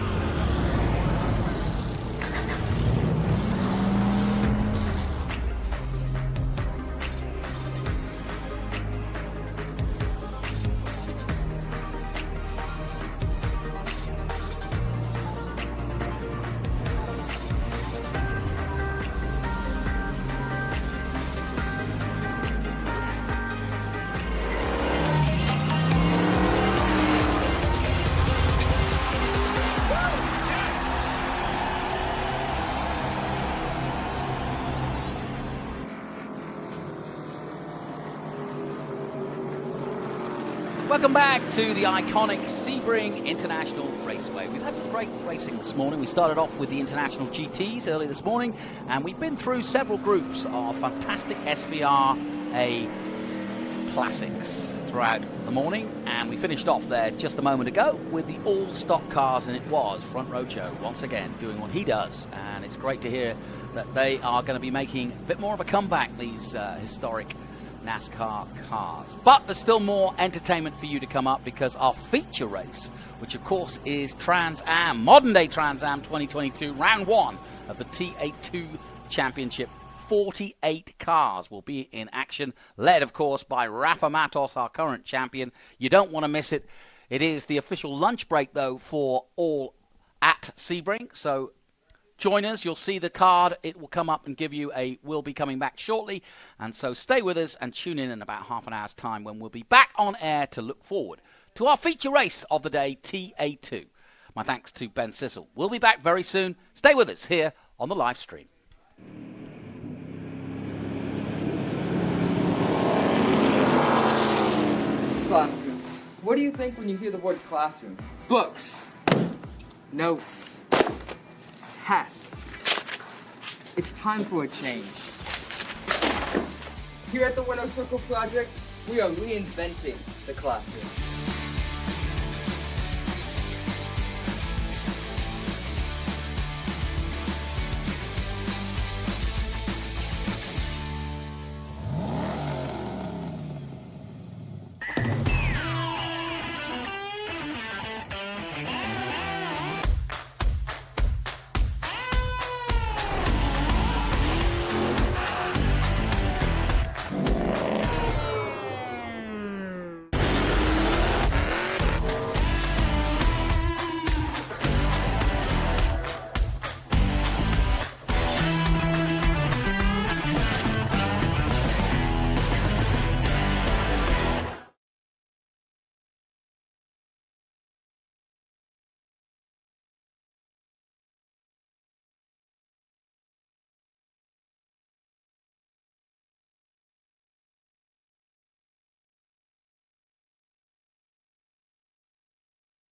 Welcome back to the iconic Sebring International Raceway. We've had some great racing this morning. We started off with the International GTs early this morning, and we've been through several groups of fantastic SVRA classics throughout the morning, and we finished off there just a moment ago with the all-stock cars, and it was Front Row Joe once again doing what he does, and it's great to hear that they are going to be making a bit more of a comeback, these historic NASCAR cars. But there's still more entertainment for you to come up, because our feature race, which of course is Trans Am, modern day Trans Am 2022, round one of the T82 Championship. 48 cars will be in action, led of course by Rafa Matos, our current champion. You don't want to miss it. It is the official lunch break though for all at Sebring, so join us. You'll see the card. It will come up and give you we'll be coming back shortly. And so stay with us and tune in about half an hour's time when we'll be back on air to look forward to our feature race of the day, TA2. My thanks to Ben Sissel. We'll be back very soon. Stay with us here on the live stream. Classrooms. What do you think when you hear the word classroom? Books. Notes. Tests. It's time for a change. Here at the Winner Circle Project, we are reinventing the classroom.